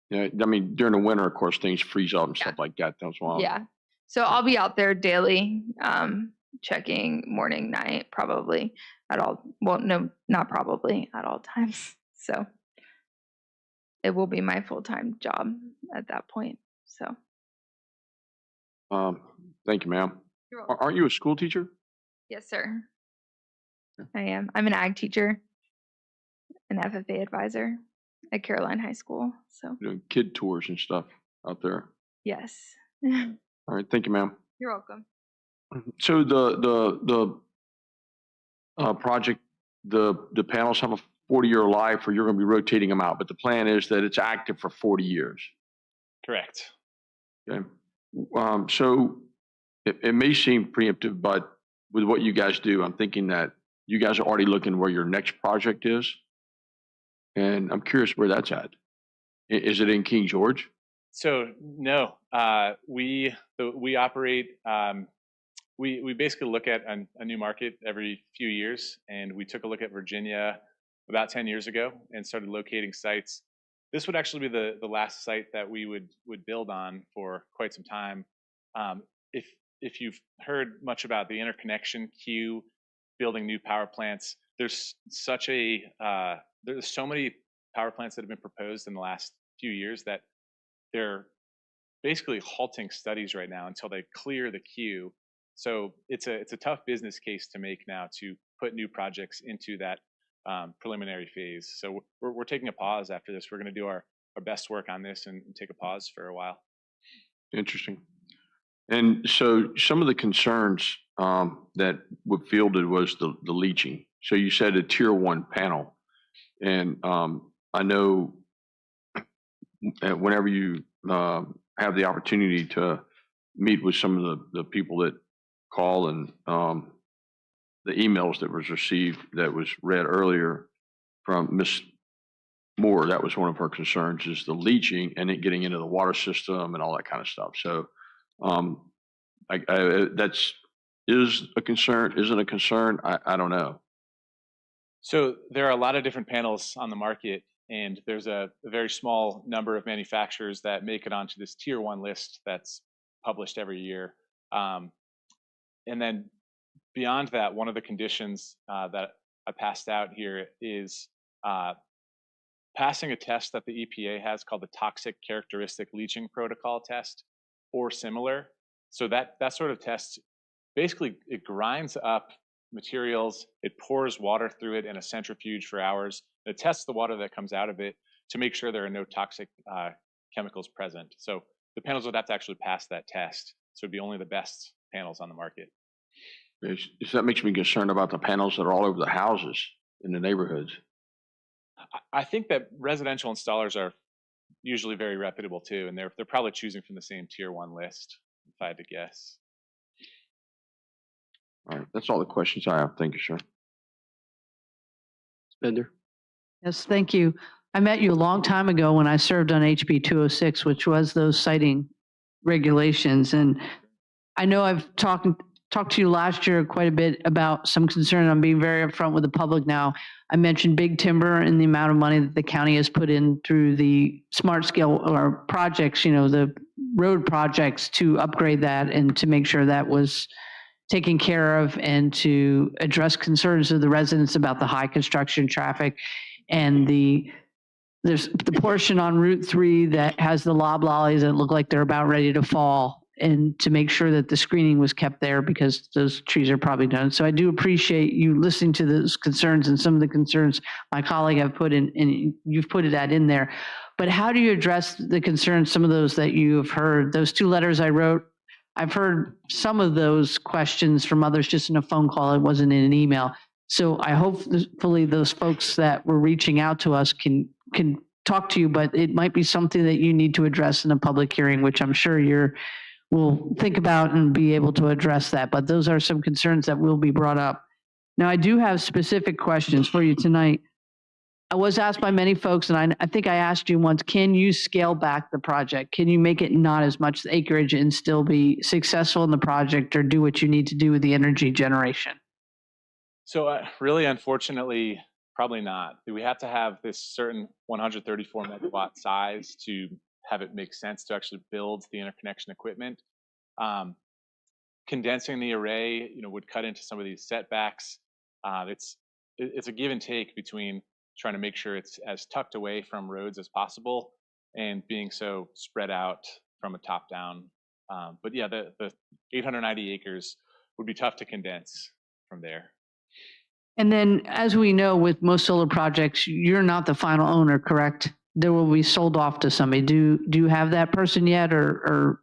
Yeah, I mean, during the winter, of course, things freeze up and stuff like that. That's why.
Yeah. So I'll be out there daily, checking morning, night, probably at all. Well, no, not probably at all times. So it will be my full-time job at that point. So.
Thank you, ma'am.
You're welcome.
Aren't you a school teacher?
Yes, sir. I am. I'm an ag teacher, an FFA advisor at Caroline High School. So
Doing kid tours and stuff out there.
yes.
All right. Thank you, ma'am.
You're welcome.
So the project, the panels have 40-year life, or you're going to be rotating them out, but the plan is that it's active for 40 years.
Correct.
Okay. So it may seem preemptive, but with what you guys do, I'm thinking that you guys are already looking where your next project is. And I'm curious where that's at. Is it in King George?
So no, we operate. We basically look at a new market every few years, and we took a look at Virginia about 10 years ago and started locating sites. This would actually be the last site that we would build on for quite some time. If you've heard much about the interconnection queue, building new power plants, there's so many power plants that have been proposed in the last few years that they're basically halting studies right now until they clear the queue. So it's a tough business case to make now to put new projects into that preliminary phase. So we're taking a pause after this. We're going to do our best work on this and take a pause for a while.
Interesting. And so some of the concerns that were fielded was the leaching. So you said a tier 1 panel. And I know whenever you have the opportunity to meet with some of the people that call and the emails that was received that was read earlier from Ms. Moore, that was one of her concerns, is the leaching and it getting into the water system and all that kind of stuff. So that's is a concern, isn't a concern. I don't know.
So there are a lot of different panels on the market, and there's a very small number of manufacturers that make it onto this tier 1 list that's published every year. And then beyond that, one of the conditions that I passed out here is passing a test that the EPA has called the Toxic Characteristic Leaching Protocol test or similar. So that sort of test, basically it grinds up materials, it pours water through it in a centrifuge for hours, it tests the water that comes out of it to make sure there are no toxic chemicals present. So the panels would have to actually pass that test. So it'd be only the best panels on the market.
That makes me concerned about the panels that are all over the houses in the neighborhoods.
I think that residential installers are usually very reputable too, and they're probably choosing from the same tier 1 list, if I had to guess.
All right, that's all the questions I have. Thank you, sir.
Bender?
Yes, thank you. I met you a long time ago when I served on HB 206, which was those siting regulations. And I know I've talked to you last year quite a bit about some concern. I'm being very upfront with the public now. I mentioned big timber and the amount of money that the county has put in through the smart scale or projects, the road projects to upgrade that and to make sure that was taken care of and to address concerns of the residents about the high construction traffic and there's the portion on Route 3 that has the loblollies that look like they're about ready to fall, and to make sure that the screening was kept there because those trees are probably done. So I do appreciate you listening to those concerns and some of the concerns my colleague have put in, and you've put that in there. But how do you address the concerns, some of those that you have heard? Those 2 letters I wrote, I've heard some of those questions from others just in a phone call. It wasn't in an email. So I hopefully those folks that were reaching out to us can talk to you, but it might be something that you need to address in a public hearing, which I'm sure will think about and be able to address that. But those are some concerns that will be brought up. Now, I do have specific questions for you tonight. I was asked by many folks, and I think I asked you once, can you scale back the project? Can you make it not as much acreage and still be successful in the project or do what you need to do with the energy generation?
So really, unfortunately, probably not. We have to have this certain 134 megawatt size to have it make sense to actually build the interconnection equipment. Condensing the array, would cut into some of these setbacks. It's a give and take between trying to make sure it's as tucked away from roads as possible and being so spread out from a top down. But yeah, the 890 acres would be tough to condense from there.
And then, as we know, with most solar projects, you're not the final owner, correct? There will be sold off to somebody. Do you have that person yet, or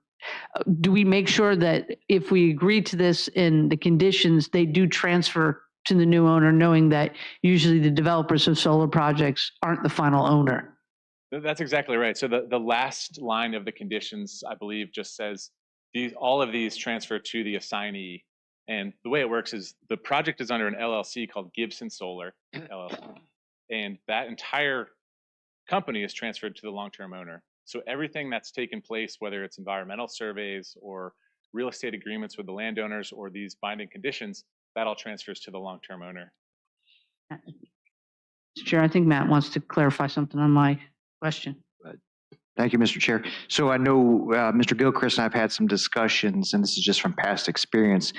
do we make sure that if we agree to this in the conditions, they do transfer to the new owner, knowing that usually the developers of solar projects aren't the final owner?
That's exactly right. So the last line of the conditions, I believe, just says all of these transfer to the assignee. And the way it works is the project is under an LLC called Gibson Solar LLC, and that entire company is transferred to the long-term owner. So everything that's taken place, whether it's environmental surveys or real estate agreements with the landowners or these binding conditions, that all transfers to the long-term owner.
Mr. Chair, I think Matt wants to clarify something on my question.
Thank you, Mr. Chair. So I know Mr. Gilchrist and I've had some discussions, and this is just from past experience.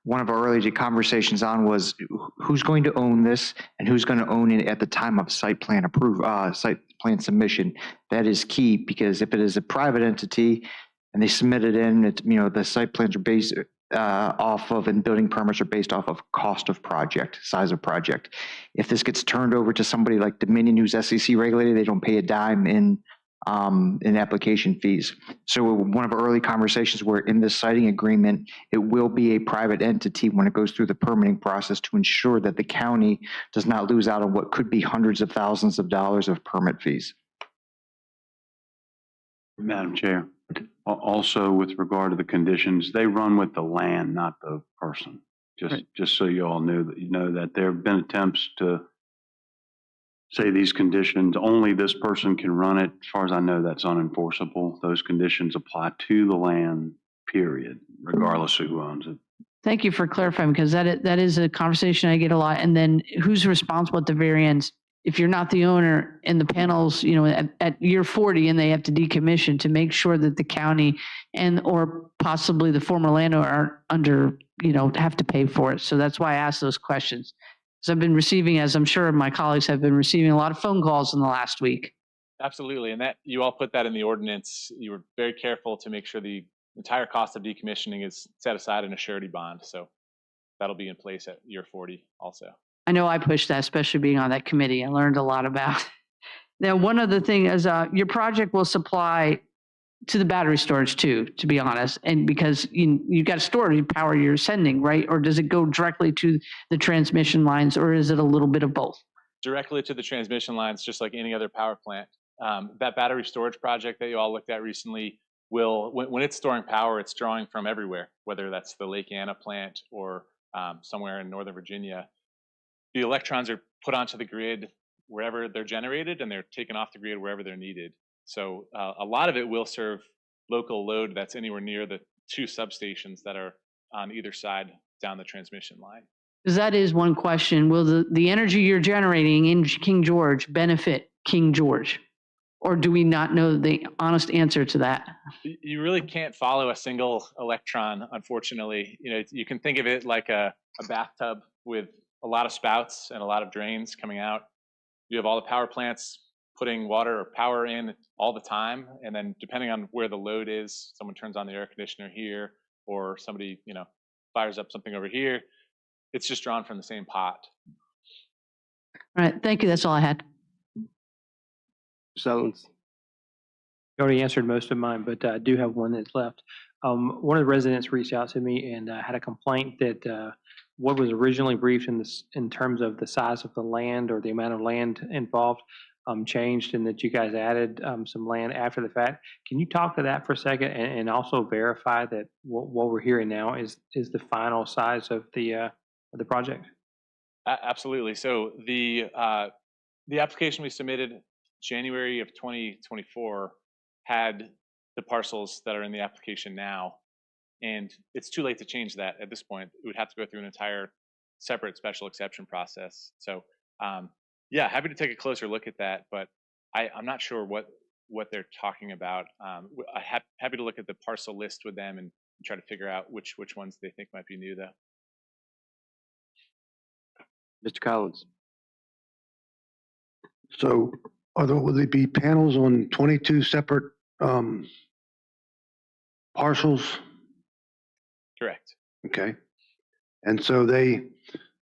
One of our early conversations on was who's going to own this and who's going to own it at the time of site plan submission. That is key, because if it is a private entity and they submit it in, the site plans are based off of, and building permits are based off of cost of project, size of project. If this gets turned over to somebody like Dominion, who's SEC regulated, they don't pay a dime in application fees. So one of our early conversations were in this siting agreement, it will be a private entity when it goes through the permitting process to ensure that the county does not lose out on what could be hundreds of thousands of dollars of permit fees.
Madam Chair, also with regard to the conditions, they run with the land, not the person. Just so you all know that there have been attempts to say these conditions, only this person can run it. As far as I know, that's unenforceable. Those conditions apply to the land, period, regardless of who owns it.
Thank you for clarifying, because that is a conversation I get a lot. And then who's responsible at the very end? If you're not the owner and the panels, at year 40 and they have to decommission, to make sure that the county or possibly the former landowner aren't under, have to pay for it. So that's why I asked those questions. So I've been receiving, as I'm sure my colleagues have been receiving, a lot of phone calls in the last week.
Absolutely, and that you all put that in the ordinance. You were very careful to make sure the entire cost of decommissioning is set aside in a surety bond. So that'll be in place at year 40 also.
I know I pushed that, especially being on that committee. I learned a lot about it. Now, one other thing is your project will supply to the battery storage too, to be honest, and because you got to store the power you're sending, right? Or does it go directly to the transmission lines, or is it a little bit of both?
Directly to the transmission lines, just like any other power plant. That battery storage project that you all looked at recently will, when it's storing power, it's drawing from everywhere, whether that's the Lake Anna plant or somewhere in Northern Virginia. The electrons are put onto the grid wherever they're generated, and they're taken off the grid wherever they're needed. So a lot of it will serve local load that's anywhere near the two substations that are on either side down the transmission line.
Because that is one question. Will the energy you're generating in King George benefit King George? Or do we not know the honest answer to that?
You really can't follow a single electron, unfortunately. You can think of it like a bathtub with a lot of spouts and a lot of drains coming out. You have all the power plants putting water or power in all the time, and then depending on where the load is, someone turns on the air conditioner here, or somebody fires up something over here. It's just drawn from the same pot.
All right, thank you. That's all I had.
Zones.
You already answered most of mine, but I do have one that's left. One of the residents reached out to me and had a complaint that what was originally briefed in terms of the size of the land or the amount of land involved changed, and that you guys added some land after the fact. Can you talk to that for a second and also verify that what we're hearing now is the final size of the project?
Absolutely. So the application we submitted January of 2024 had the parcels that are in the application now, and it's too late to change that at this point. It would have to go through an entire separate special exception process. So yeah, happy to take a closer look at that, but I'm not sure what they're talking about. Happy to look at the parcel list with them and try to figure out which ones they think might be new, though.
Mr. Collins.
So will there be panels on 22 separate parcels?
Correct.
Okay. And so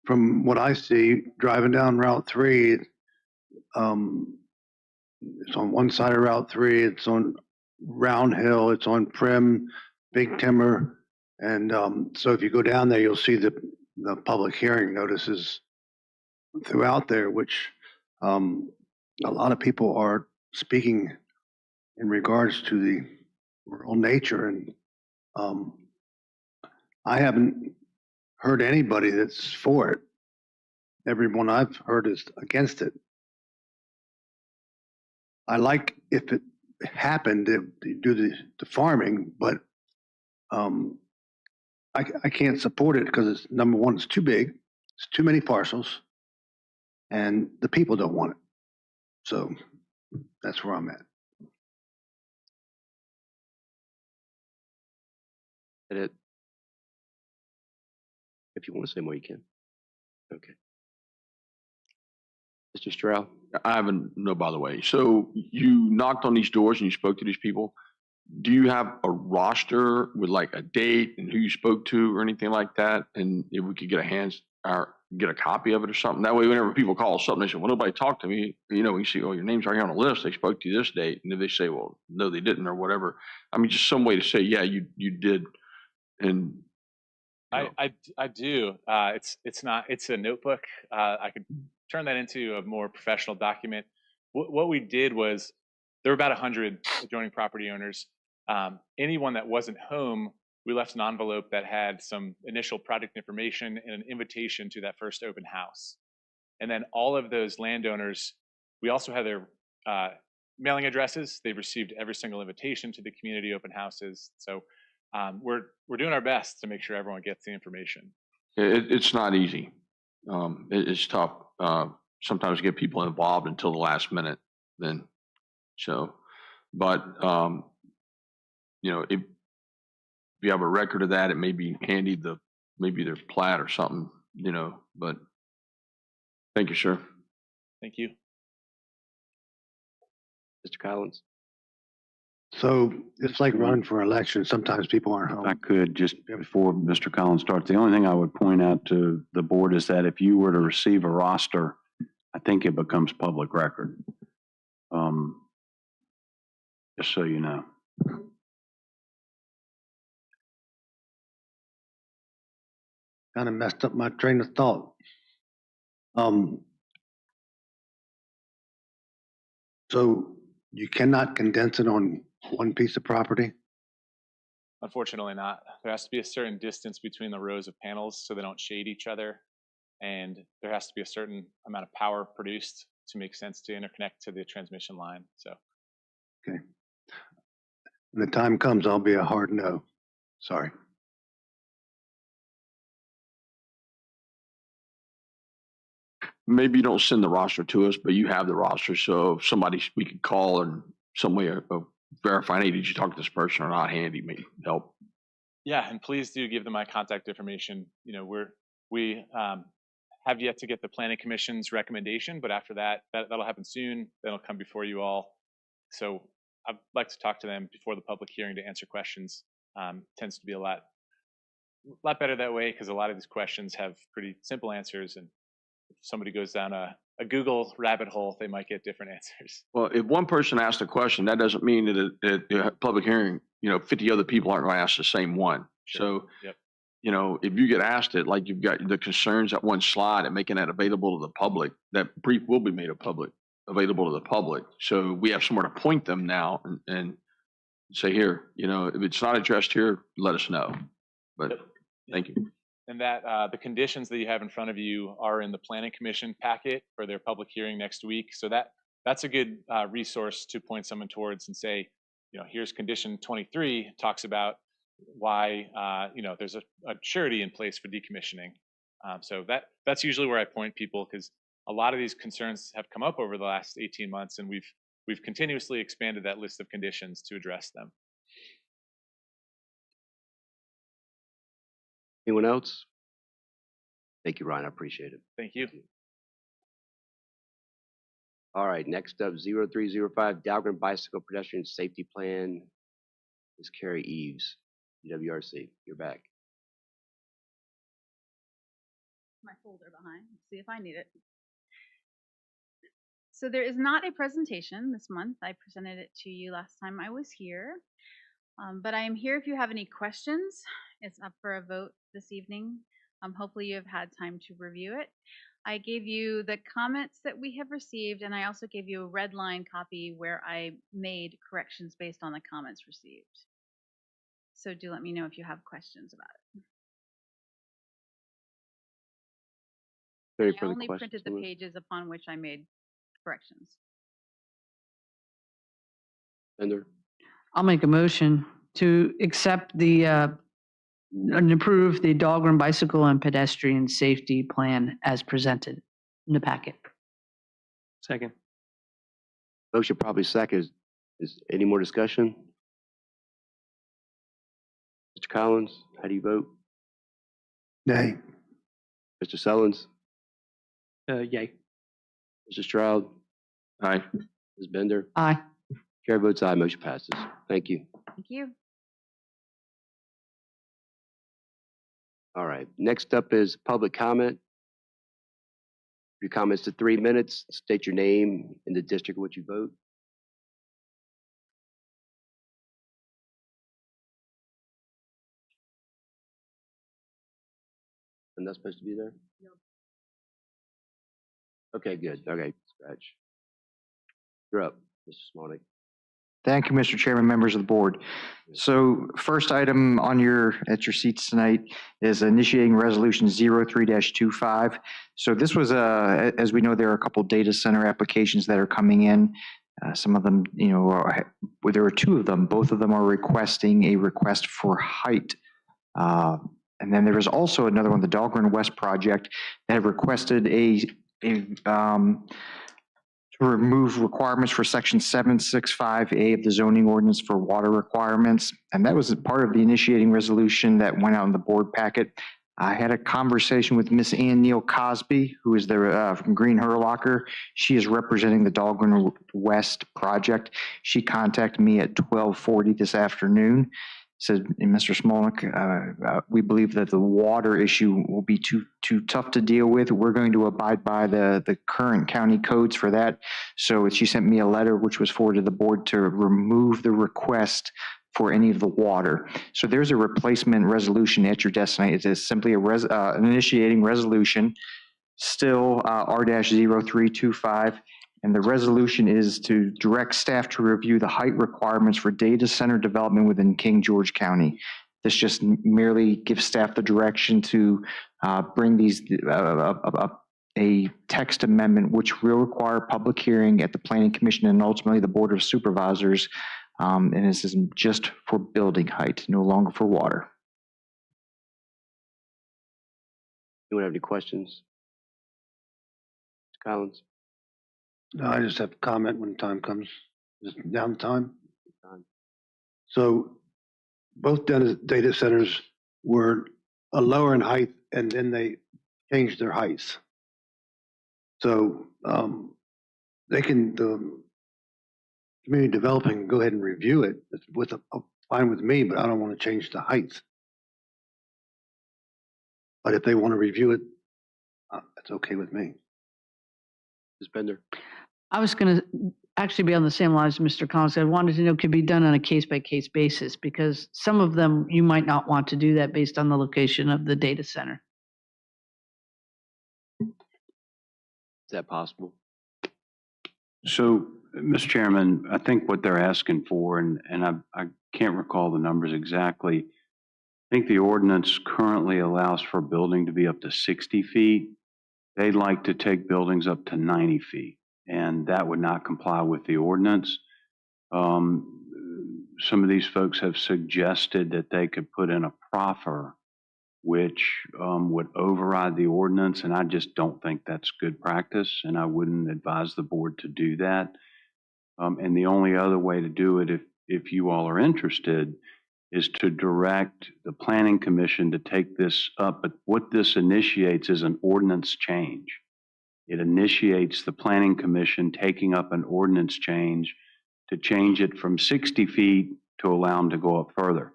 from what I see, driving down Route 3, it's on one side of Route 3, it's on Round Hill, it's on Prim, Big Timber, and so if you go down there, you'll see the the public hearing notices throughout there, which a lot of people are speaking in regards to the rural nature. And I haven't heard anybody that's for it. Everyone I've heard is against it. I like if it happened to do the farming, but I can't support it because it's, number one, it's too big, it's too many parcels, and the people don't want it. So that's where I'm at.
It. If you want to say more, you can. Okay. Mr. Stroud?
I haven't, no, by the way. So you knocked on these doors and you spoke to these people. Do you have a roster with like a date and who you spoke to or anything like that? And if we could get get a copy of it or something. That way, whenever people call something, they say, well, nobody talked to me. You know, we see, oh, your name's right here on the list. They spoke to you this date. And if they say, well, no, they didn't or whatever. I mean, just some way to say, yeah, you did. And
I do. It's a notebook. I could turn that into a more professional document. What we did was there were about 100 adjoining property owners. Anyone that wasn't home, we left an envelope that had some initial project information and an invitation to that first open house. And then all of those landowners, we also have their mailing addresses. They've received every single invitation to the community open houses. So we're doing our best to make sure everyone gets the information.
it's not easy. It's tough. Sometimes get people involved until the last minute. Then, so, but you know, if you have a record of that, it may be handy. Maybe their plat or something. You know, but thank you, sir.
Thank you,
Mr. Collins.
So it's like running for election. Sometimes people aren't home.
If I could, just before Mr. Collins starts, the only thing I would point out to the board is that if you were to receive a roster, I think it becomes public record. Just so you know.
Kind of messed up my train of thought. So you cannot condense it on one piece of property?
Unfortunately not. There has to be a certain distance between the rows of panels so they don't shade each other. And there has to be a certain amount of power produced to make sense to interconnect to the transmission line. So.
Okay. When the time comes, I'll be a hard no. Sorry.
Maybe you don't send the roster to us, but you have the roster. So if somebody we could call and some way of verifying, hey, did you talk to this person or not? Handy may help.
Yeah, and please do give them my contact information. You know, we have yet to get the Planning Commission's recommendation, but after that'll happen soon. That'll come before you all. So I'd like to talk to them before the public hearing to answer questions. Tends to be a lot better that way because a lot of these questions have pretty simple answers, and if somebody goes down a Google rabbit hole, they might get different answers.
Well, if one person asks a question, that doesn't mean that at a public hearing, 50 other people aren't going to ask the same one.
Sure.
So,
yep.
If you get asked it, like you've got the concerns at one slide and making that available to the public, that brief will be made available to the public. So we have somewhere to point them now and say, here, if it's not addressed here, let us know. But yep. Thank you.
And that the conditions that you have in front of you are in the Planning Commission packet for their public hearing next week. So that's a good resource to point someone towards and say, here's condition 23, talks about why there's a surety in place for decommissioning. So that's usually where I point people because a lot of these concerns have come up over the last 18 months, and we've continuously expanded that list of conditions to address them.
Anyone else? Thank you, Ryan. I appreciate it.
Thank you.
All right, next up, 0305 Dahlgren Bicycle Pedestrian Safety Plan. Ms. Carrie Eves, UWRC. You're back.
My folder behind. Let's see if I need it. So there is not a presentation this month. I presented it to you last time I was here. But I am here if you have any questions. It's up for a vote this evening. Hopefully you have had time to review it. I gave you the comments that we have received, and I also gave you a red line copy where I made corrections based on the comments received. So do let me know if you have questions about it.
Any
I
further
only
questions?
printed the pages upon which I made corrections.
Bender?
I'll make a motion to accept the, and approve the Dahlgren Bicycle and Pedestrian Safety Plan as presented in the packet.
Second.
Motion probably second. Is any more discussion? Mr. Collins, how do you vote?
Nay.
Mr. Sullins?
Yay.
Mr. Stroud?
Aye.
Ms. Bender?
Aye.
Chair votes aye, motion passes. Thank you.
Thank you.
All right, next up is public comment. Your comments to 3 minutes. State your name and the district in which you vote. I'm not supposed to be there? No. Okay, good. Okay, scratch. You're up, Mr. Smolnick.
Thank you, Mr. Chairman, members of the board. So first item on at your seats tonight is initiating resolution 03-25. So this was, as we know, there are a couple data center applications that are coming in. Some of them, there are two of them. Both of them are requesting a request for height. And then there is also another one, the Dahlgren West project, that have requested to remove requirements for section 765A of the zoning ordinance for water requirements. And that was part of the initiating resolution that went out in the board packet. I had a conversation with Miss Ann Neal Cosby, who is from Green Hurlocker. She is representing the Dahlgren West project. She contacted me at 12:40 this afternoon. Said, Mr. Smolnick, we believe that the water issue will be too tough to deal with. We're going to abide by the current county codes for that. So she sent me a letter which was forwarded to the board to remove the request for any of the water. So there's a replacement resolution at your desk tonight. It is simply an initiating resolution, still R-0325. And the resolution is to direct staff to review the height requirements for data center development within King George County. This just merely gives staff the direction to bring these a text amendment, which will require public hearing at the Planning Commission and ultimately the Board of Supervisors. And this is just for building height, no longer for water.
Anyone have any questions? Mr. Collins?
No, I just have a comment when time comes. Is it down time? So both data centers were lower in height and then they changed their heights. So they can, the community developing, go ahead and review it. It's fine with me, but I don't want to change the heights. But if they want to review it, it's okay with me.
Ms. Bender?
I was going to actually be on the same lines as Mr. Collins. I wanted to know could be done on a case-by-case basis because some of them you might not want to do that based on the location of the data center.
Is that possible?
So, Mr. Chairman, I think what they're asking for, and I can't recall the numbers exactly, I think the ordinance currently allows for a building to be up to 60 feet. They'd like to take buildings up to 90 feet. And that would not comply with the ordinance. Some of these folks have suggested that they could put in a proffer which would override the ordinance, and I just don't think that's good practice, and I wouldn't advise the board to do that. And the only other way to do it, if you all are interested, is to direct the Planning Commission to take this up. But what this initiates is an ordinance change. It initiates the Planning Commission taking up an ordinance change to change it from 60 feet to allow them to go up further.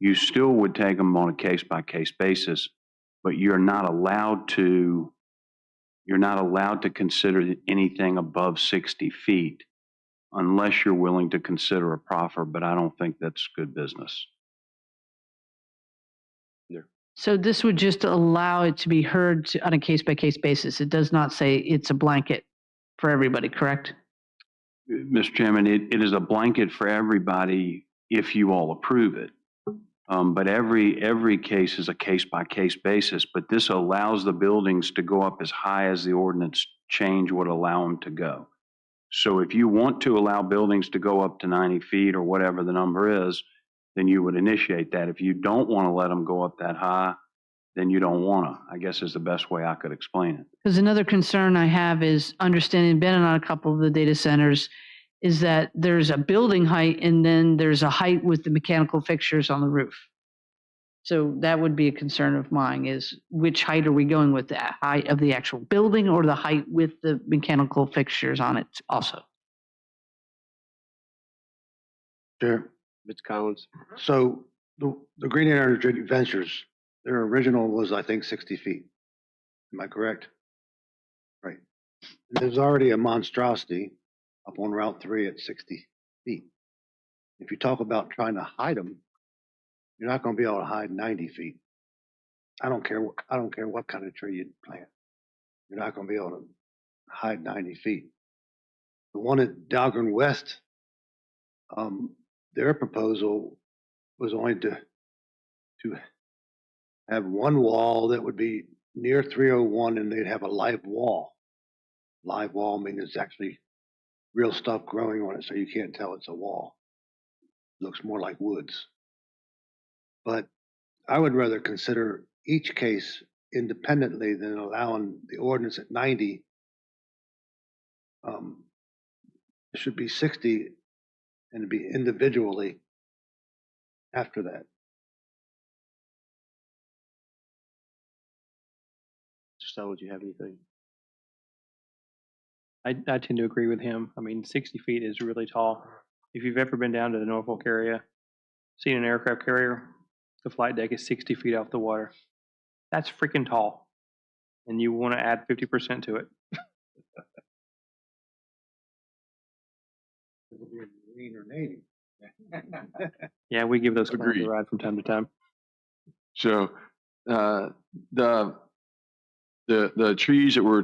You still would take them on a case-by-case basis, but you're not allowed to consider anything above 60 feet unless you're willing to consider a proffer, but I don't think that's good business.
So this would just allow it to be heard on a case-by-case basis. It does not say it's a blanket for everybody, correct?
Mr. Chairman, it is a blanket for everybody if you all approve it. But every case is a case-by-case basis, but this allows the buildings to go up as high as the ordinance change would allow them to go. So if you want to allow buildings to go up to 90 feet or whatever the number is, then you would initiate that. If you don't want to let them go up that high, then you don't want to, I guess is the best way I could explain it.
Because another concern I have is understanding, been on a couple of the data centers, is that there's a building height and then there's a height with the mechanical fixtures on the roof. So that would be a concern of mine, is which height are we going with, the height of the actual building or the height with the mechanical fixtures on it also?
Sure.
Ms. Collins?
So the Green Energy Ventures, their original was, I think, 60 feet. Am I correct? Right. And there's already a monstrosity up on Route 3 at 60 feet. If you talk about trying to hide them, you're not going to be able to hide 90 feet. I don't care what kind of tree you plant. You're not going to be able to hide 90 feet. The one at Dahlgren West, their proposal was only to have one wall that would be near 301, and they'd have a live wall. Live wall means it's actually real stuff growing on it, so you can't tell it's a wall. It looks more like woods. But I would rather consider each case independently than allowing the ordinance at 90. It should be 60 and be individually after that.
Mr. would you have anything?
I tend to agree with him. I mean, 60 feet is really tall. If you've ever been down to the Norfolk area, seen an aircraft carrier, the flight deck is 60 feet off the water. That's freaking tall. And you want to add 50% to it.
It'll be a Marine or Navy.
Yeah, we give those clowns
Agreed.
a ride from time to time.
So the trees that were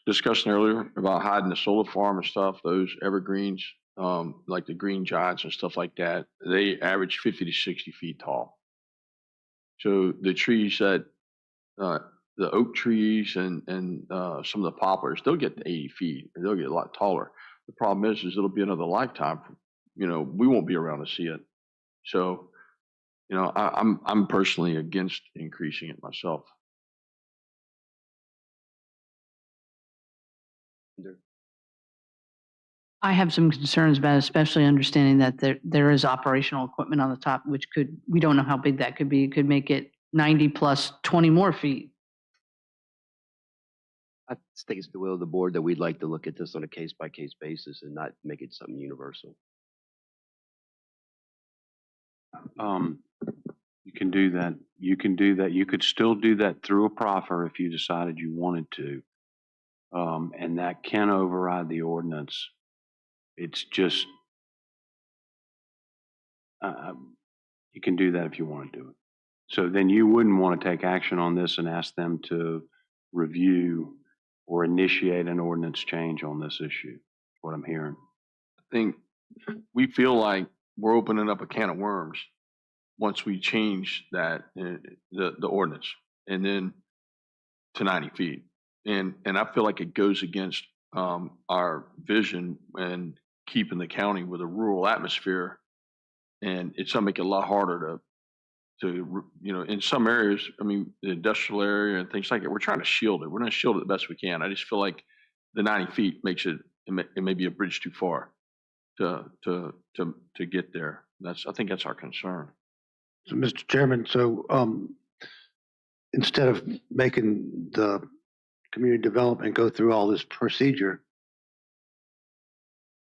discussing earlier about hiding the solar farm and stuff, those evergreens, like the green giants and stuff like that, they average 50 to 60 feet tall. So the trees that the oak trees and some of the poplars, they'll get to 80 feet. They'll get a lot taller. The problem is it'll be another lifetime. You know, we won't be around to see it. So, you know, I'm personally against increasing it myself.
I have some concerns about it, especially understanding that there is operational equipment on the top, which we don't know how big that could be. It could make it 90 plus 20 more feet.
I think it's the will of the board that we'd like to look at this on a case-by-case basis and not make it something universal.
You can do that. You can do that. You could still do that through a proffer if you decided you wanted to. And that can override the ordinance. It's just, you can do that if you want to do it. So then you wouldn't want to take action on this and ask them to review or initiate an ordinance change on this issue, what I'm hearing.
I think we feel like we're opening up a can of worms once we change that, the ordinance, and then to 90 feet. And I feel like it goes against our vision and keeping the county with a rural atmosphere. And it's going to make it a lot harder to, you know, in some areas, I mean, the industrial area and things like that, we're trying to shield it. We're going to shield it the best we can. I just feel like the 90 feet makes it may be a bridge too far to get there. I think that's our concern.
So, Mr. Chairman, instead of making the community development go through all this procedure,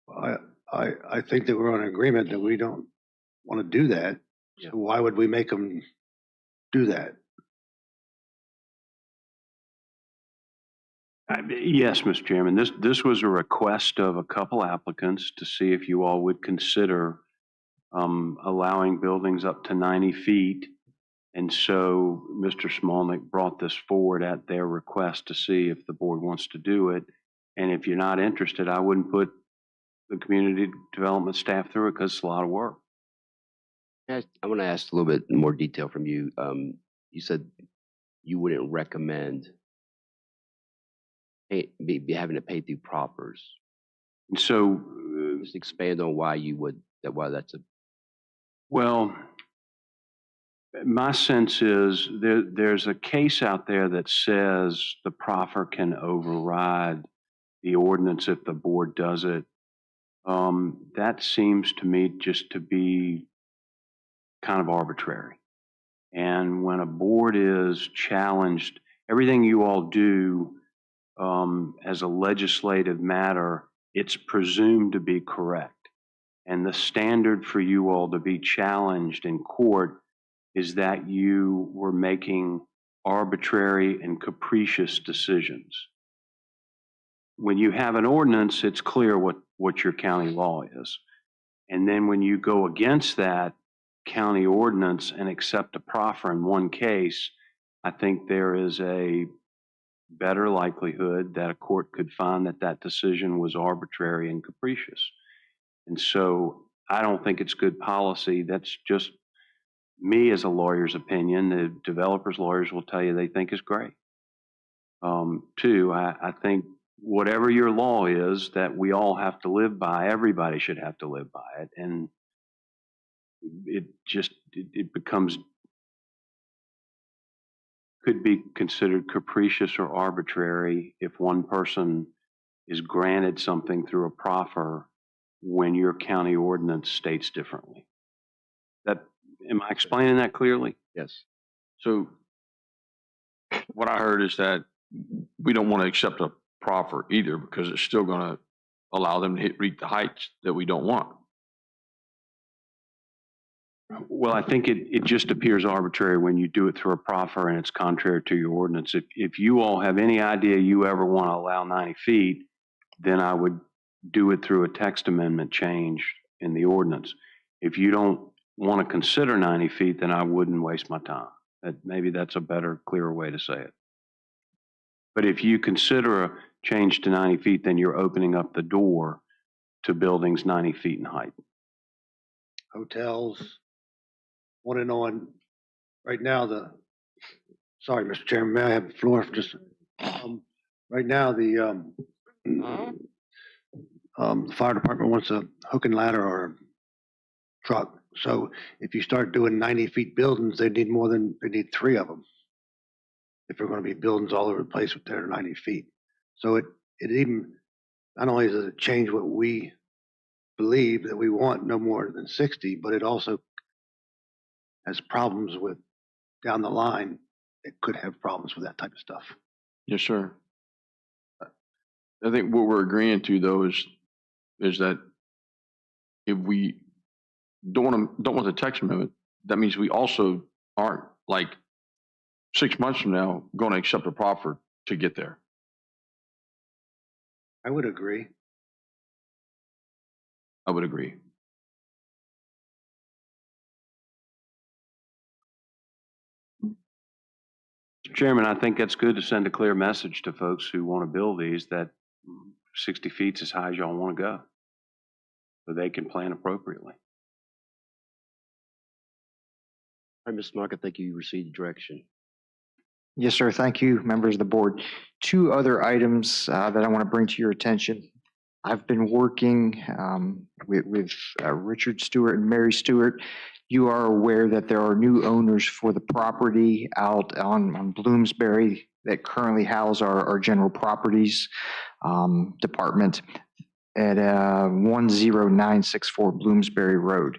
I think that we're on agreement that we don't want to do that. So why would we make them do that?
Yes, Mr. Chairman, this was a request of a couple applicants to see if you all would consider allowing buildings up to 90 feet And so Mr. Smolnick brought this forward at their request to see if the board wants to do it. And if you're not interested, I wouldn't put the community development staff through it because it's a lot of work.
I want to ask a little bit more detail from you. You said you wouldn't recommend be having to pay through proffers.
And so,
just expand on why you would, why that's a.
Well, my sense is there's a case out there that says the proffer can override the ordinance if the board does it. That seems to me just to be kind of arbitrary. And when a board is challenged, everything you all do as a legislative matter, it's presumed to be correct. And the standard for you all to be challenged in court is that you were making arbitrary and capricious decisions. When you have an ordinance, it's clear what your county law is. And then when you go against that county ordinance and accept a proffer in one case, I think there is a better likelihood that a court could find that that decision was arbitrary and capricious. And so I don't think it's good policy. That's just me as a lawyer's opinion. The developers' lawyers will tell you they think is great. Two, I think whatever your law is that we all have to live by, everybody should have to live by it. And it becomes, could be considered capricious or arbitrary if one person is granted something through a proffer when your county ordinance states differently. Am I explaining that clearly?
Yes.
So what I heard is that we don't want to accept a proffer either because it's still going to allow them to reach the heights that we don't want.
Well, I think it just appears arbitrary when you do it through a proffer and it's contrary to your ordinance. If you all have any idea you ever want to allow 90 feet, then I would do it through a text amendment change in the ordinance. If you don't want to consider 90 feet, then I wouldn't waste my time. Maybe that's a better, clearer way to say it. But if you consider a change to 90 feet, then you're opening up the door to buildings 90 feet in height.
Hotels, on and on. Right now, sorry, Mr. Chairman, may I have the floor for just, right now, the fire department wants a hook and ladder or a truck. So if you start doing 90 feet buildings, they need 3 of them. If they're going to be buildings all over the place with their 90 feet. So it even, not only does it change what we believe that we want no more than 60, but it also has problems with down the line. It could have problems with that type of stuff.
Yes, sir. I think what we're agreeing to though is that if we don't want the text amendment, that means we also aren't like 6 months from now going to accept a proffer to get there.
I would agree.
I would agree.
Mr. Chairman, I think that's good to send a clear message to folks who want to build these that 60 feet is as high as y'all want to go, so they can plan appropriately.
All right, Mr. Mark, I think you received direction.
Yes, sir. Thank you, members of the board. 2 other items that I want to bring to your attention. I've been working with Richard Stewart and Mary Stewart. You are aware that there are new owners for the property out on Bloomsbury that currently house our general properties department at 10964 Bloomsbury Road.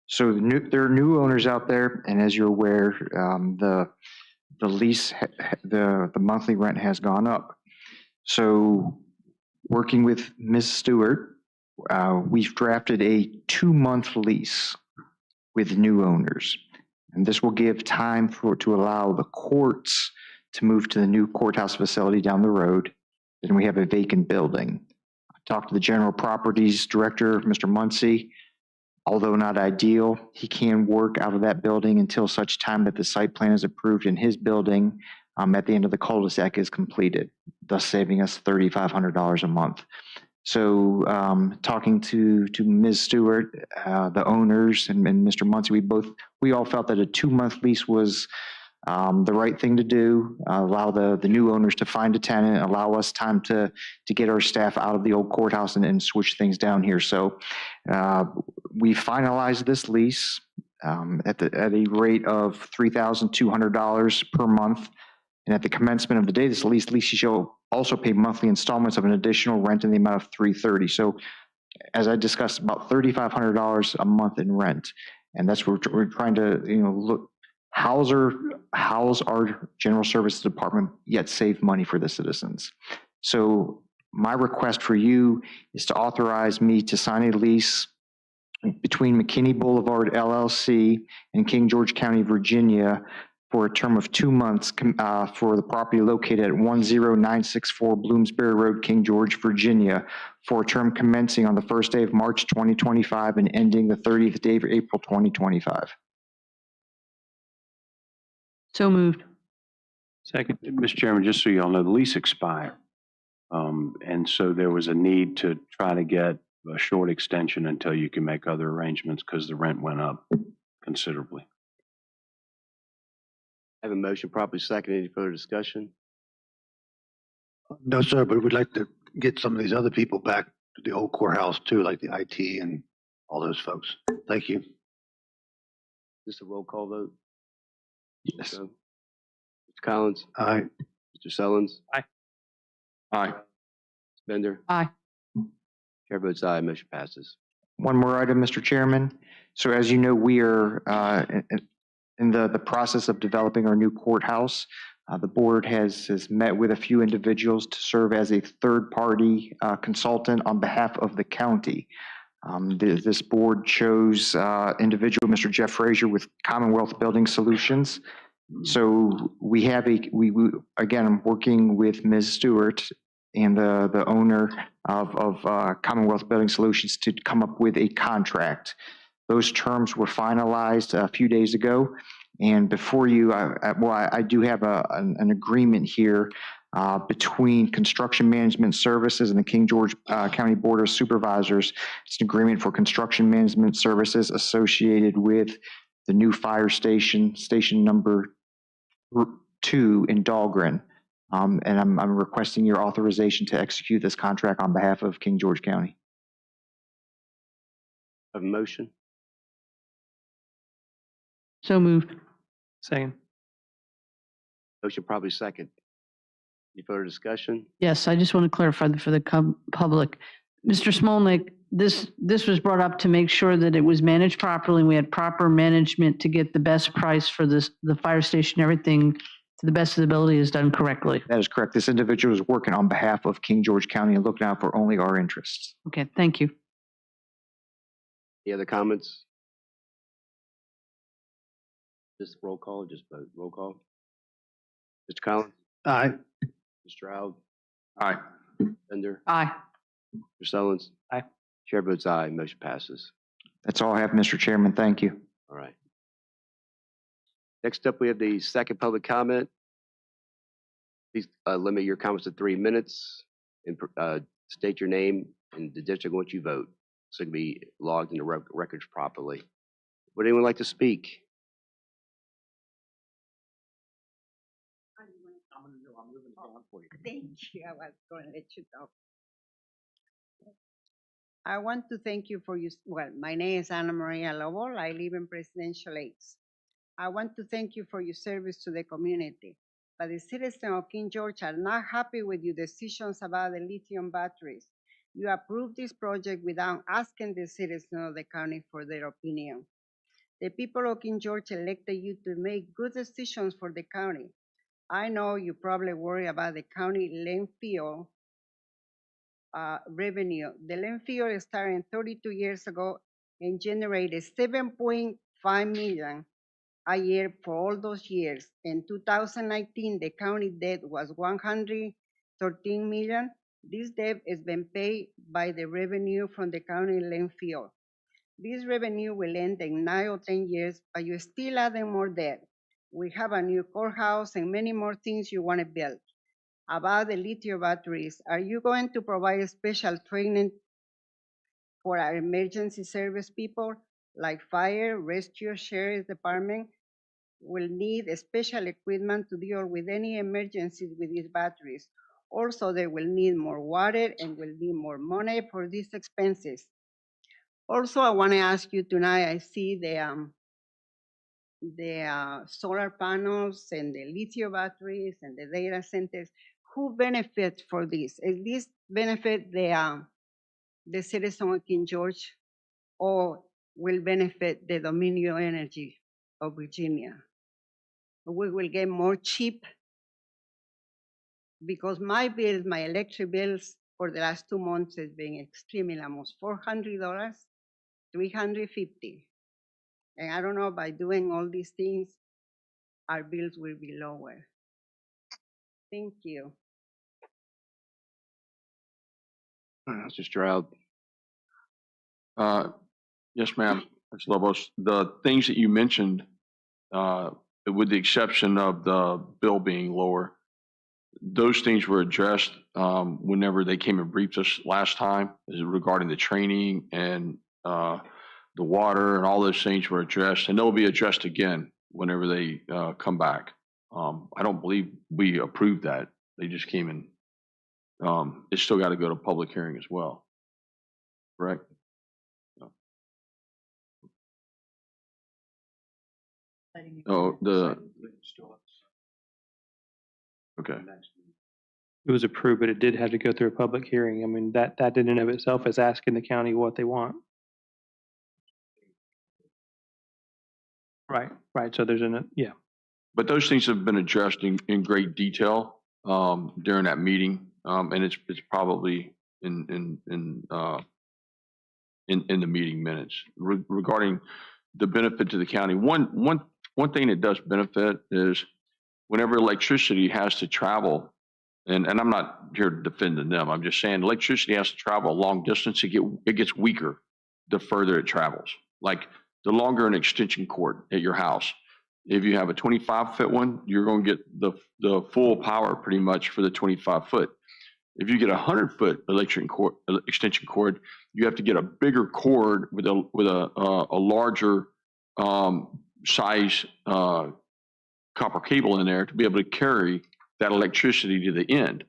So there are new owners out there, and as you're aware, the lease, the monthly rent has gone up. So working with Ms. Stewart, we've drafted a 2-month lease with new owners. And this will give time to allow the courts to move to the new courthouse facility down the road. Then we have a vacant building. I talked to the general properties director, Mr. Muncie. Although not ideal, he can work out of that building until such time that the site plan is approved in his building at the end of the cul-de-sac is completed, thus saving us $3,500 a month. So talking to Ms. Stewart, the owners, and Mr. Muncie, we all felt that a 2-month lease was the right thing to do. Allow the new owners to find a tenant, allow us time to get our staff out of the old courthouse and switch things down here. So we finalized this lease at a rate of $3,200 per month. And at the commencement of the day, this lease shall also pay monthly installments of an additional rent in the amount of $330. So as I discussed, about $3,500 a month in rent. And that's what we're trying to, look, how's our general services department yet save money for the citizens? So my request for you is to authorize me to sign a lease between McKinney Boulevard LLC and King George County, Virginia, for a term of 2 months for the property located at 10964 Bloomsbury Road, King George, Virginia, for a term commencing on the first day of March 2025 and ending the 30th day of April 2025.
So moved.
Second. Mr. Chairman, just so you all know, the lease expired. And so there was a need to try to get a short extension until you can make other arrangements because the rent went up considerably.
I have a motion properly second. Any further discussion?
No, sir, but we'd like to get some of these other people back to the old courthouse too, like the IT and all those folks. Thank you.
Just a roll call vote?
Yes.
So, Mr. Collins?
Aye.
Mr. Sullins?
Aye.
Aye.
Bender?
Aye.
Chair votes aye. Motion passes.
One more item, Mr. Chairman. So as you know, we are in the process of developing our new courthouse. The board has met with a few individuals to serve as a third-party consultant on behalf of the county. This board chose individual Mr. Jeff Frazier with Commonwealth Building Solutions. So we have again, I'm working with Ms. Stewart and the owner of Commonwealth Building Solutions to come up with a contract. Those terms were finalized a few days ago. And before you, I do have an agreement here between Construction Management Services and the King George County Board of Supervisors. It's an agreement for construction management services associated with the new fire station, station number 2 in Dahlgren. And I'm requesting your authorization to execute this contract on behalf of King George County.
Have a motion?
So moved.
Second.
Motion probably second. Any further discussion?
Yes, I just want to clarify for the public. Mr. Smolnik, this was brought up to make sure that it was managed properly. We had proper management to get the best price for the fire station. Everything to the best of the ability is done correctly.
That is correct. This individual is working on behalf of King George County and looking out for only our interests.
Okay, thank you.
Any other comments? Just roll call, just vote. Roll call. Mr. Collins?
Aye.
Mr. Stroud?
Aye.
Bender?
Aye.
Mr. Sullins?
Aye.
Chair votes aye. Motion passes.
That's all I have, Mr. Chairman. Thank you.
All right. Next up, we have the second public comment. Please limit your comments to 3 minutes and state your name and the district in which you vote so it can be logged in the records properly. Would anyone like to speak?
Thank you. I was going to let you talk. I want to thank you for your, well, my name is Ana Maria Lobol. I live in Presidential Lakes. I want to thank you for your service to the community. But the citizens of King George are not happy with your decisions about the lithium batteries. You approved this project without asking the citizens of the county for their opinion. The people of King George elected you to make good decisions for the county. I know you probably worry about the county landfill revenue. The landfill started 32 years ago and generated $7.5 million a year for all those years. In 2019, the county debt was $113 million. This debt has been paid by the revenue from the county landfill. This revenue will end in 9 or 10 years, but you're still adding more debt. We have a new courthouse and many more things you want to build. About the lithium batteries, are you going to provide special training for our emergency service people, like fire, rescue, sheriff's department? Will need special equipment to deal with any emergencies with these batteries. Also, they will need more water and will need more money for these expenses. Also, I want to ask you tonight, I see the solar panels and the lithium batteries and the data centers. Who benefits for this? Is this benefit the citizen of King George, or will benefit the Dominion Energy of Virginia? We will get more cheap, because my bills, my electric bills for the last 2 months has been extremely almost $400, $350. And I don't know, by doing all these things, our bills will be lower. Thank you.
Mr. Stroud.
Yes, ma'am. Ms. Lobos, the things that you mentioned, with the exception of the bill being lower, those things were addressed whenever they came and briefed us last time regarding the training and the water, and all those things were addressed, and they'll be addressed again whenever they come back. I don't believe we approved that. They just came in. It's still got to go to public hearing as well. Correct? Oh, okay.
It was approved, but it did have to go through a public hearing. I mean, that in and of itself is asking the county what they want. Right. So there's yeah.
But those things have been addressed in great detail during that meeting, and it's probably in the meeting minutes regarding the benefit to the county. One thing that does benefit is whenever electricity has to travel, and I'm not here defending them. I'm just saying electricity has to travel a long distance. It gets weaker the further it travels. Like the longer an extension cord at your house. If you have a 25-foot one, you're going to get the full power pretty much for the 25-foot. If you get a 100-foot extension cord, you have to get a bigger cord with a larger size copper cable in there to be able to carry that electricity to the end.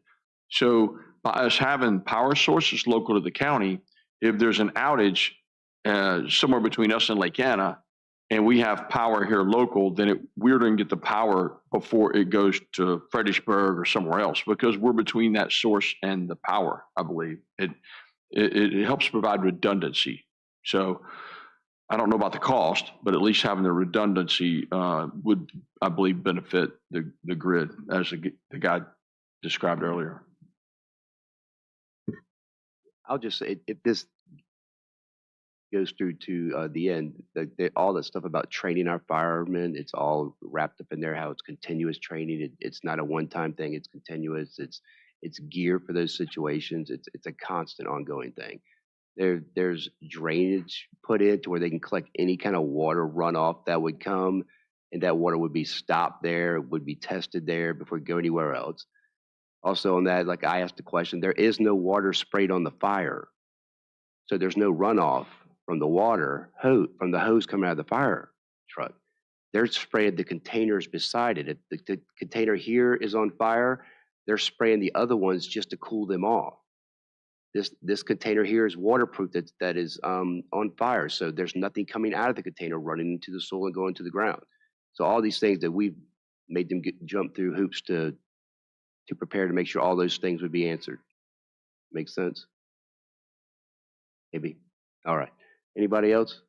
So by us having power sources local to the county, if there's an outage somewhere between us and Lake Anna, and we have power here local, then we're going to get the power before it goes to Fredericksburg or somewhere else, because we're between that source and the power, I believe. It helps provide redundancy. So I don't know about the cost, but at least having the redundancy would, I believe, benefit the grid, as the guy described earlier.
I'll just say, if this goes through to the end, all that stuff about training our firemen, it's all wrapped up in there, how it's continuous training. It's not a one-time thing, it's continuous. It's gear for those situations. It's a constant ongoing thing. There's drainage put in to where they can collect any kind of water runoff that would come, and that water would be stopped there, would be tested there before it go anywhere else. Also on that, like I asked the question, there is no water sprayed on the fire. So there's no runoff from the water from the hose coming out of the fire truck. They're spraying the containers beside it. If the container here is on fire, they're spraying the other ones just to cool them off. This container here is waterproof that is on fire. So there's nothing coming out of the container running into the soil and going to the ground. So all these things that we've made them jump through hoops to prepare to make sure all those things would be answered. Make sense? Maybe. All right. Anybody else?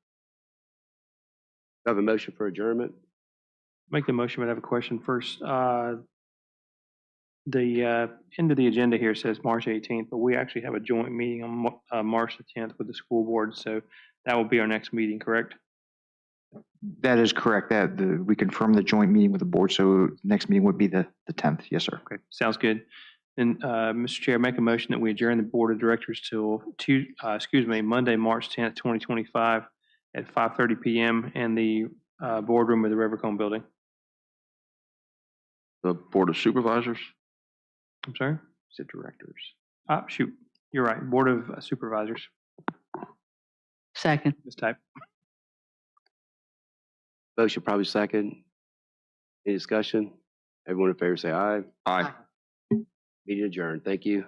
I have a motion for adjournment.
Make the motion, but I have a question first. The end of the agenda here says March 18th, but we actually have a joint meeting on March the 10th with the school board, so that will be our next meeting, correct?
That is correct. We confirmed the joint meeting with the board, so next meeting would be the 10th. Yes, sir.
Okay, sounds good. And Mr. Chair, make a motion that we adjourn the board of directors till Monday, March 10th, 2025 at 5:30 p.m. in the boardroom of the Rivercombe Building.
The Board of Supervisors?
I'm sorry?
Said directors.
Shoot, you're right. Board of Supervisors.
Second.
Mistype.
Motion probably second. Any discussion? Everyone in favor say aye.
Aye.
Meeting adjourned. Thank you.